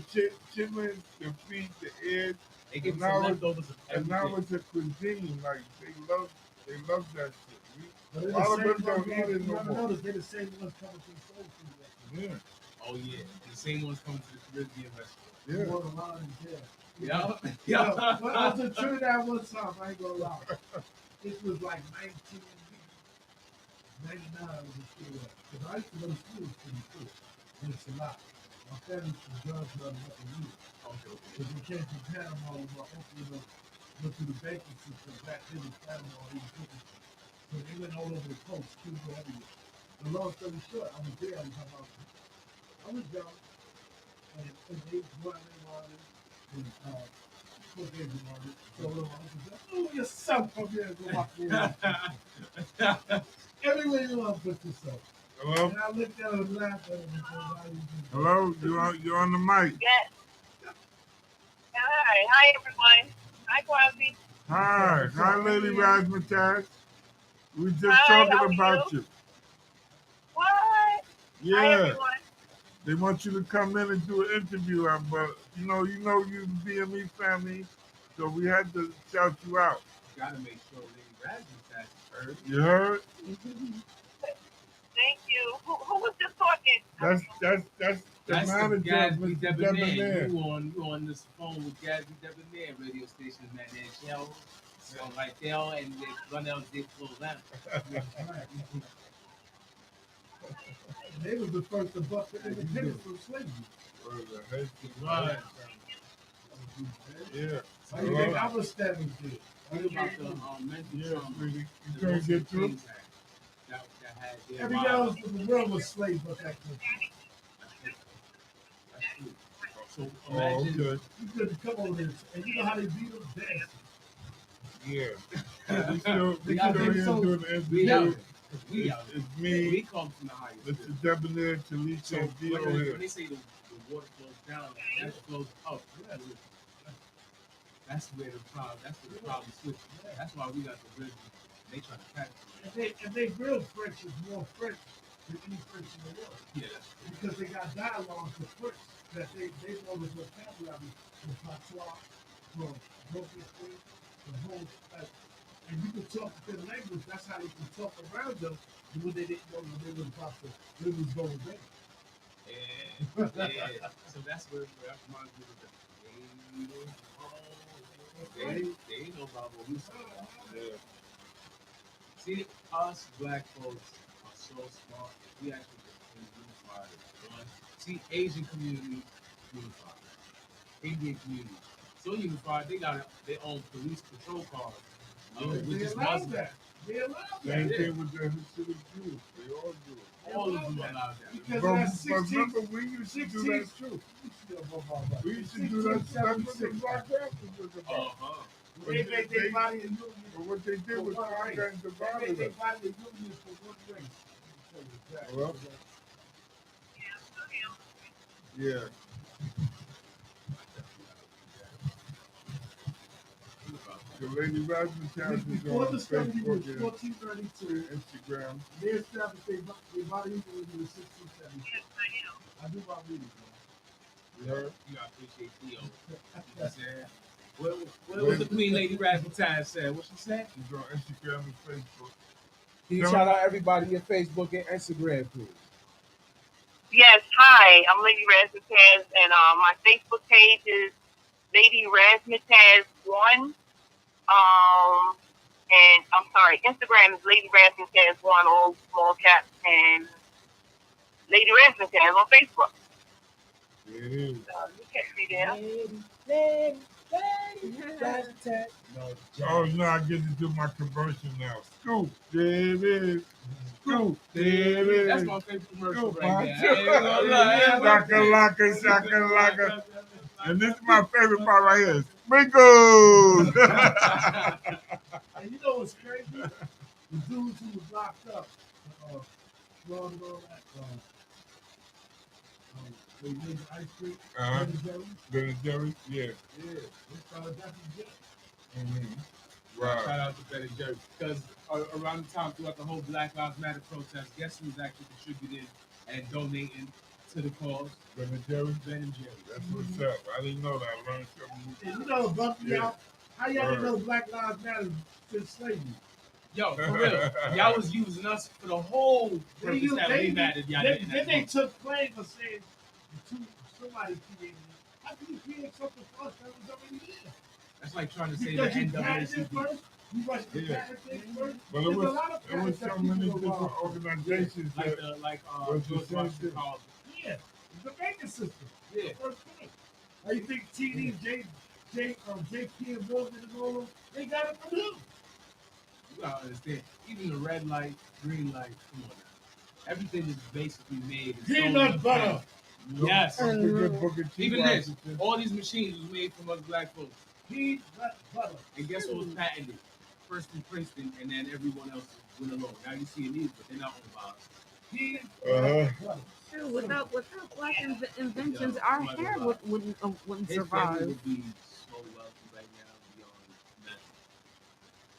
chitlins, the feet, the eggs. They give us some leftovers of and now it's a cuisine. Like they love that shit. A lot of them don't eat it no more. They're the same ones coming to the soul food. Yeah. Oh yeah. And the same ones coming to the Caribbean restaurant. Yeah. Yeah. When I was in Trinidad one time, I ain't gonna lie. This was like 1999 I was in Trinidad. Because I used to go to school in school. And it's a lot. My family's from Johnstown up in New York. Because we came from Panama with my uncle, went through the banking system back then in Panama. He was looking. So they went all over the coast, Cuba, everywhere. The long story short, I was there. I was young, and they brought me on it, and put them on it. So I was like, oh, yourself, come here and go walk around. Everywhere you want to put yourself. Hello? And I looked at him and laughed at him and said, why you do that? Hello? You on the mic? Yes. Hi. Hi, everyone. Hi, Quasi. Hi. Hi, Lady Razzmatazz. We just Hi, how talking are about you. What? Hi, Yeah. everyone. They want you to come in and do an interview, but you you BME family, so we had to shout you out. Gotta make sure Lady Razzmatazz is heard. You heard? Thank you. Who was just talking? That's the That's the manager, Gazbe Mr. Debonair. Debonair. You on this phone with Gazbe Debonair radio station, man. Show. So right there, and they run out they full lamp. They was the first to bust the independence from slavery. Right. Yeah. How you think I was standing there? What about the mental trauma? You the couldn't get through? things that had their Every else in the world was slaves but that country. That's true. So Oh, imagine. okay. You couldn't come over there, and you know how they beat them? Dancing. Yeah. We still We here out there. doing the We out interview. there. We out there. It's We me, come from the highest. Mr. Debonair, Talisa, So and Dio when here. they say the water flows down, that flows up. That's where the problem. That's where the problem switches. That's why we got the rhythm. They try to catch it. And they real French is more French than any French in the world. Yeah, that's true. Because they got dialogues of French that they know the vocabulary from patois, from broken speech, the whole and you can talk their language, that's how they can talk around them when they didn't know when they was about to when was going down. Yeah. So that's where that reminds me of the they ain't know about what we saw. Yeah. See, us black folks are so smart. We actually get unified as one. See, Asian community unified. Indian community so unified. They got their own police patrol cars. They allow that. They allow that. Same thing with the Hasidic Jews. They all do it. All of them allow that. Because But that's 16. remember, we used to do that too. We used to do that. That's what the Black Panthers was about. They made their body a union. But what they did was conquer and They divide made their us. body a union for one race. Well, yeah. So Lady Razzmatazz is Before on the study was Facebook and 1432, Instagram. they established their body unit in the 1670s. I do my reading, man. You heard? You gotta appreciate Theo. What was the Queen Lady Razzmatazz said? What she said? She's on Instagram and Facebook. Can you shout out everybody on Facebook and Instagram, please? Yes. Hi, I'm Lady Razzmatazz, and my Facebook page is Lady Razzmatazz1. And I'm sorry, Instagram is Lady Razzmatazz1, all small caps, and Lady Razzmatazz on Facebook. Yeah, it is. You catch me there. Oh, no, I get to do my conversion now. Scoop, there it is. Scoop, there it is. That's my favorite commercial Scoop, right there. Shaka-laka, shaka-laka. And this is my favorite part right here. Sprinkles. And you know what's crazy? The dudes who was locked up, throwing all that, they made the ice cream, Uh-huh. Ben and Jerry's. Ben and Jerry's, yeah. Yeah, they started that from jail. Mm-hmm. Shout Wow. out to Ben and Jerry. Because around the time throughout the whole Black Lives Matter protest, guess who was actually contributing and donating to the cause? Ben and Jerry's? Ben and Jerry. That's what's up. I didn't know that. I learned something. And you know, bump me Yeah. out. How y'all didn't know Black Lives Matter since slavery? Yo, for real. Y'all was using us for the whole purpose that we mattered. Y'all didn't. Then they took blame for saying somebody created it. How can you create something for us that was already there? That's like trying to say the Because you patented it NAACP. first. You rushed the Yeah. patent thing first. But it There's a was, lot of it was patents that so many people different involved. organizations Like that George the same Washington thing. called. Yeah, it's the banking system. Yeah. The first thing. How you think TD, JP and Morgan and all of them, they got it from him. gotta understand. Even the red light, green light, come on now. Everything is basically made. in Peanut solely butter. patent. Yes. Don't forget Booker T. Even this, Washington. all these machines was made from us black folks. Peanut butter. And guess what was patented? First in Princeton, and then everyone else went along. Now you see these, but they're not owned by us. Peanut butter. True, without black inventions, our hair wouldn't His family survive. would be so wealthy right now beyond measure.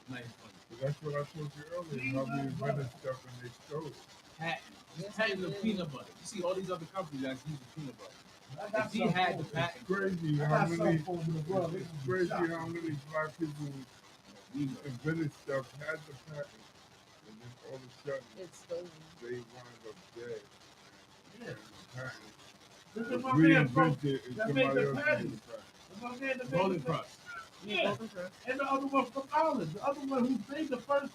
Not even funny. But that's what I told you earlier. How we invented stuff and they stole it. Patent of peanut butter. You see all these other companies that's using peanut butter. I got If he some had the for- patent, Crazy I how got some many. for them as well. They It's can crazy shop. how many black people invented stuff, had the patent, and then all of a sudden It's stolen. they wind up dead. Yeah. And the patent Look was at my man, bro. reinvented and That somebody made the else made patent. the patent. My man that made Golden the- Crust. Yeah. Golden Crust. And the other one from Ireland. The other one who made the first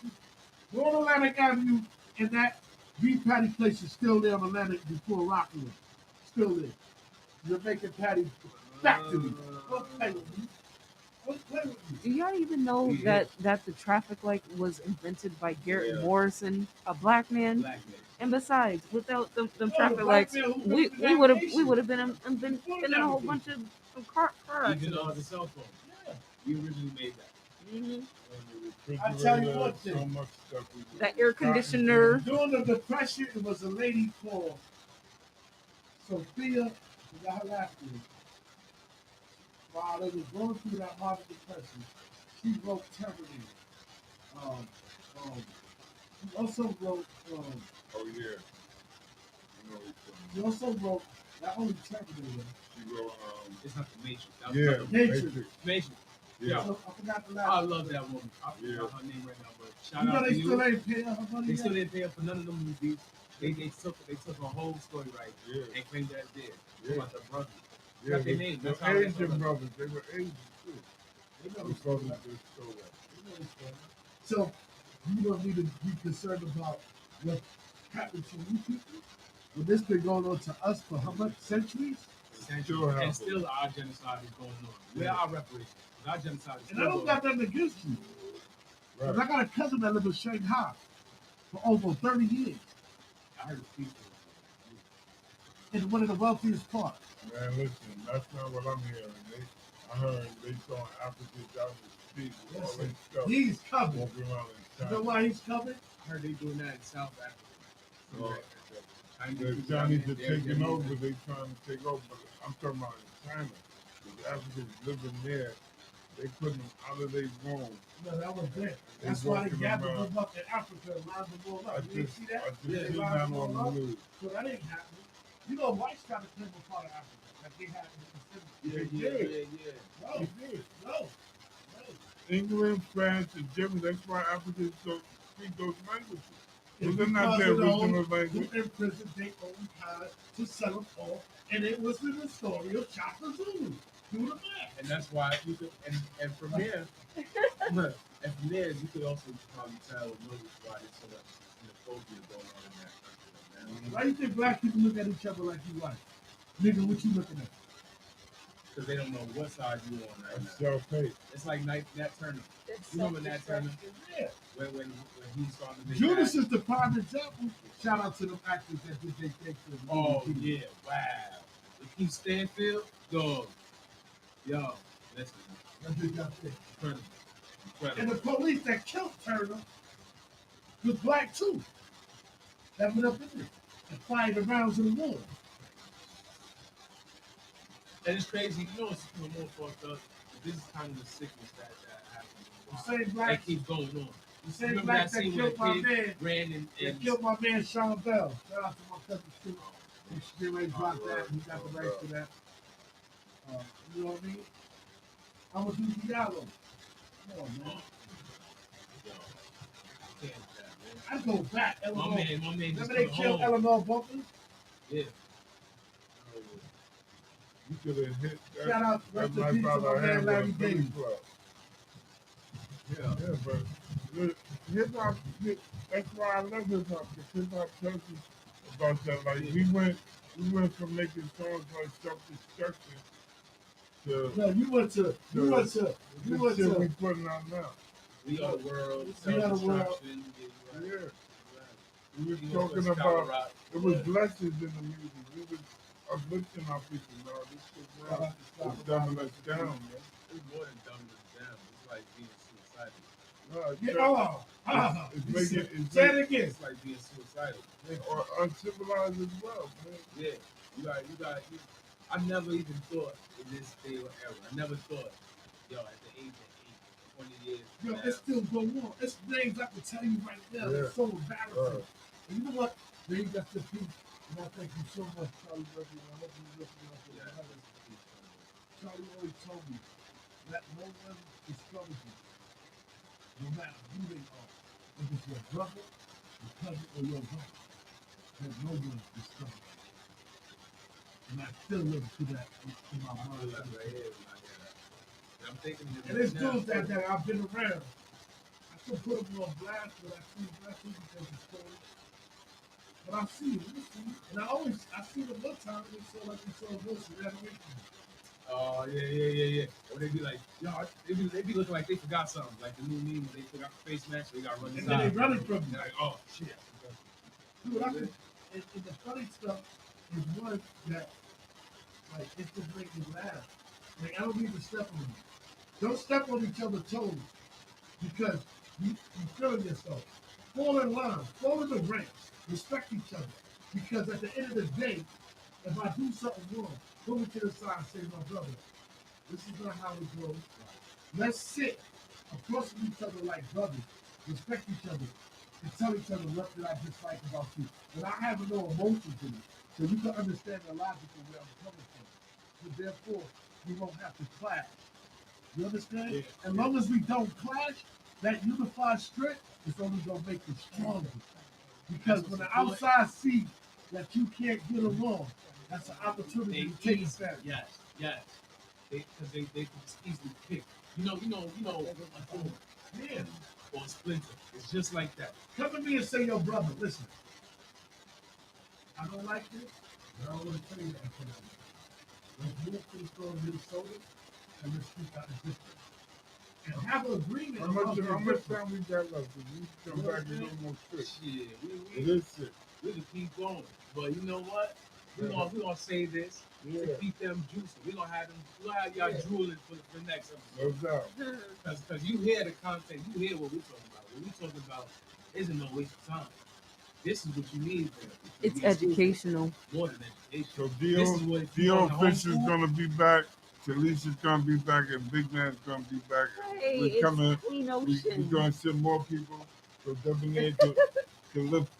North Atlantic Avenue, and that beef patty place is still there on Atlantic before Rockland. Still there. You're making patty factory. Don't play with me. Don't play with me. Do y'all even know Yeah. that the traffic light was invented by Garrett Yeah. Morrison, a black man? Black man. And besides, without them the traffic black lights, man who we built the would have navigation. been Before in a whole navigation. bunch of car Even accidents. though it's a cell phone. Yeah. We originally made that. Mhm. And the I tell you refrigerator, what, so then. much stuff we did. That air conditioner. During the Depression, it was a lady called Sophia, I forgot her last name. While they was going through that modern depression, she wrote Terminator. She also wrote, Oh yeah. You know, she also wrote not only Terminator, she wrote, It's not the Matrix. That was yeah, another one. Matrix. Matrix. Yeah. so I forgot the I last love that woman. I forgot Yeah. her name right now, but shout You know out to they you. still ain't paying her money They yet? still didn't pay her for none of them movies. They took a whole story right Yeah. and claimed that it did. Yeah. About the brother. Yeah, Got their the, name. the That's how they Asian know. brothers, they were Asian too. They know The it's brothers not- just stole that. they know it's not. So you don't need to be concerned about what happened to you people. When this been going on to us for how much centuries? Still And happen. still our genocide is going on. Where our reparations? Our genocide is And still I don't going got on. nothing against you. Right. 'Cause I got a cousin that lived in Shanghai for over 30 years I heard people. in one of the wealthiest parts. Man, listen, that's not what I'm hearing. I heard they throwing Africans out the street with all Listen, that stuff. he's coming. Walking around in You know China. why he's coming? I heard they doing that in South Africa. Well, Chinese The people Chinese out are there, taking they're over, moving. they trying to take over. But I'm talking about in China. The Africans living there, they putting them out of their home. No, that was it. They That's why they walking gathered around. them up in Africa and lined them all I up. You didn't just, see I that? just Yeah, seen they that lined them on all the up. news. So that ain't happening. You know, whites trying to claim a part of Africa like they had in the Yeah, Pacific. yeah, They did. yeah, yeah. No, They did. no. England, France, and Germany, that's why Africans don't speak those languages. It's Those are not their because of original those language. who imprisoned their own kind to sell them off, and it was in the story of Shaka Zulu. Do the math. And that's why you could, and from there, and from there, you could also probably tell and notice why there's so much xenophobia going on in that country right now. Why do you think black people look at each other like you white? Nigga, what you looking at? Because they don't know what side you on right That's now. self-hate. It's like Nat Turner. It's You remember Nat Turner? Yeah. When he started to make Judas that- is the prime example. Shout out to them actors that did their thing for the Oh movie. yeah, wow. Keith Stanfield, dog. Yo, listen, That did that thing. incredible. And the Incredible. police that killed Turner was black too. That went up in there and fired the rounds in the wall. And it's crazy, you know what's even more fucked up? This is kind of the sickness that The happens. same That black, keeps going on. the same Remember black that that scene killed where my the kid man, ran and that killed my man Sean Bell. Shout out to my cousin Stu. And she did right drop that, and he got the rights to that. You know what I mean? I'm gonna do Diallo. Come on, man. I go back. My Eleanor. man just Remember they come killed home. Eleanor Bumpers? Yeah. You could have hit that. Shout out, rest in peace to my man Larry Davis. Yeah. Yeah, but hip hop, that's why I love hip hop, because hip hop tells you about that. Like we went from making songs like self-destruction to No, you went to the shit we putting out now. We are the world. We are the world. Self-destruction. Yeah. Right. We was You talking know, about it was blessings in the music. We was uplifting our people, now. This shit now is dumbing us down, man. It's more than dumbing us down. It's like being suicidal. Say it again. It's like being suicidal. Or uncivilized as well, man. Yeah. You got. I never even thought in this day or era. I never thought, yo, at the age of 20 years. Yo, now, it's still going on. It's names I can tell you right now. Yeah. It's so embarrassing. And you know what? There you got your piece. And I thank you so much, Charlie Murphy. And I hope you listen up to that. Charlie always told me, let no one discourage you, no matter who they are. If it's your brother, your cousin, or your brother, let no one discourage you. And I still live to that in my mind. Right here, I'm thinking and it's dudes that I've been around. I still put them on blast, but I see because it's story. But I see them, and I see them one time and they saw like they saw Wilson adoration. Oh yeah. Or they be like, yo, they be looking like they forgot something, like the new meme when they forgot the face match, so they got running. And then they running from you. They're like, oh shit. Dude, and the funny stuff is one that like it just makes me laugh. Like I don't need to step on you. Don't step on each other's toes because you feeling yourself. Fall in line, fall in the ranks, respect each other. Because at the end of the day, if I do something wrong, pull me to the side and say, my brother, this is not how it goes. Let's sit across from each other like brothers, respect each other, and tell each other what did I dislike about you. And I have no emotions in it, so you can understand the logic of where I'm coming from. So therefore, we won't have to clash. You understand? Yeah. As long as we don't clash, that unified strength is only going to make us stronger. Because when the outside see that you can't get along, that's an opportunity to take a stand. Yes. Because they can just easily pick. You know, a thorn. Yeah. Or a splinter. It's just like that. Come to me and say, yo, brother, listen. I don't like this, but I don't want to tell you that. Let's move to the store in Minnesota and let's speak out the difference. And have an agreement. How much time we got left? We come back and no more shit. Shit, It is shit. We can keep going. But you know what? We're gonna say this to keep them juicing. We're gonna have y'all drooling for the next episode. No doubt. Because you hear the content, you hear what we're talking about. What we're talking about isn't no waste of time. This is what you need. It's educational. More than education. So Dio Fish is gonna be back. Talisha's gonna be back, and Big Man's gonna be back. Hey, We're coming. We're gonna send more people. So Debonair to lift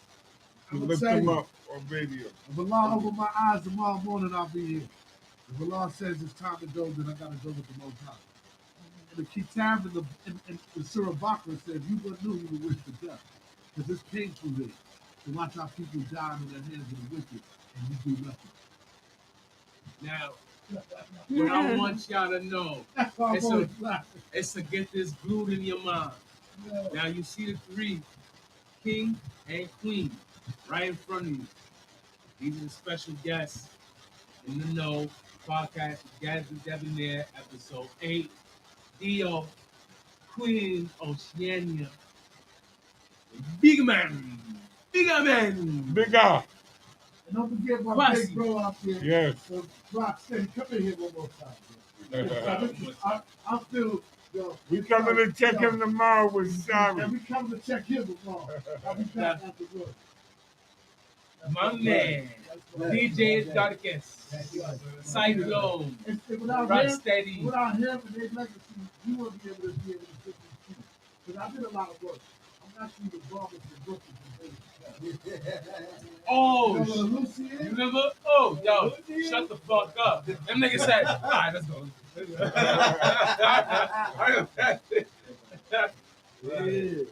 them up on radio. If Allah open my eyes tomorrow morning, I'll be here. If Allah says it's time to go, then I gotta go with the Most High. And the Kitab and the Surah Bakr said, you would knew you would wish to death. Because it's painful there to watch our people die in the hands of the wicked and you do nothing. Now, what I want y'all to know is to get this glued in your mind. Yeah. Now you see the three, king and queen, right in front of you. These are the special guests in the know podcast with Gazbe Debonair, episode 8. Dio, Queen Oceania, Big Man. And don't forget my big bro out there. Yes. So, Rock Steady, come in here one more time. I feel, we coming to check him tomorrow with Shari. And we coming to check him tomorrow. I'll be back after work. My man, DJ Darkest, Cyclone, Rock Steady. Without him and his legacy, you wouldn't be able to fit this too. Because I did a lot of work. I'm not sure the Barbara and Brooklyn. Oh, you remember? Oh, yo, shut the fuck up. Them niggas said, all right, let's go. Yeah.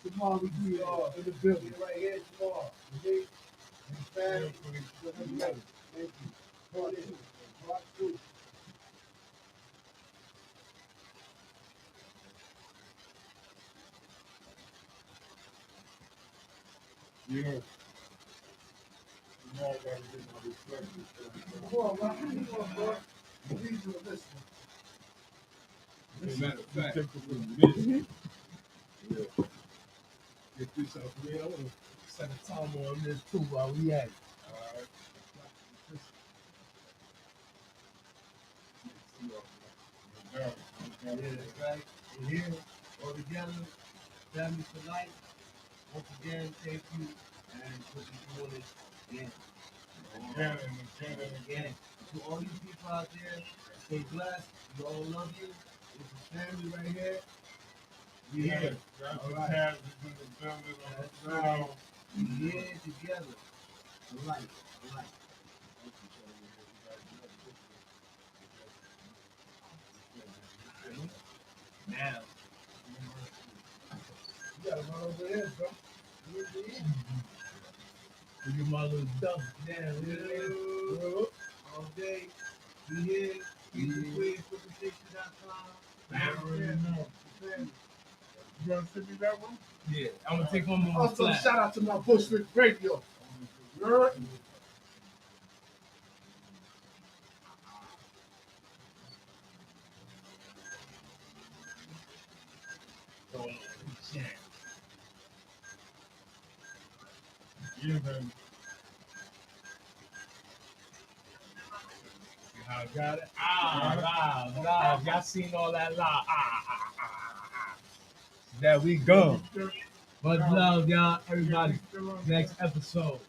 Tomorrow we do in the building. Right here tomorrow. Okay? Thank you. Yeah. Tomorrow I gotta get my reflection. Come on, Rock. Come on, bro. Please do listen. As a matter of fact, Take it from me. Yeah. get this out for me. I want to Set a timer on this too while we at it. All right. Yeah, that's right. We're here all together, family for life. Once again, thank you, and we'll be doing it again. Again and again and again. Again, to all you people out there, stay blessed. We all love you. It's a family right here. We here. That's All the right. tabs is in the building on That's the right. floor. We here together. All right. All right. Now. You gotta run over here, bro. Give your mother a dump. Now, all day. We here. Keep the queen, ProoklynStation.com. I already know. You gonna send me that one? Yeah, I'm gonna take one more Also, flat. shout out to my Bushwick Radio. You heard? Yeah, man. I got it. Live. Y'all seen all that live. There we go. Much love, y'all. Everybody. Next episode.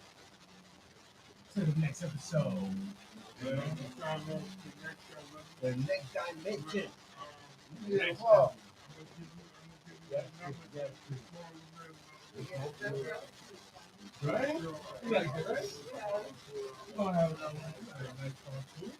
To the next episode. The next dimension. Yeah, wow. Right? You like it, right? You gonna have another one. You got a nice one, too.